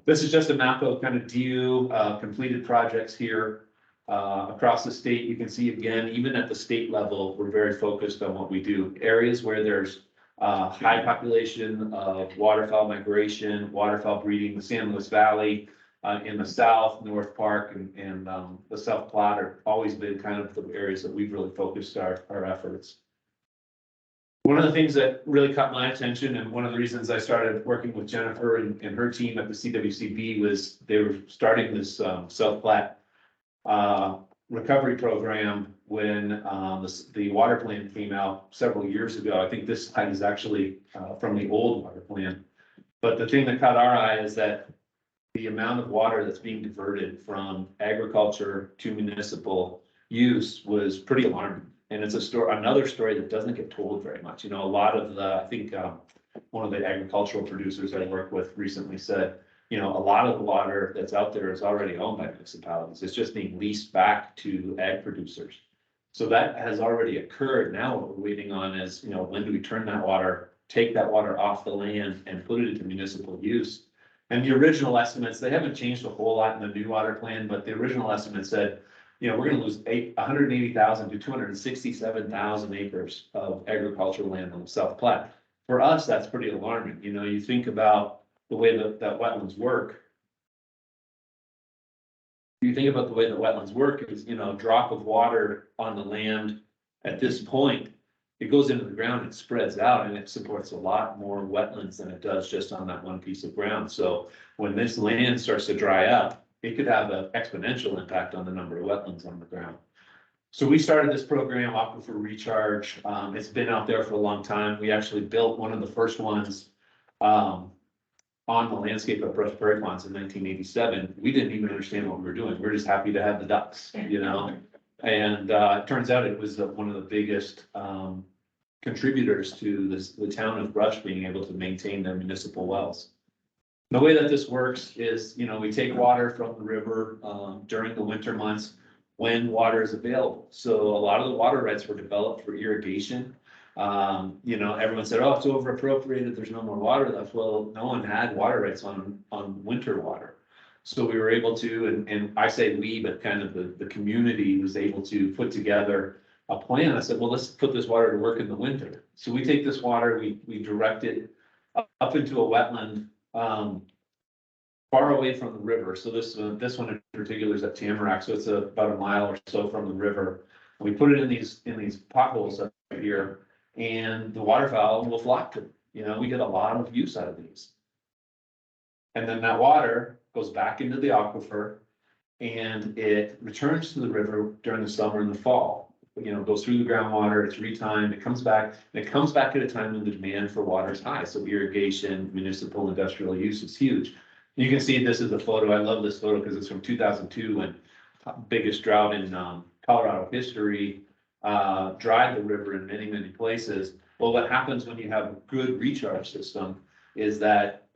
Speaker 15: This is just a map of kind of DU completed projects here across the state. You can see again, even at the state level, we're very focused on what we do. Areas where there's high population of waterfowl migration, waterfowl breeding, the San Luis Valley, in the south, North Park and the South Platte have always been kind of the areas that we've really focused our efforts. One of the things that really caught my attention, and one of the reasons I started working with Jennifer and her team at the CWCB, was they were starting this South Platte recovery program when the water plan came out several years ago. I think this slide is actually from the old water plan. But the thing that caught our eye is that the amount of water that's being diverted from agriculture to municipal use was pretty alarming. And it's another story that doesn't get told very much. A lot of I think one of the agricultural producers I worked with recently said, a lot of the water that's out there is already owned by municipalities. It's just being leased back to ag producers. So that has already occurred. Now what we're waiting on is, when do we take that water off the land and put it into municipal use? And the original estimates, they haven't changed a whole lot in the new water plan, but the original estimate said, we're going to lose 180,000 to 267,000 acres of agricultural land on the South Platte. For us, that's pretty alarming. You think about the way that wetlands work. You think about the way that wetlands work is, a drop of water on the land at this point, it goes into the ground, it spreads out, and it supports a lot more wetlands than it does just on that one piece of ground. So when this land starts to dry up, it could have an exponential impact on the number of wetlands on the ground. So we started this program, Aquifer Recharge. It's been out there for a long time. We actually built one of the first ones on the landscape of Brush Prairie Ponds in 1987. We didn't even understand what we were doing. We're just happy to have the ducks, you know? And it turns out it was one of the biggest contributors to the town of Brush being able to maintain their municipal wells. The way that this works is, you know, we take water from the river during the winter months when water is available. So a lot of the water rights were developed for irrigation. You know, everyone said, oh, it's over appropriated, there's no more water left. Well, no one had water rights on winter water. So we were able to, and I say we, but kind of the community was able to put together a plan. I said, well, let's put this water to work in the winter. So we take this water, we direct it up into a wetland, far away from the river. So this one in particular is at Tamarack, so it's about a mile or so from the river. And we put it in these potholes up here, and the waterfowl will flock to them. You know, we get a lot of use out of these. And then that water goes back into the aquifer, and it returns to the river during the summer and the fall. You know, it goes through the groundwater, it's retimed, it comes back, and it comes back at a time when the demand for water is high. So irrigation, municipal, industrial use is huge. You can see this is a photo. I love this photo because it's from 2002 when biggest drought in Colorado history dried the river in many, many places. Well, what happens when you have a good recharge system is that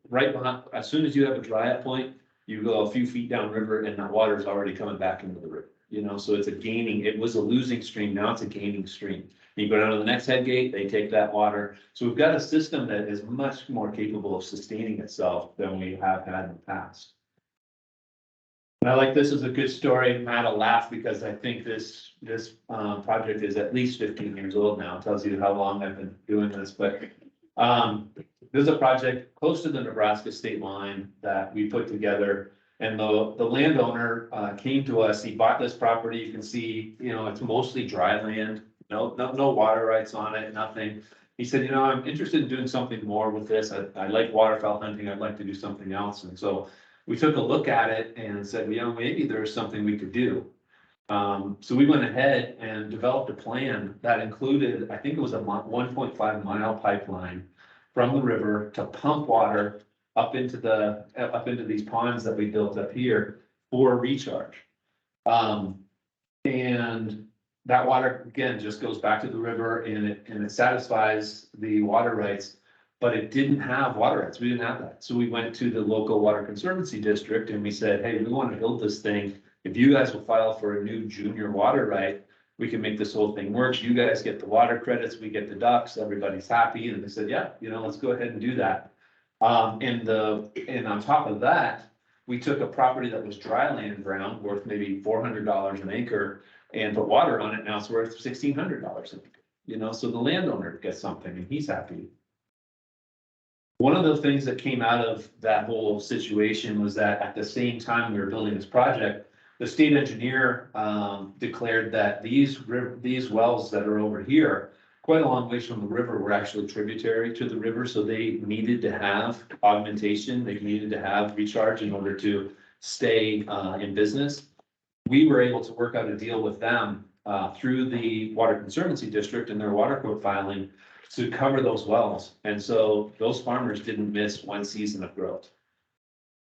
Speaker 15: right behind, as soon as you have a dry up point, you go a few feet downriver and that water is already coming back into the river. You know, so it's a gaining, it was a losing stream, now it's a gaining stream. You go down to the next head gate, they take that water. So we've got a system that is much more capable of sustaining itself than we have had in the past. And I like, this is a good story. I had a laugh because I think this project is at least 15 years old now. It tells you how long I've been doing this, but there's a project close to the Nebraska state line that we put together. And the landowner came to us, he bought this property, you can see, you know, it's mostly dry land, no water rights on it, nothing. He said, you know, I'm interested in doing something more with this. I like waterfowl hunting, I'd like to do something else. And so we took a look at it and said, you know, maybe there's something we could do. So we went ahead and developed a plan that included, I think it was a 1.5 mile pipeline from the river to pump water up into these ponds that we built up here for recharge. And that water, again, just goes back to the river and it satisfies the water rights, but it didn't have water rights. We didn't have that. So we went to the local Water Conservancy District and we said, hey, we want to build this thing. If you guys will file for a new junior water right, we can make this whole thing work. You guys get the water credits, we get the ducks, everybody's happy. And they said, yeah, you know, let's go ahead and do that. And on top of that, we took a property that was dry land ground worth maybe $400 an acre and put water on it. Now it's worth $1,600 an acre, you know, so the landowner gets something and he's happy. One of the things that came out of that whole situation was that at the same time we were building this project, the state engineer declared that these wells that are over here, quite a long ways from the river, were actually tributary to the river. So they needed to have augmentation. They needed to have recharge in order to stay in business. We were able to work out a deal with them through the Water Conservancy District and their water quote filing to cover those wells. And so those farmers didn't miss one season of growth.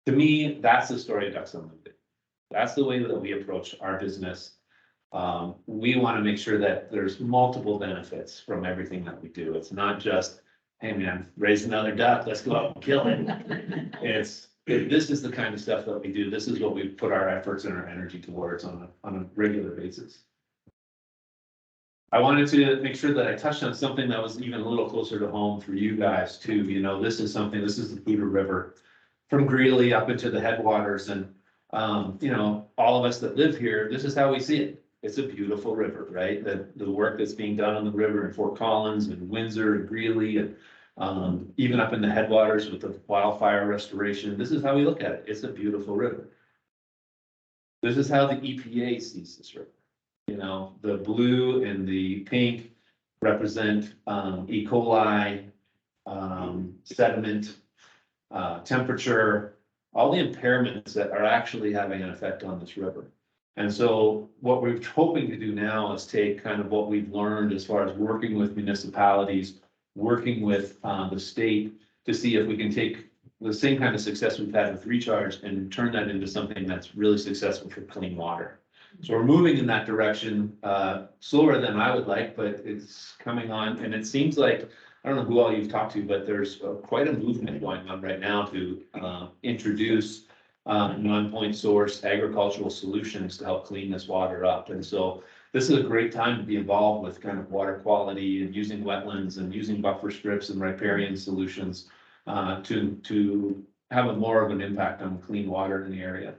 Speaker 15: To me, that's the story of Ducks Unlimited. That's the way that we approach our business. We want to make sure that there's multiple benefits from everything that we do. It's not just, hey man, raise another duck, let's go out and kill it. This is the kind of stuff that we do. This is what we put our efforts and our energy towards on a regular basis. I wanted to make sure that I touched on something that was even a little closer to home for you guys too. You know, this is the Poudre River from Greeley up into the headwaters. And, you know, all of us that live here, this is how we see it. It's a beautiful river, right? The work that's being done on the river in Fort Collins and Windsor and Greeley and even up in the headwaters with the wildfire restoration. This is how we look at it. It's a beautiful river. This is how the EPA sees this river. You know, the blue and the pink represent E. coli, sediment, temperature, all the impairments that are actually having an effect on this river. And so what we're hoping to do now is take kind of what we've learned as far as working with municipalities, working with the state to see if we can take the same kind of success we've had with recharge and turn that into something that's really successful for clean water. So we're moving in that direction, slower than I would like, but it's coming on. And it seems like, I don't know who all you've talked to, but there's quite a movement going on right now to introduce non-point source agricultural solutions to help clean this water up. And so this is a great time to be involved with kind of water quality and using wetlands and using buffer strips and riparian solutions to have a more of an impact on clean water in the area.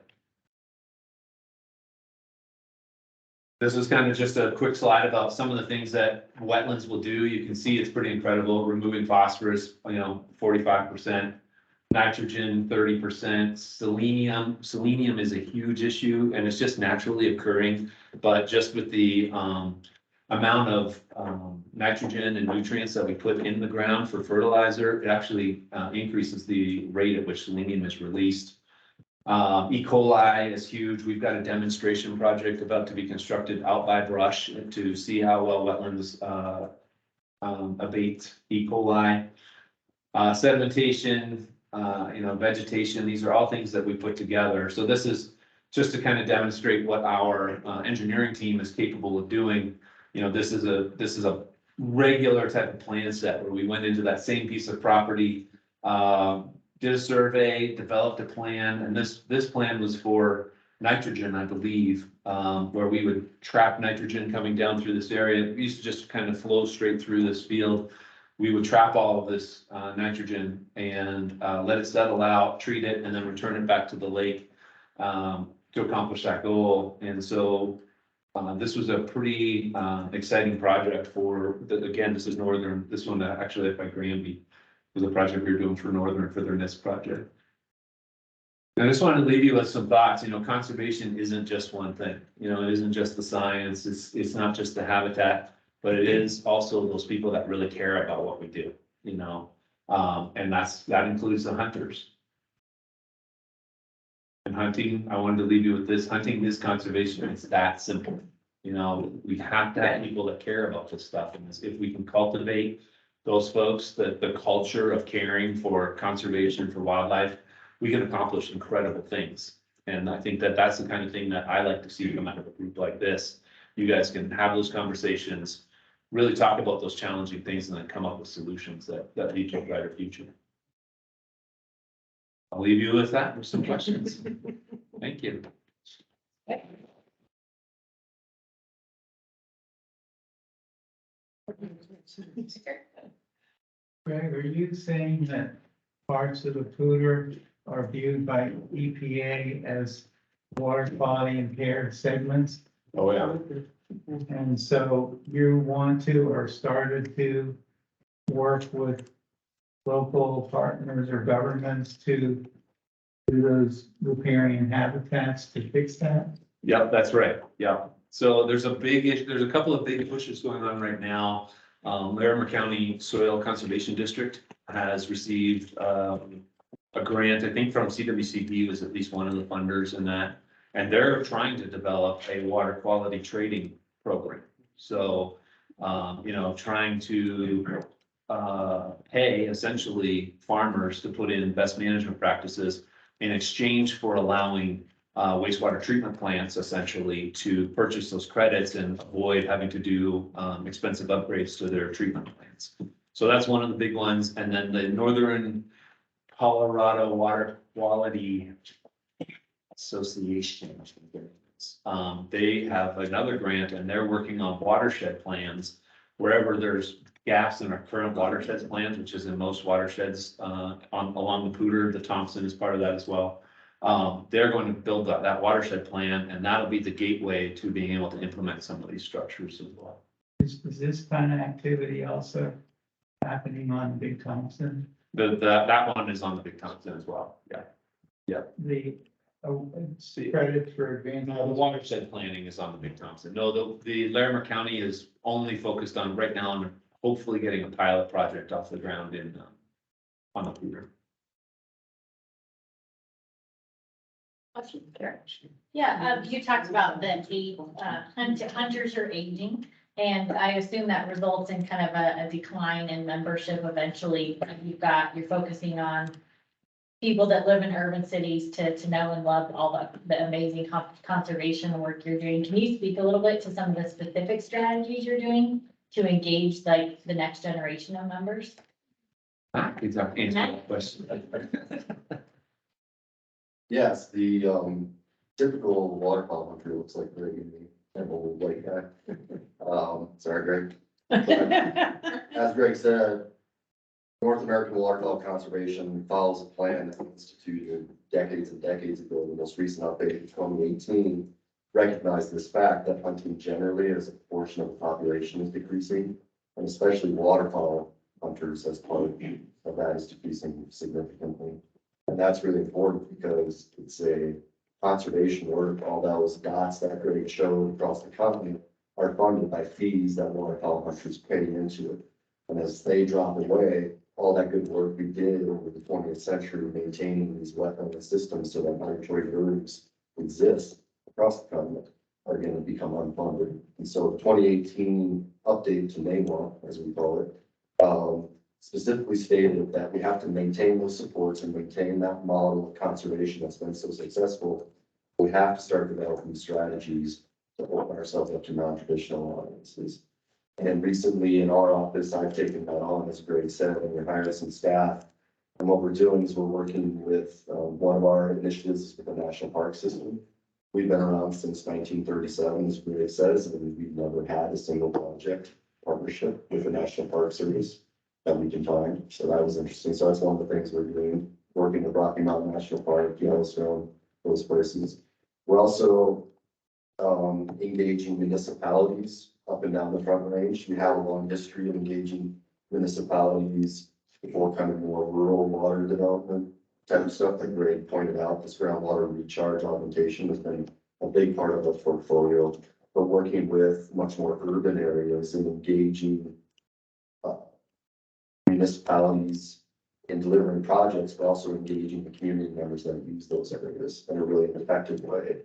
Speaker 15: This is kind of just a quick slide about some of the things that wetlands will do. You can see it's pretty incredible. Removing phosphorus, 45%, nitrogen, 30%, selenium. Selenium is a huge issue and it's just naturally occurring, but just with the amount of nitrogen and nutrients that we put in the ground for fertilizer, it actually increases the rate at which selenium is released. E. coli is huge. We've got a demonstration project about to be constructed out by Brush to see how well wetlands abate E. coli. Sedimentation, vegetation, these are all things that we put together. So this is just to kind of demonstrate what our engineering team is capable of doing. This is a regular type of plan set where we went into that same piece of property, did a survey, developed a plan, and this plan was for nitrogen, I believe, where we would trap nitrogen coming down through this area. It used to just kind of flow straight through this field. We would trap all of this nitrogen and let it settle out, treat it, and then return it back to the lake to accomplish that goal. And so this was a pretty exciting project again, this is Northern, this one actually by Granby was a project we were doing for Northern for their NIST project. And I just wanted to leave you with some thoughts. Conservation isn't just one thing. It isn't just the science. It's not just the habitat, but it is also those people that really care about what we do. And that includes the hunters. And hunting, I wanted to leave you with this. Hunting is conservation. It's that simple. We have to have people that care about this stuff. And if we can cultivate those folks, the culture of caring for conservation, for wildlife, we can accomplish incredible things. And I think that that's the kind of thing that I like to see come out of a group like this. You guys can have those conversations, really talk about those challenging things, and then come up with solutions that lead to a brighter future. I'll leave you with that with some questions. Thank you.
Speaker 9: Greg, are you saying that parts of the Poudre are viewed by EPA as water quality impaired segments?
Speaker 15: Oh, yeah.
Speaker 9: And so you want to or started to work with local partners or governments to do those riparian habitats to fix that?
Speaker 15: Yep, that's right. Yep. So there's a couple of big pushes going on right now. Larimer County Soil Conservation District has received a grant, I think from CWCP was at least one of the funders in that. And they're trying to develop a water quality trading program. So, trying to pay essentially farmers to put in best management practices in exchange for allowing wastewater treatment plants essentially to purchase those credits and avoid having to do expensive upgrades to their treatment plants. So that's one of the big ones. And then the Northern Colorado Water Quality Association, they have another grant and they're working on watershed plans wherever there's gaps in our current watershed plans, which is in most watersheds along the Poudre. The Thompson is part of that as well. They're going to build that watershed plan, and that'll be the gateway to being able to implement some of these structures as well.
Speaker 9: Is this kind of activity also happening on Big Thompson?
Speaker 15: That one is on the Big Thompson as well. Yeah.
Speaker 9: The credit for advanced.
Speaker 15: No, the watershed planning is on the Big Thompson. No, the Larimer County is only focused on right now on hopefully getting a pilot project off the ground on the Poudre.
Speaker 16: Yeah, you talked about the hunters are aging, and I assume that results in kind of a decline in membership eventually. You're focusing on people that live in urban cities to know and love all the amazing conservation work you're doing. Can you speak a little bit to some of the specific strategies you're doing to engage like the next generation of members?
Speaker 12: Exactly, answer that question.
Speaker 17: Yes, the typical waterfowl hunter looks like Greg and me, an old white guy. Sorry, Greg. But as Greg said, North American Waterfowl Conservation follows a plan that was instituted decades and decades ago. The most recent update in 2018 recognized this fact that hunting generally as a portion of the population is decreasing, and especially waterfowl hunters as part of that is decreasing significantly. And that's really important because it's a conservation work. All those dots that Greg showed across the continent are funded by fees that waterfowl hunters pay into it. And as they drop away, all that good work we did over the 20th century maintaining these wetland systems so that migratory birds exist across the continent are going to become unfunded. And so the 2018 update to NAMWA, as we call it, specifically stated that we have to maintain those supports and maintain that model of conservation that's been so successful. We have to start developing strategies to open ourselves up to non-traditional audiences. And recently in our office, I've taken that on, as Greg said, and we hired some staff. And what we're doing is we're working with one of our initiatives with the National Park System. We've been around since 1937, as Greg says, and we've never had a single project partnership with the National Park Service that we can find. So that was interesting. So that's one of the things we're doing, working with Rocky Mountain National Park, Yellowstone, those places. We're also engaging municipalities up and down the Front Range. We have a long history of engaging municipalities for kind of more rural water development type of stuff that Greg pointed out. This groundwater recharge augmentation has been a big part of the portfolio, but working with much more urban areas and engaging municipalities in delivering projects, but also engaging the community members that use those areas in a really effective way.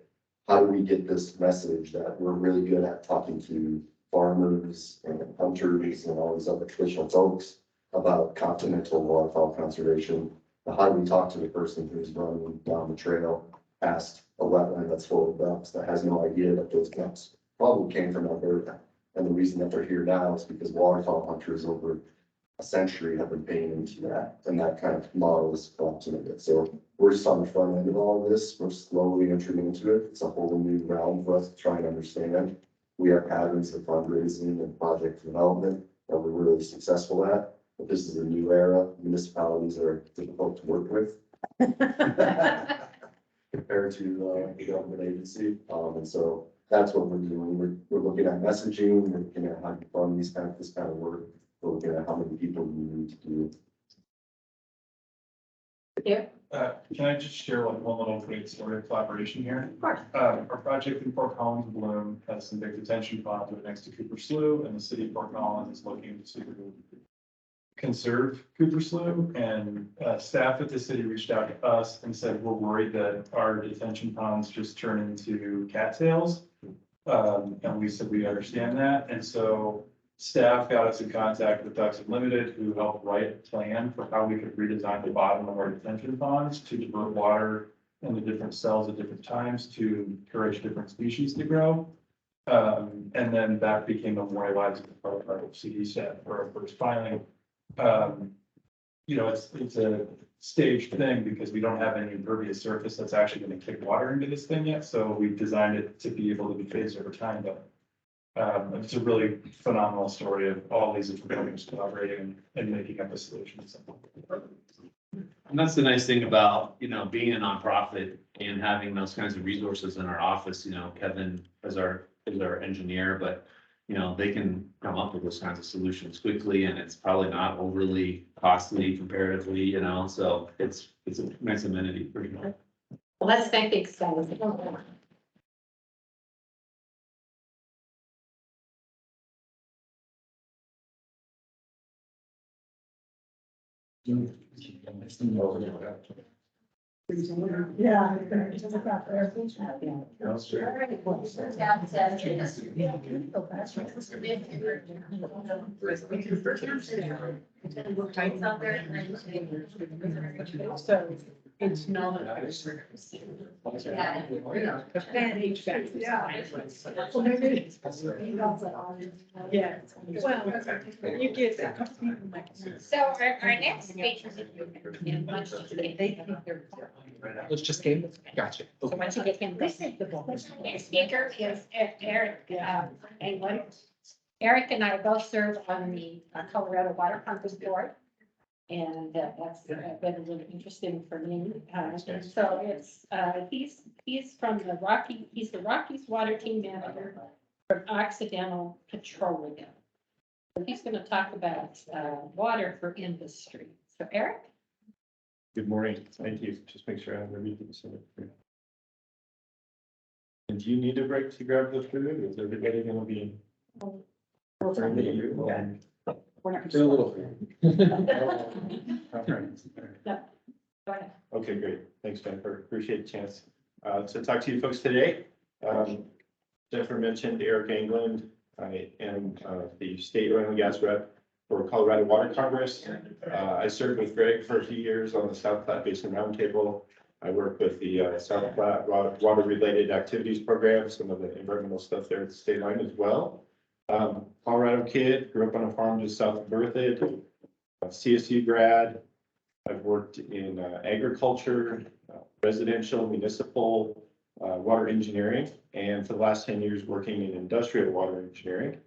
Speaker 17: How do we get this message that we're really good at talking to farmers and hunters and all these other traditional folks about continental waterfowl conservation? But how do we talk to the person who's running down the trail past a wetland that's full of ducks that has no idea that those ducks probably came from Alberta? And the reason that they're here now is because waterfowl hunters over a century have been paying into that, and that kind of model is collapsing a bit. So we're just on the front end of all of this. We're slowly entering into it. It's a whole new realm for us to try and understand. We have patterns of fundraising and project development that we're really successful at, but this is a new era. Municipalities are difficult to work with compared to the government agency. And so that's what we're doing. We're looking at messaging, we're looking at how to fund this kind of work. We're looking at how many people we need to do.
Speaker 7: Can I just share like one little great story of collaboration here?
Speaker 2: Of course.
Speaker 7: Our project in Fort Collins Bloom has some big detention ponds right next to Cooper Slough, and the city of Fort Collins is looking to conserve Cooper Slough. And staff at the city reached out to us and said, we're worried that our detention ponds just turn into cattails. And we said, we understand that. And so staff got us in contact with Ducks Unlimited, who helped write a plan for how we could redesign the bottom of our detention ponds to divert water in the different cells at different times to encourage different species to grow. And then that became memorialized as part of our CD set for our first filing. You know, it's a staged thing because we don't have any impervious surface that's actually going to kick water into this thing yet. So we designed it to be able to be phased over time, but it's a really phenomenal story of all these different companies collaborating and making up a solution.
Speaker 15: And that's the nice thing about, you know, being a nonprofit and having those kinds of resources in our office. You know, Kevin is our engineer, but you know, they can come up with those kinds of solutions quickly, and it's probably not overly costly comparatively, you know, so it's a nice amenity for you.
Speaker 2: Well, let's thank the excited.
Speaker 13: Yeah. It's about there.
Speaker 5: So it's not. Yeah, well, you get a couple people like.
Speaker 2: So our next speaker.
Speaker 6: Let's just game. Gotcha.
Speaker 2: So once you get him, listen, next speaker is Eric, England. Eric and I both serve on the Colorado Water Congress Board. And that's been really interesting for me. So it's, he's from the he's the Rockies Water Team Manager from Occidental Petroleum. So he's going to talk about water for industry. So Eric?
Speaker 10: Good morning. Thank you. Just make sure I have everything set up. And do you need a break to grab the food? Is everybody gonna be?
Speaker 5: We're not.
Speaker 14: Do a little.
Speaker 10: All right.
Speaker 2: Go ahead.
Speaker 10: Okay, great. Thanks, Jennifer. Appreciate the chance to talk to you folks today. Jennifer mentioned Eric England. I am the state oil and gas rep for Colorado Water Congress. I served with Greg for a few years on the South Platte Basin Roundtable. I work with the South Platte water-related activities program, some of the environmental stuff there at the state line as well. Colorado kid, grew up on a farm just south of Berthoud, CSU grad. I've worked in agriculture, residential, municipal, water engineering, and for the last 10 years working in industrial water engineering.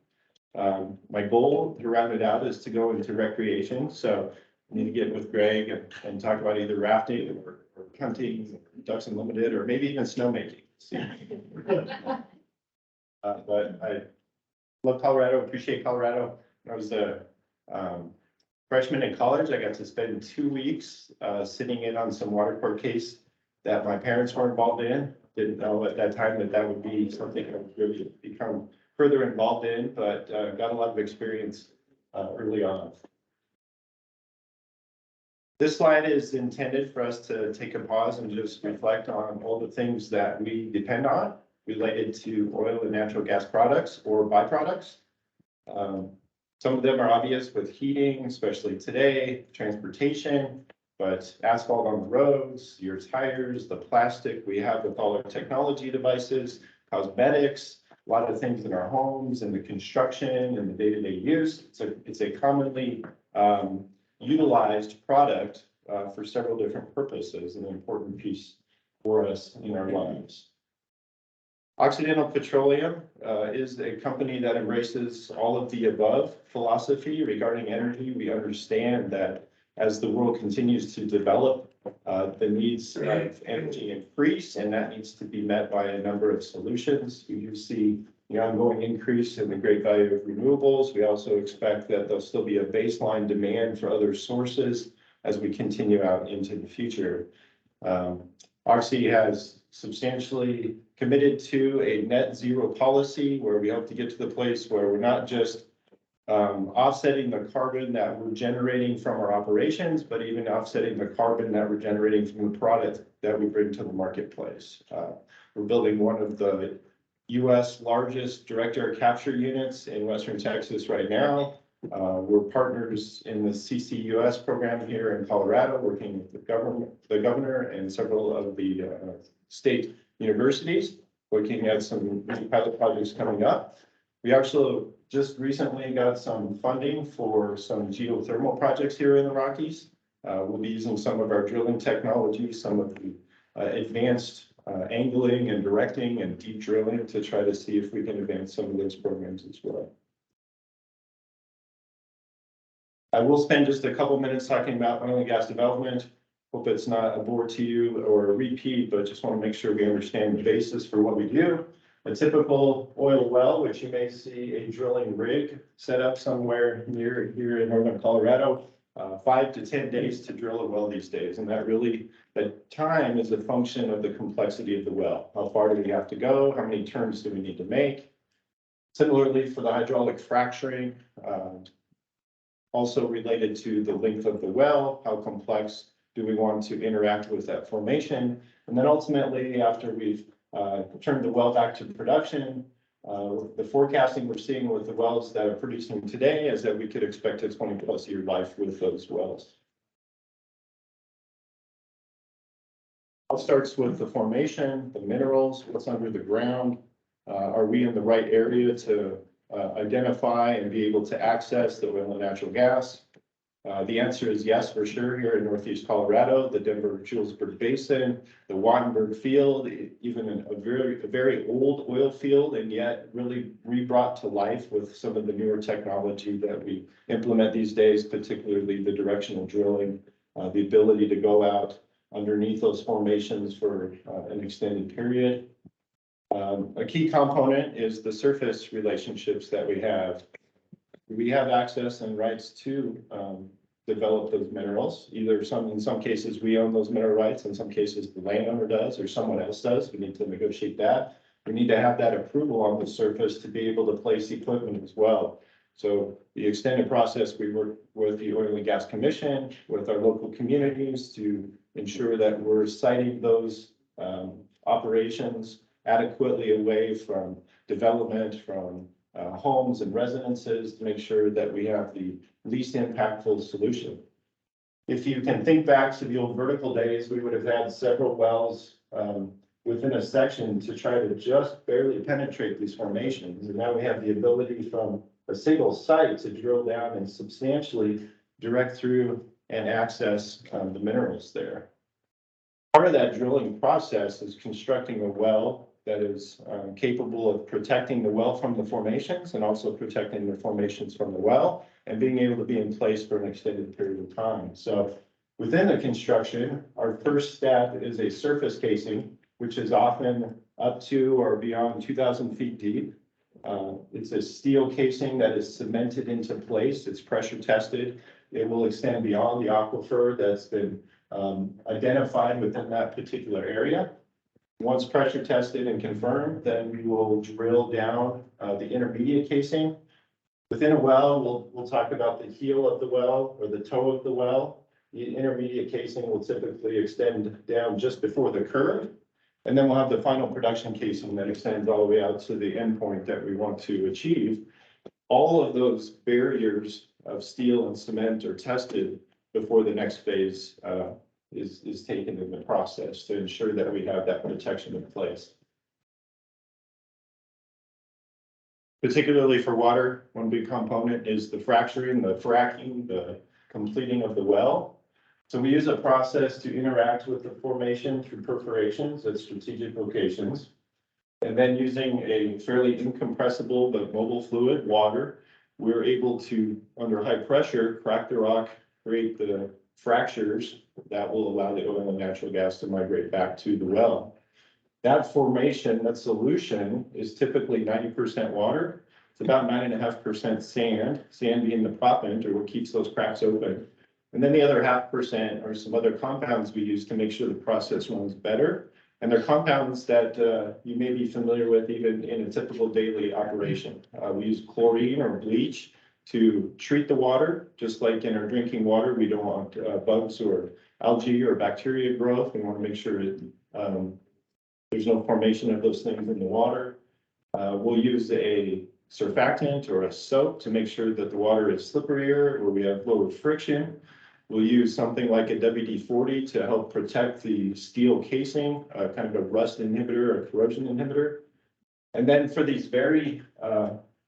Speaker 10: My goal to round it out is to go into recreation. So I need to get with Greg and talk about either rafting or hunting, ducks unlimited, or maybe even snowmaking. But I love Colorado, appreciate Colorado. When I was a freshman in college, I got to spend 2 weeks sitting in on some water court case that my parents were involved in. Didn't know at that time that that would be something I would really become further involved in, but got a lot of experience early on. This slide is intended for us to take a pause and just reflect on all the things that we depend on related to oil and natural gas products or byproducts. Some of them are obvious with heating, especially today, transportation, but asphalt on the roads, your tires, the plastic we have with all our technology devices, cosmetics, a lot of things in our homes and the construction and the day-to-day use. It's a commonly utilized product for several different purposes, an important piece for us in our lives. Occidental Petroleum is a company that embraces all of the above philosophy regarding energy. We understand that as the world continues to develop, the needs of energy increase, and that needs to be met by a number of solutions. You see the ongoing increase in the great value of renewables. We also expect that there'll still be a baseline demand for other sources as we continue out into the future. Oxy has substantially committed to a net zero policy where we hope to get to the place where we're not just offsetting the carbon that we're generating from our operations, but even offsetting the carbon that we're generating from the product that we bring to the marketplace. We're building one of the US largest direct air capture units in Western Texas right now. We're partners in the CCUS program here in Colorado, working with the governor and several of the state universities, looking at some pilot projects coming up. We actually just recently got some funding for some geothermal projects here in the Rockies. We'll be using some of our drilling technology, some of the advanced angling and directing and deep drilling to try to see if we can advance some of those programs as well. I will spend just a couple minutes talking about oil and gas development. Hope it's not a bore to you or a repeat, but just want to make sure we understand the basis for what we do. A typical oil well, which you may see a drilling rig set up somewhere near here in northern Colorado, 5 to 10 days to drill a well these days. And that really, the time is a function of the complexity of the well. How far do we have to go? How many turns do we need to make? Similarly, for the hydraulic fracturing, also related to the length of the well, how complex do we want to interact with that formation? And then ultimately, after we've turned the well back to production, the forecasting we're seeing with the wells that are producing today is that we could expect a 20+ year life with those wells. It starts with the formation, the minerals, what's under the ground. Are we in the right area to identify and be able to access the oil and natural gas? The answer is yes, for sure. Here in Northeast Colorado, the Denver-Julesburg Basin, the Wattenberg Field, even a very old oil field, and yet really re-brought to life with some of the newer technology that we implement these days, particularly the directional drilling, the ability to go out underneath those formations for an extended period. A key component is the surface relationships that we have. We have access and rights to develop those minerals. In some cases, we own those mineral rights, in some cases, the landowner does, or someone else does. We need to negotiate that. We need to have that approval on the surface to be able to place equipment as well. So the extended process, we work with the Oil and Gas Commission, with our local communities to ensure that we're siting those operations adequately away from development, from homes and residences, to make sure that we have the least impactful solution. If you can think back to the old vertical days, we would have had several wells within a section to try to just barely penetrate these formations. And now we have the ability from a single site to drill down and substantially direct through and access the minerals there. Part of that drilling process is constructing a well that is capable of protecting the well from the formations and also protecting the formations from the well and being able to be in place for an extended period of time. So within the construction, our first step is a surface casing, which is often up to or beyond 2,000 feet deep. It's a steel casing that is cemented into place. It's pressure tested. It will extend beyond the aquifer that's been identified within that particular area. Once pressure tested and confirmed, then we will drill down the intermediate casing. Within a well, we'll talk about the heel of the well or the toe of the well. The intermediate casing will typically extend down just before the curve. And then we'll have the final production casing that extends all the way out to the endpoint that we want to achieve. All of those barriers of steel and cement are tested before the next phase is taken in the process to ensure that we have that protection in place. Particularly for water, one big component is the fracturing, the fracking, the completing of the well. So we use a process to interact with the formation through perforations at strategic locations. And then using a fairly incompressible but mobile fluid, water, we're able to, under high pressure, crack the rock, create the fractures that will allow the oil and natural gas to migrate back to the well. That formation, that solution is typically 90% water. It's about 9.5% sand, sand being the proppant or what keeps those cracks open. And then the other 0.5% are some other compounds we use to make sure the process runs better. And they're compounds that you may be familiar with even in a typical daily operation. We use chlorine or bleach to treat the water, just like in our drinking water. We don't want bugs or algae or bacteria growth. We want to make sure there's no formation of those things in the water. We'll use a surfactant or a soap to make sure that the water is slipperier or we have lower friction. We'll use something like a WD-40 to help protect the steel casing, kind of a rust inhibitor or corrosion inhibitor. And then for these very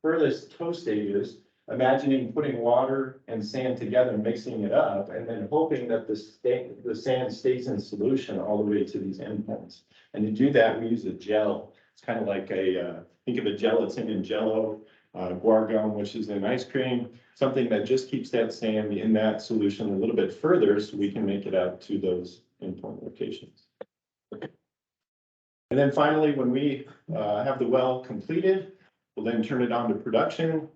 Speaker 10: furthest toe stages, imagining putting water and sand together, mixing it up, and then hoping that the sand stays in solution all the way to these endpoints. And to do that, we use a gel. It's kind of like think of a gelatin in Jello, guar gum, which is in ice cream, something that just keeps that sand in that solution a little bit further so we can make it out to those endpoint locations. And then finally, when we have the well completed, we'll then turn it on to production.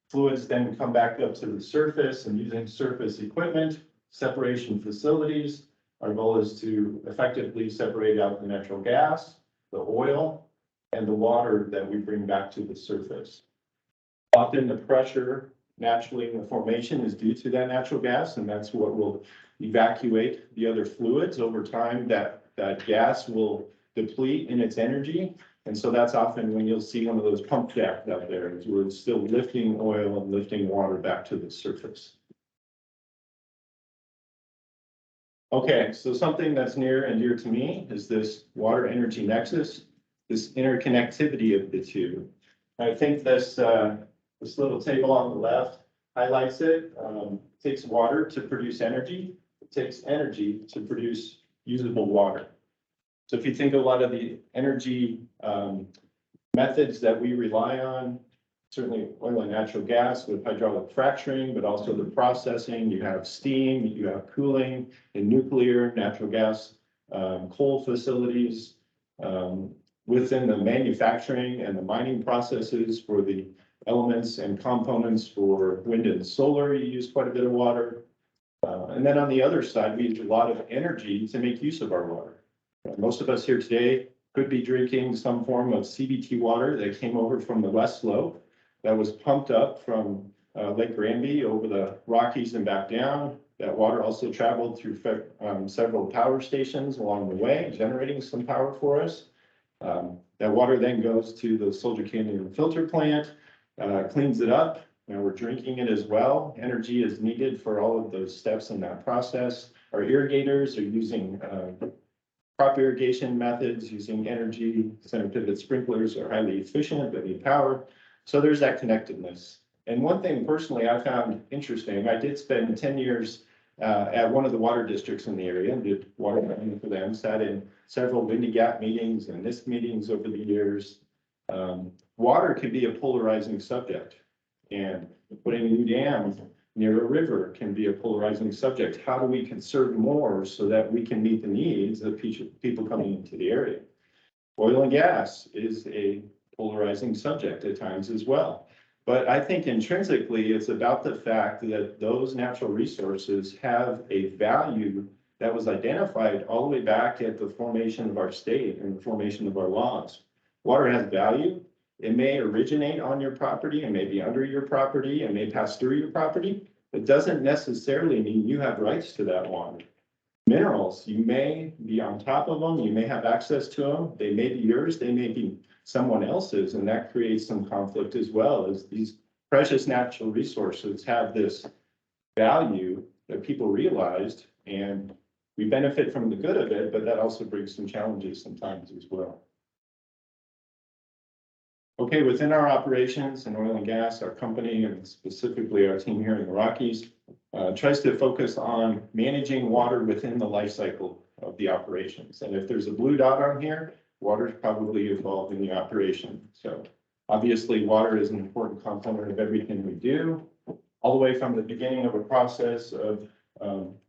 Speaker 10: Fluids then come back up to the surface, and using surface equipment, separation facilities, our goal is to effectively separate out the natural gas, the oil, and the water that we bring back to the surface. Often the pressure naturally in the formation is due to that natural gas, and that's what will evacuate the other fluids over time. That gas will deplete in its energy. And so that's often when you'll see one of those pump jacks out there, is where it's still lifting oil and lifting water back to the surface. Okay, so something that's near and dear to me is this water energy nexus, this interconnectivity of the two. I think this little table on the left highlights it. It takes water to produce energy. It takes energy to produce usable water. So if you think of a lot of the energy methods that we rely on, certainly oil and natural gas with hydraulic fracturing, but also the processing, you have steam, you have cooling in nuclear, natural gas, coal facilities, within the manufacturing and the mining processes for the elements and components for wind and solar, you use quite a bit of water. And then on the other side, we use a lot of energy to make use of our water. Most of us here today could be drinking some form of CBT water that came over from the West Slope that was pumped up from Lake Granby over the Rockies and back down. That water also traveled through several power stations along the way, generating some power for us. That water then goes to the Soldier Canyon filter plant, cleans it up. Now we're drinking it as well. Energy is needed for all of those steps in that process. Our irrigators are using crop irrigation methods, using energy. Center pivot sprinklers are highly efficient, but need power. So there's that connectedness. And one thing personally I found interesting, I did spend 10 years at one of the water districts in the area and did water planning for them, sat in several Windy Gap meetings and NIST meetings over the years. Water can be a polarizing subject, and putting a new dam near a river can be a polarizing subject. How do we conserve more so that we can meet the needs of people coming into the area? Oil and gas is a polarizing subject at times as well. But I think intrinsically, it's about the fact that those natural resources have a value that was identified all the way back at the formation of our state and the formation of our laws. Water has value. It may originate on your property, it may be under your property, it may pass through your property. It doesn't necessarily mean you have rights to that water. Minerals, you may be on top of them, you may have access to them, they may be yours, they may be someone else's, and that creates some conflict as well, as these precious natural resources have this value that people realized, and we benefit from the good of it, but that also brings some challenges sometimes as well. Okay, within our operations in oil and gas, our company, and specifically our team here in the Rockies, tries to focus on managing water within the life cycle of the operations. And if there's a blue dot on here, water is probably involved in the operation. So obviously, water is an important component of everything we do, all the way from the beginning of a process of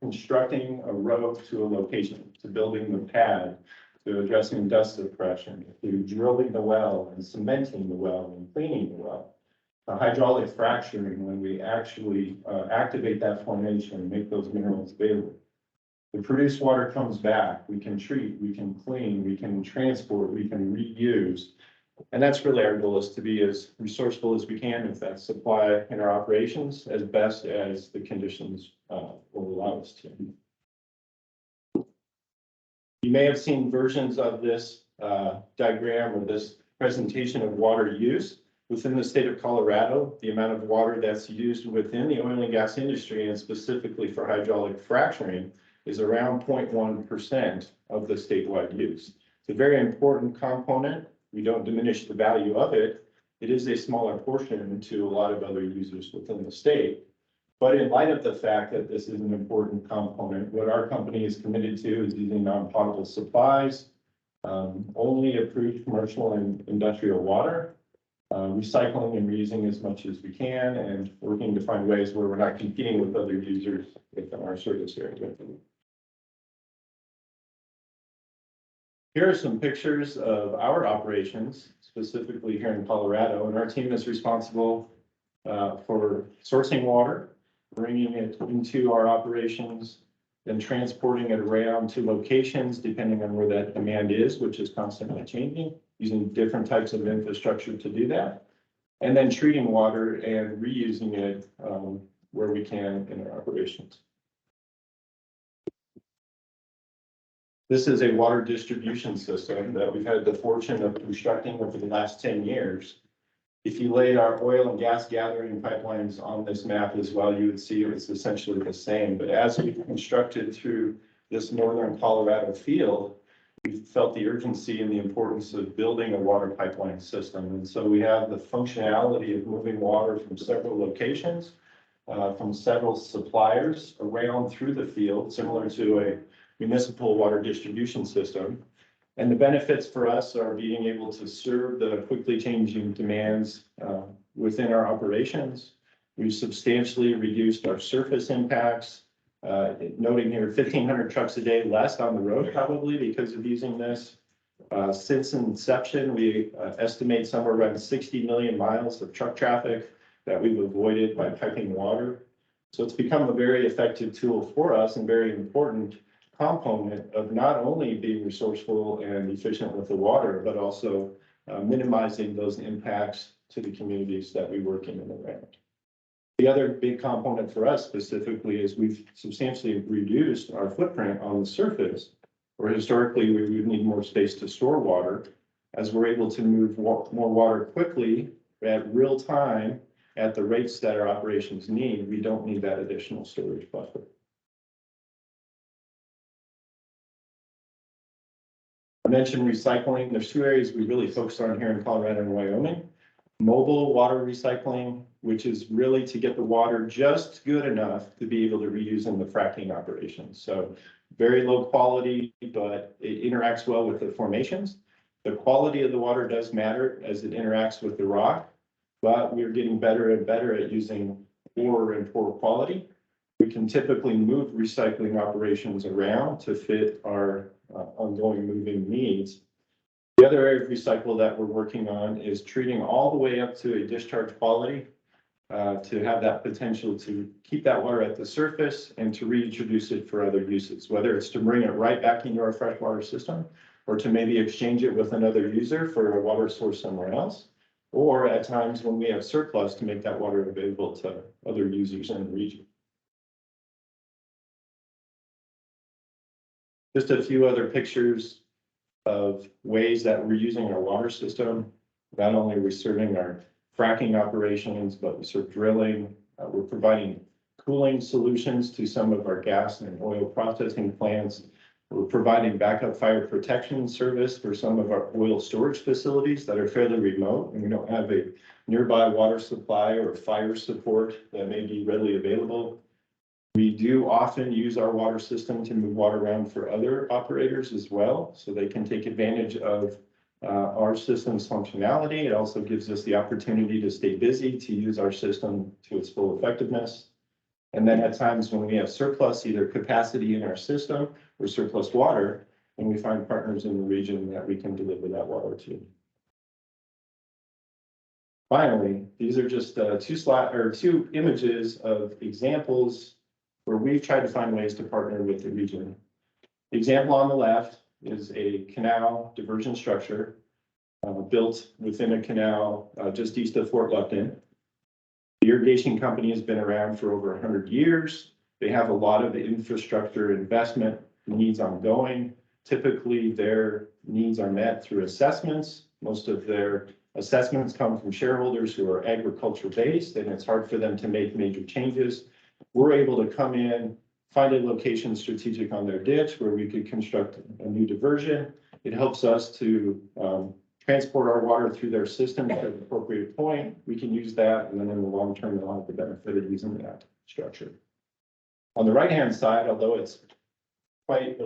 Speaker 10: constructing a road to a location, to building the pad, to addressing dust suppression, to drilling the well and cementing the well and cleaning the well. Hydraulic fracturing, when we actually activate that formation and make those minerals available. The produced water comes back, we can treat, we can clean, we can transport, we can reuse. And that's really our goal, is to be as resourceful as we can with that supply in our operations, as best as the conditions will allow us to. You may have seen versions of this diagram or this presentation of water use. Within the state of Colorado, the amount of water that's used within the oil and gas industry, and specifically for hydraulic fracturing, is around 0.1% of the statewide use. It's a very important component. We don't diminish the value of it. It is a smaller portion to a lot of other users within the state. But in light of the fact that this is an important component, what our company is committed to is using non-potable supplies, only approved commercial and industrial water, recycling and reusing as much as we can, and working to find ways where we're not competing with other users within our service area. Here are some pictures of our operations, specifically here in Colorado, and our team is responsible for sourcing water, bringing it into our operations, then transporting it around to locations depending on where that demand is, which is constantly changing, using different types of infrastructure to do that. and then treating water and reusing it where we can in our operations. This is a water distribution system that we've had the fortune of constructing over the last 10 years. If you laid our oil and gas gathering pipelines on this map as well, you would see it's essentially the same. But as we've constructed through this northern Colorado field, we felt the urgency and the importance of building a water pipeline system. And so we have the functionality of moving water from several locations, from several suppliers around through the field, similar to a municipal water distribution system. And the benefits for us are being able to serve the quickly changing demands within our operations. We've substantially reduced our surface impacts, noting here 1,500 trucks a day less on the road probably because of using this. Since inception, we estimate somewhere around 60 million miles of truck traffic that we've avoided by piping water. So it's become a very effective tool for us and very important component of not only being resourceful and efficient with the water, but also minimizing those impacts to the communities that we work in and around. The other big component for us specifically is we've substantially reduced our footprint on the surface, where historically we would need more space to store water. As we're able to move more water quickly at real time at the rates that our operations need, we don't need that additional storage buffer. I mentioned recycling. There's two areas we really focus on here in Colorado and Wyoming. Mobile water recycling, which is really to get the water just good enough to be able to reuse in the fracking operations. So very low quality, but it interacts well with the formations. The quality of the water does matter as it interacts with the rock, but we're getting better and better at using poor and poor quality. We can typically move recycling operations around to fit our ongoing moving needs. The other area of recycle that we're working on is treating all the way up to a discharge quality to have that potential to keep that water at the surface and to reintroduce it for other uses, whether it's to bring it right back into our freshwater system or to maybe exchange it with another user for a water source somewhere else, or at times when we have surplus to make that water available to other users in the region. Just a few other pictures of ways that we're using our water system. Not only are we serving our fracking operations, but we serve drilling. We're providing cooling solutions to some of our gas and oil processing plants. We're providing backup fire protection service for some of our oil storage facilities that are fairly remote, and we don't have a nearby water supply or fire support that may be readily available. We do often use our water system to move water around for other operators as well, so they can take advantage of our system's functionality. It also gives us the opportunity to stay busy, to use our system to its full effectiveness. And then at times when we have surplus, either capacity in our system or surplus water, and we find partners in the region that we can deliver that water to. Finally, these are just two images of examples where we've tried to find ways to partner with the region. The example on the left is a canal diversion structure built within a canal just east of Fort Lupton. The irrigation company has been around for over 100 years. They have a lot of infrastructure investment needs ongoing. Typically, their needs are met through assessments. Most of their assessments come from shareholders who are agriculture based, and it's hard for them to make major changes. We're able to come in, find a location strategic on their ditch where we could construct a new diversion. It helps us to transport our water through their system at an appropriate point. We can use that, and then in the long term, they'll have the benefit of using that structure. On the right-hand side, although it's quite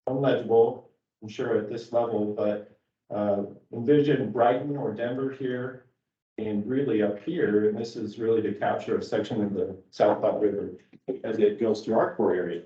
Speaker 10: unlegible, I'm sure at this level, but envision Brighton or Denver here, and really up here, and this is really to capture a section of the South Platte River as it goes through our core area.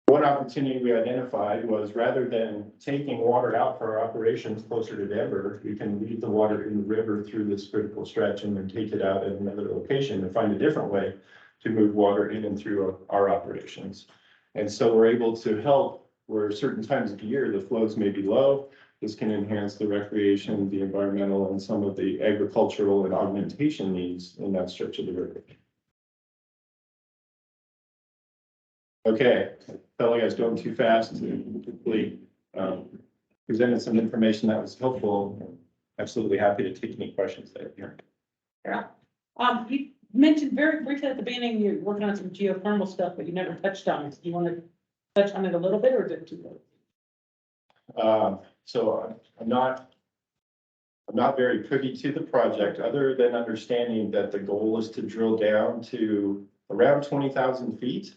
Speaker 10: One opportunity we identified was rather than taking water out for our operations closer to Denver, we can leave the water in the river through this critical stretch and then take it out at another location and find a different way to move water in and through our operations. And so we're able to help where certain times of the year the flows may be low, This can enhance the recreation, the environmental, and some of the agricultural and augmentation needs in that stretch of the river. Okay, felt like I was going too fast to complete. Presented some information that was helpful. Absolutely happy to take any questions that you have.
Speaker 5: You mentioned very briefly at the beginning, you're working on some geothermal stuff, but you never touched on it. Do you want to touch on it a little bit, or is it too late?
Speaker 10: So I'm not very privy to the project, other than understanding that the goal is to drill down to around 20,000 feet.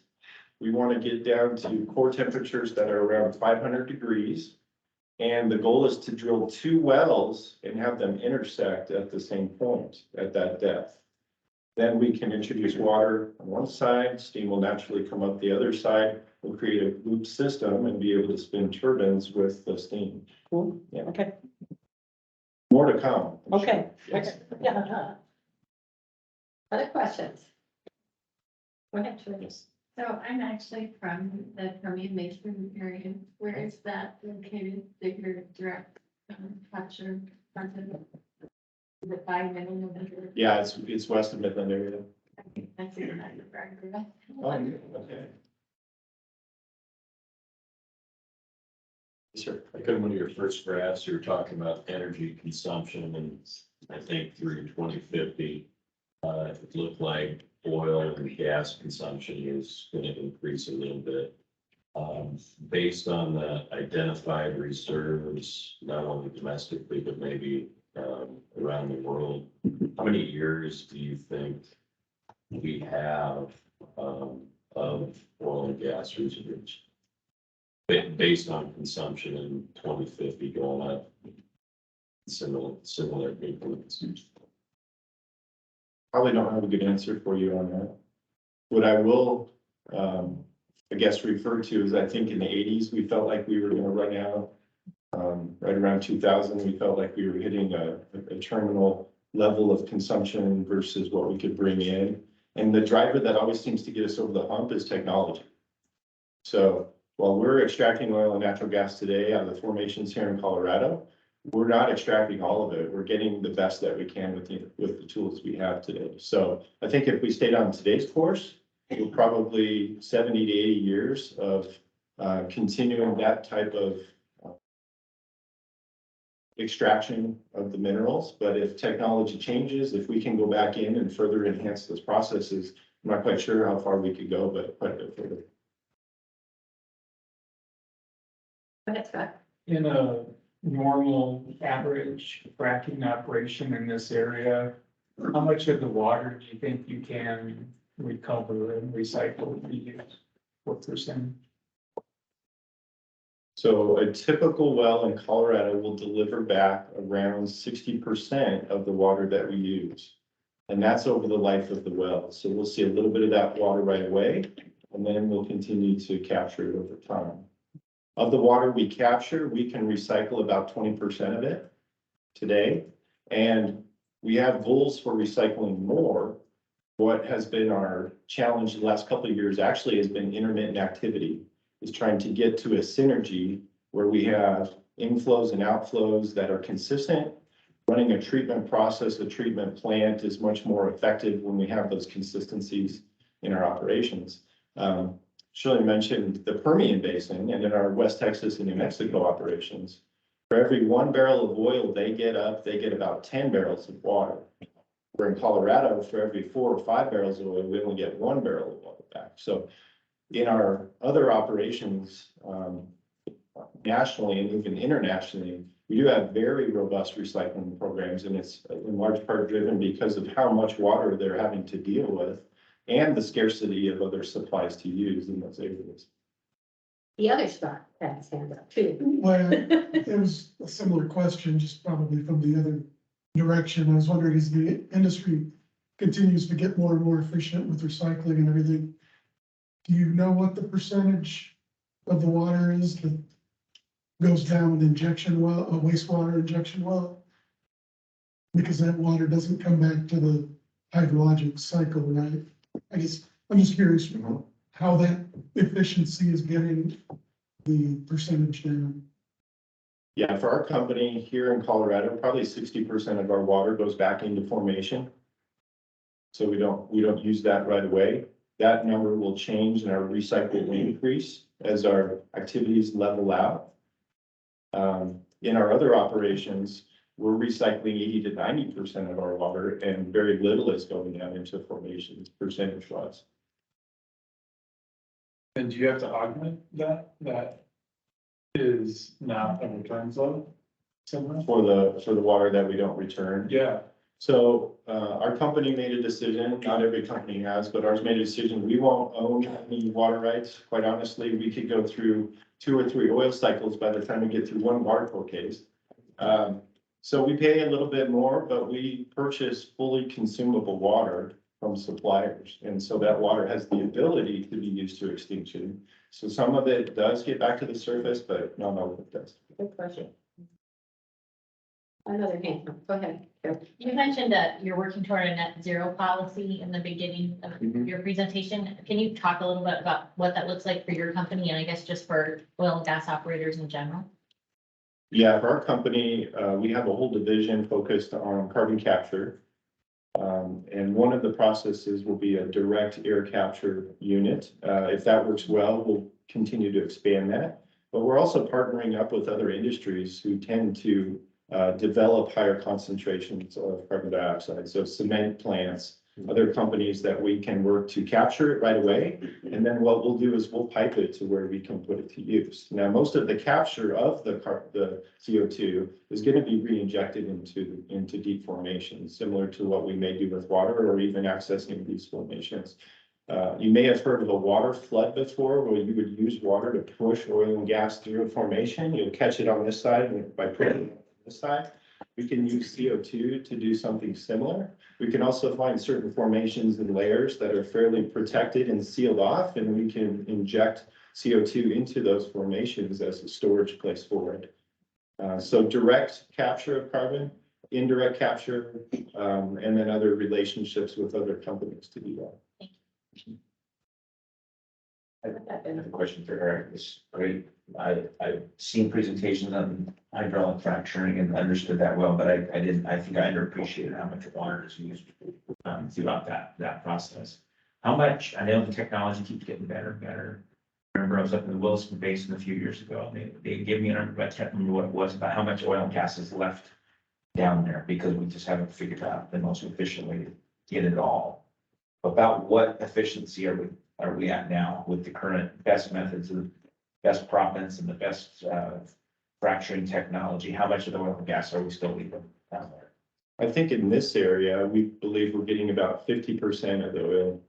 Speaker 10: We want to get down to core temperatures that are around 500 degrees. And the goal is to drill 2 wells and have them intersect at the same point at that depth. Then we can introduce water on one side, steam will naturally come up the other side. We'll create a loop system and be able to spin turbines with the steam.
Speaker 5: Cool.
Speaker 10: Yeah.
Speaker 5: Okay,
Speaker 10: More to come. I'm sure.
Speaker 5: okay,
Speaker 10: Yes.
Speaker 5: okay, yeah.
Speaker 2: Other questions? Go ahead, Shirley.
Speaker 16: So I'm actually from the Permian Basin area. Where is that located, that your direct capture content? Is it by middle of the?
Speaker 10: Yeah, it's west of Midland area.
Speaker 16: I see that.
Speaker 10: Oh, okay. Sure.
Speaker 18: Like in one of your first graphs, you were talking about energy consumption, and I think through 2050, it looked like oil and gas consumption is going to increase a little bit. Based on the identified reserves, not only domestically, but maybe around the world, how many years do you think we have of oil and gas reserves? Based on consumption in 2050 going up, similar increments.
Speaker 10: Probably don't have a good answer for you on that. What I will, I guess, refer to is I think in the 80s, we felt like we were going to run out. Right around 2000, we felt like we were hitting a terminal level of consumption versus what we could bring in. And the driver that always seems to get us over the hump is technology. So while we're extracting oil and natural gas today out of the formations here in Colorado, we're not extracting all of it. We're getting the best that we can with the tools we have today. So I think if we stayed on today's course, we're probably 70 to 80 years of continuing that type of extraction of the minerals. But if technology changes, if we can go back in and further enhance those processes, I'm not quite sure how far we could go, but quite a bit further.
Speaker 2: Go ahead, Scott.
Speaker 19: In a normal average fracking operation in this area, how much of the water do you think you can recover and recycle and reuse? What percent?
Speaker 10: So a typical well in Colorado will deliver back around 60% of the water that we use. And that's over the life of the well. So we'll see a little bit of that water right away, and then we'll continue to capture it over time. Of the water we capture, we can recycle about 20% of it today. And we have goals for recycling more. What has been our challenge the last couple of years actually has been intermittent activity, is trying to get to a synergy where we have inflows and outflows that are consistent. Running a treatment process, a treatment plant is much more effective when we have those consistencies in our operations. Shirley mentioned the Permian Basin, and in our West Texas and New Mexico operations, for every 1 barrel of oil they get about 10 barrels of water. Where in Colorado, for every 4 or 5 barrels of oil, we only get 1 barrel of water back. So in our other operations, nationally and even internationally, we do have very robust recycling programs, and it's in large part driven because of how much water they're having to deal with and the scarcity of other supplies to use in those areas.
Speaker 2: The other spot had his hand up too.
Speaker 20: Well, it was a similar question, just probably from the other direction. I was wondering, as the industry continues to get more and more efficient with recycling and everything, do you know what the percentage of the water is that goes down an injection well, a wastewater injection well? Because that water doesn't come back to the hydrologic cycle, right? I'm just curious how that efficiency is getting the percentage down.
Speaker 21: Yeah, for our company here in Colorado, probably 60% of our water goes back into formation. So we don't use that right away. That number will change and our recycle will increase as our activities level out. In our other operations, we're recycling 80 to 90% of our water and very little is going out into formation percentage wise.
Speaker 7: And do you have to augment that? That is not a return flow? Somehow?
Speaker 21: For the water that we don't return.
Speaker 7: Yeah.
Speaker 21: So, our company made a decision, not every company has, but ours made a decision, we won't own any water rights. Quite honestly, we could go through 2 or 3 oil cycles by the time we get through 1 water court case. So we pay a little bit more, but we purchase fully consumable water from suppliers. And so that water has the ability to be used to extinction. So some of it does get back to the surface, but not all of it does.
Speaker 2: Good question. Another hand, go ahead.
Speaker 16: You mentioned that you're working toward a net zero policy in the beginning of
Speaker 21: Mhm.
Speaker 16: your presentation. Can you talk a little bit about what that looks like for your company and I guess just for oil and gas operators in general?
Speaker 21: Yeah, for our company, we have a whole division focused on carbon capture. And one of the processes will be a direct air capture unit. If that works well, we'll continue to expand that. But we're also partnering up with other industries who tend to develop higher concentrations of carbon dioxide. So cement plants, other companies that we can work to capture it right away. And then what we'll do is we'll pipe it to where we can put it to use. Now, most of the capture of the CO2 is going to be re-injected into deep formations, similar to what we may do with water or even accessing these formations. You may have heard of a water flood before, where you would use water to push oil and gas through a formation. You'll catch it on this side, and by putting it on this side, we can use CO2 to do something similar. We can also find certain formations and layers that are fairly protected and sealed off, and we can inject CO2 into those formations as a storage place for it. So direct capture of carbon, indirect capture, and then other relationships with other companies to do that.
Speaker 1: I have a question for Eric. It's great. I've seen presentations on hydraulic fracturing and understood that well, but I think I underappreciated how much water is used throughout that process. How much, I know the technology keeps getting better and better. I remember I was up in the Williston Basin a few years ago, and they gave me I can't remember what it was, about how much oil and gas is left down there, because we just haven't figured out the most efficient way to get it all. About what efficiency are we at now with the current best methods and best proppants and the best fracturing technology? How much of the oil and gas are we still leaving down there?
Speaker 21: I think in this area, we believe we're getting about 50% of the oil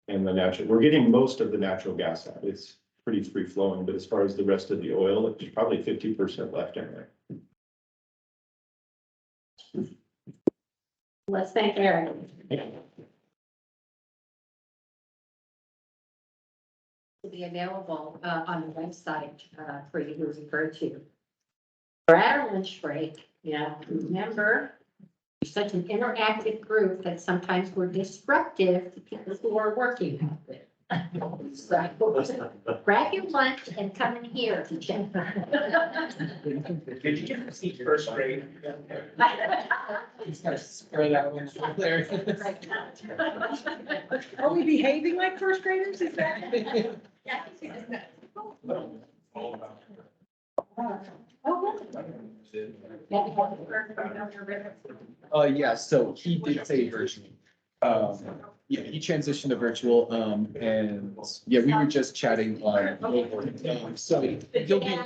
Speaker 21: and the natural, we're getting most of the natural gas out. It's pretty free flowing, but as far as the rest of the oil, there's probably 50% left in there.
Speaker 2: Let's thank Eric. To be available on the website for you to refer to. We're at our lunch break. Yeah, remember, we're such an interactive group that sometimes we're disruptive to people who are working out there. So grab your lunch and come in here to check.
Speaker 1: Did you get to see first grade?
Speaker 6: Just gotta spread out one there.
Speaker 5: Are we behaving like first graders? Is that?
Speaker 6: Yeah, so he did say virtual. Yeah, he transitioned to virtual, and yeah, we were just chatting on. So you'll be.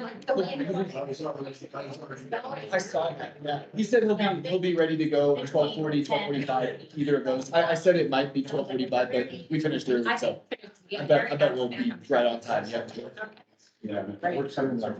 Speaker 6: I saw that, yeah. He said he'll be ready to go 12:40, 12:45, either of those. I said it might be 12:45, but we finished early, so I bet we'll be right on time, yeah.
Speaker 21: Yeah, we're something like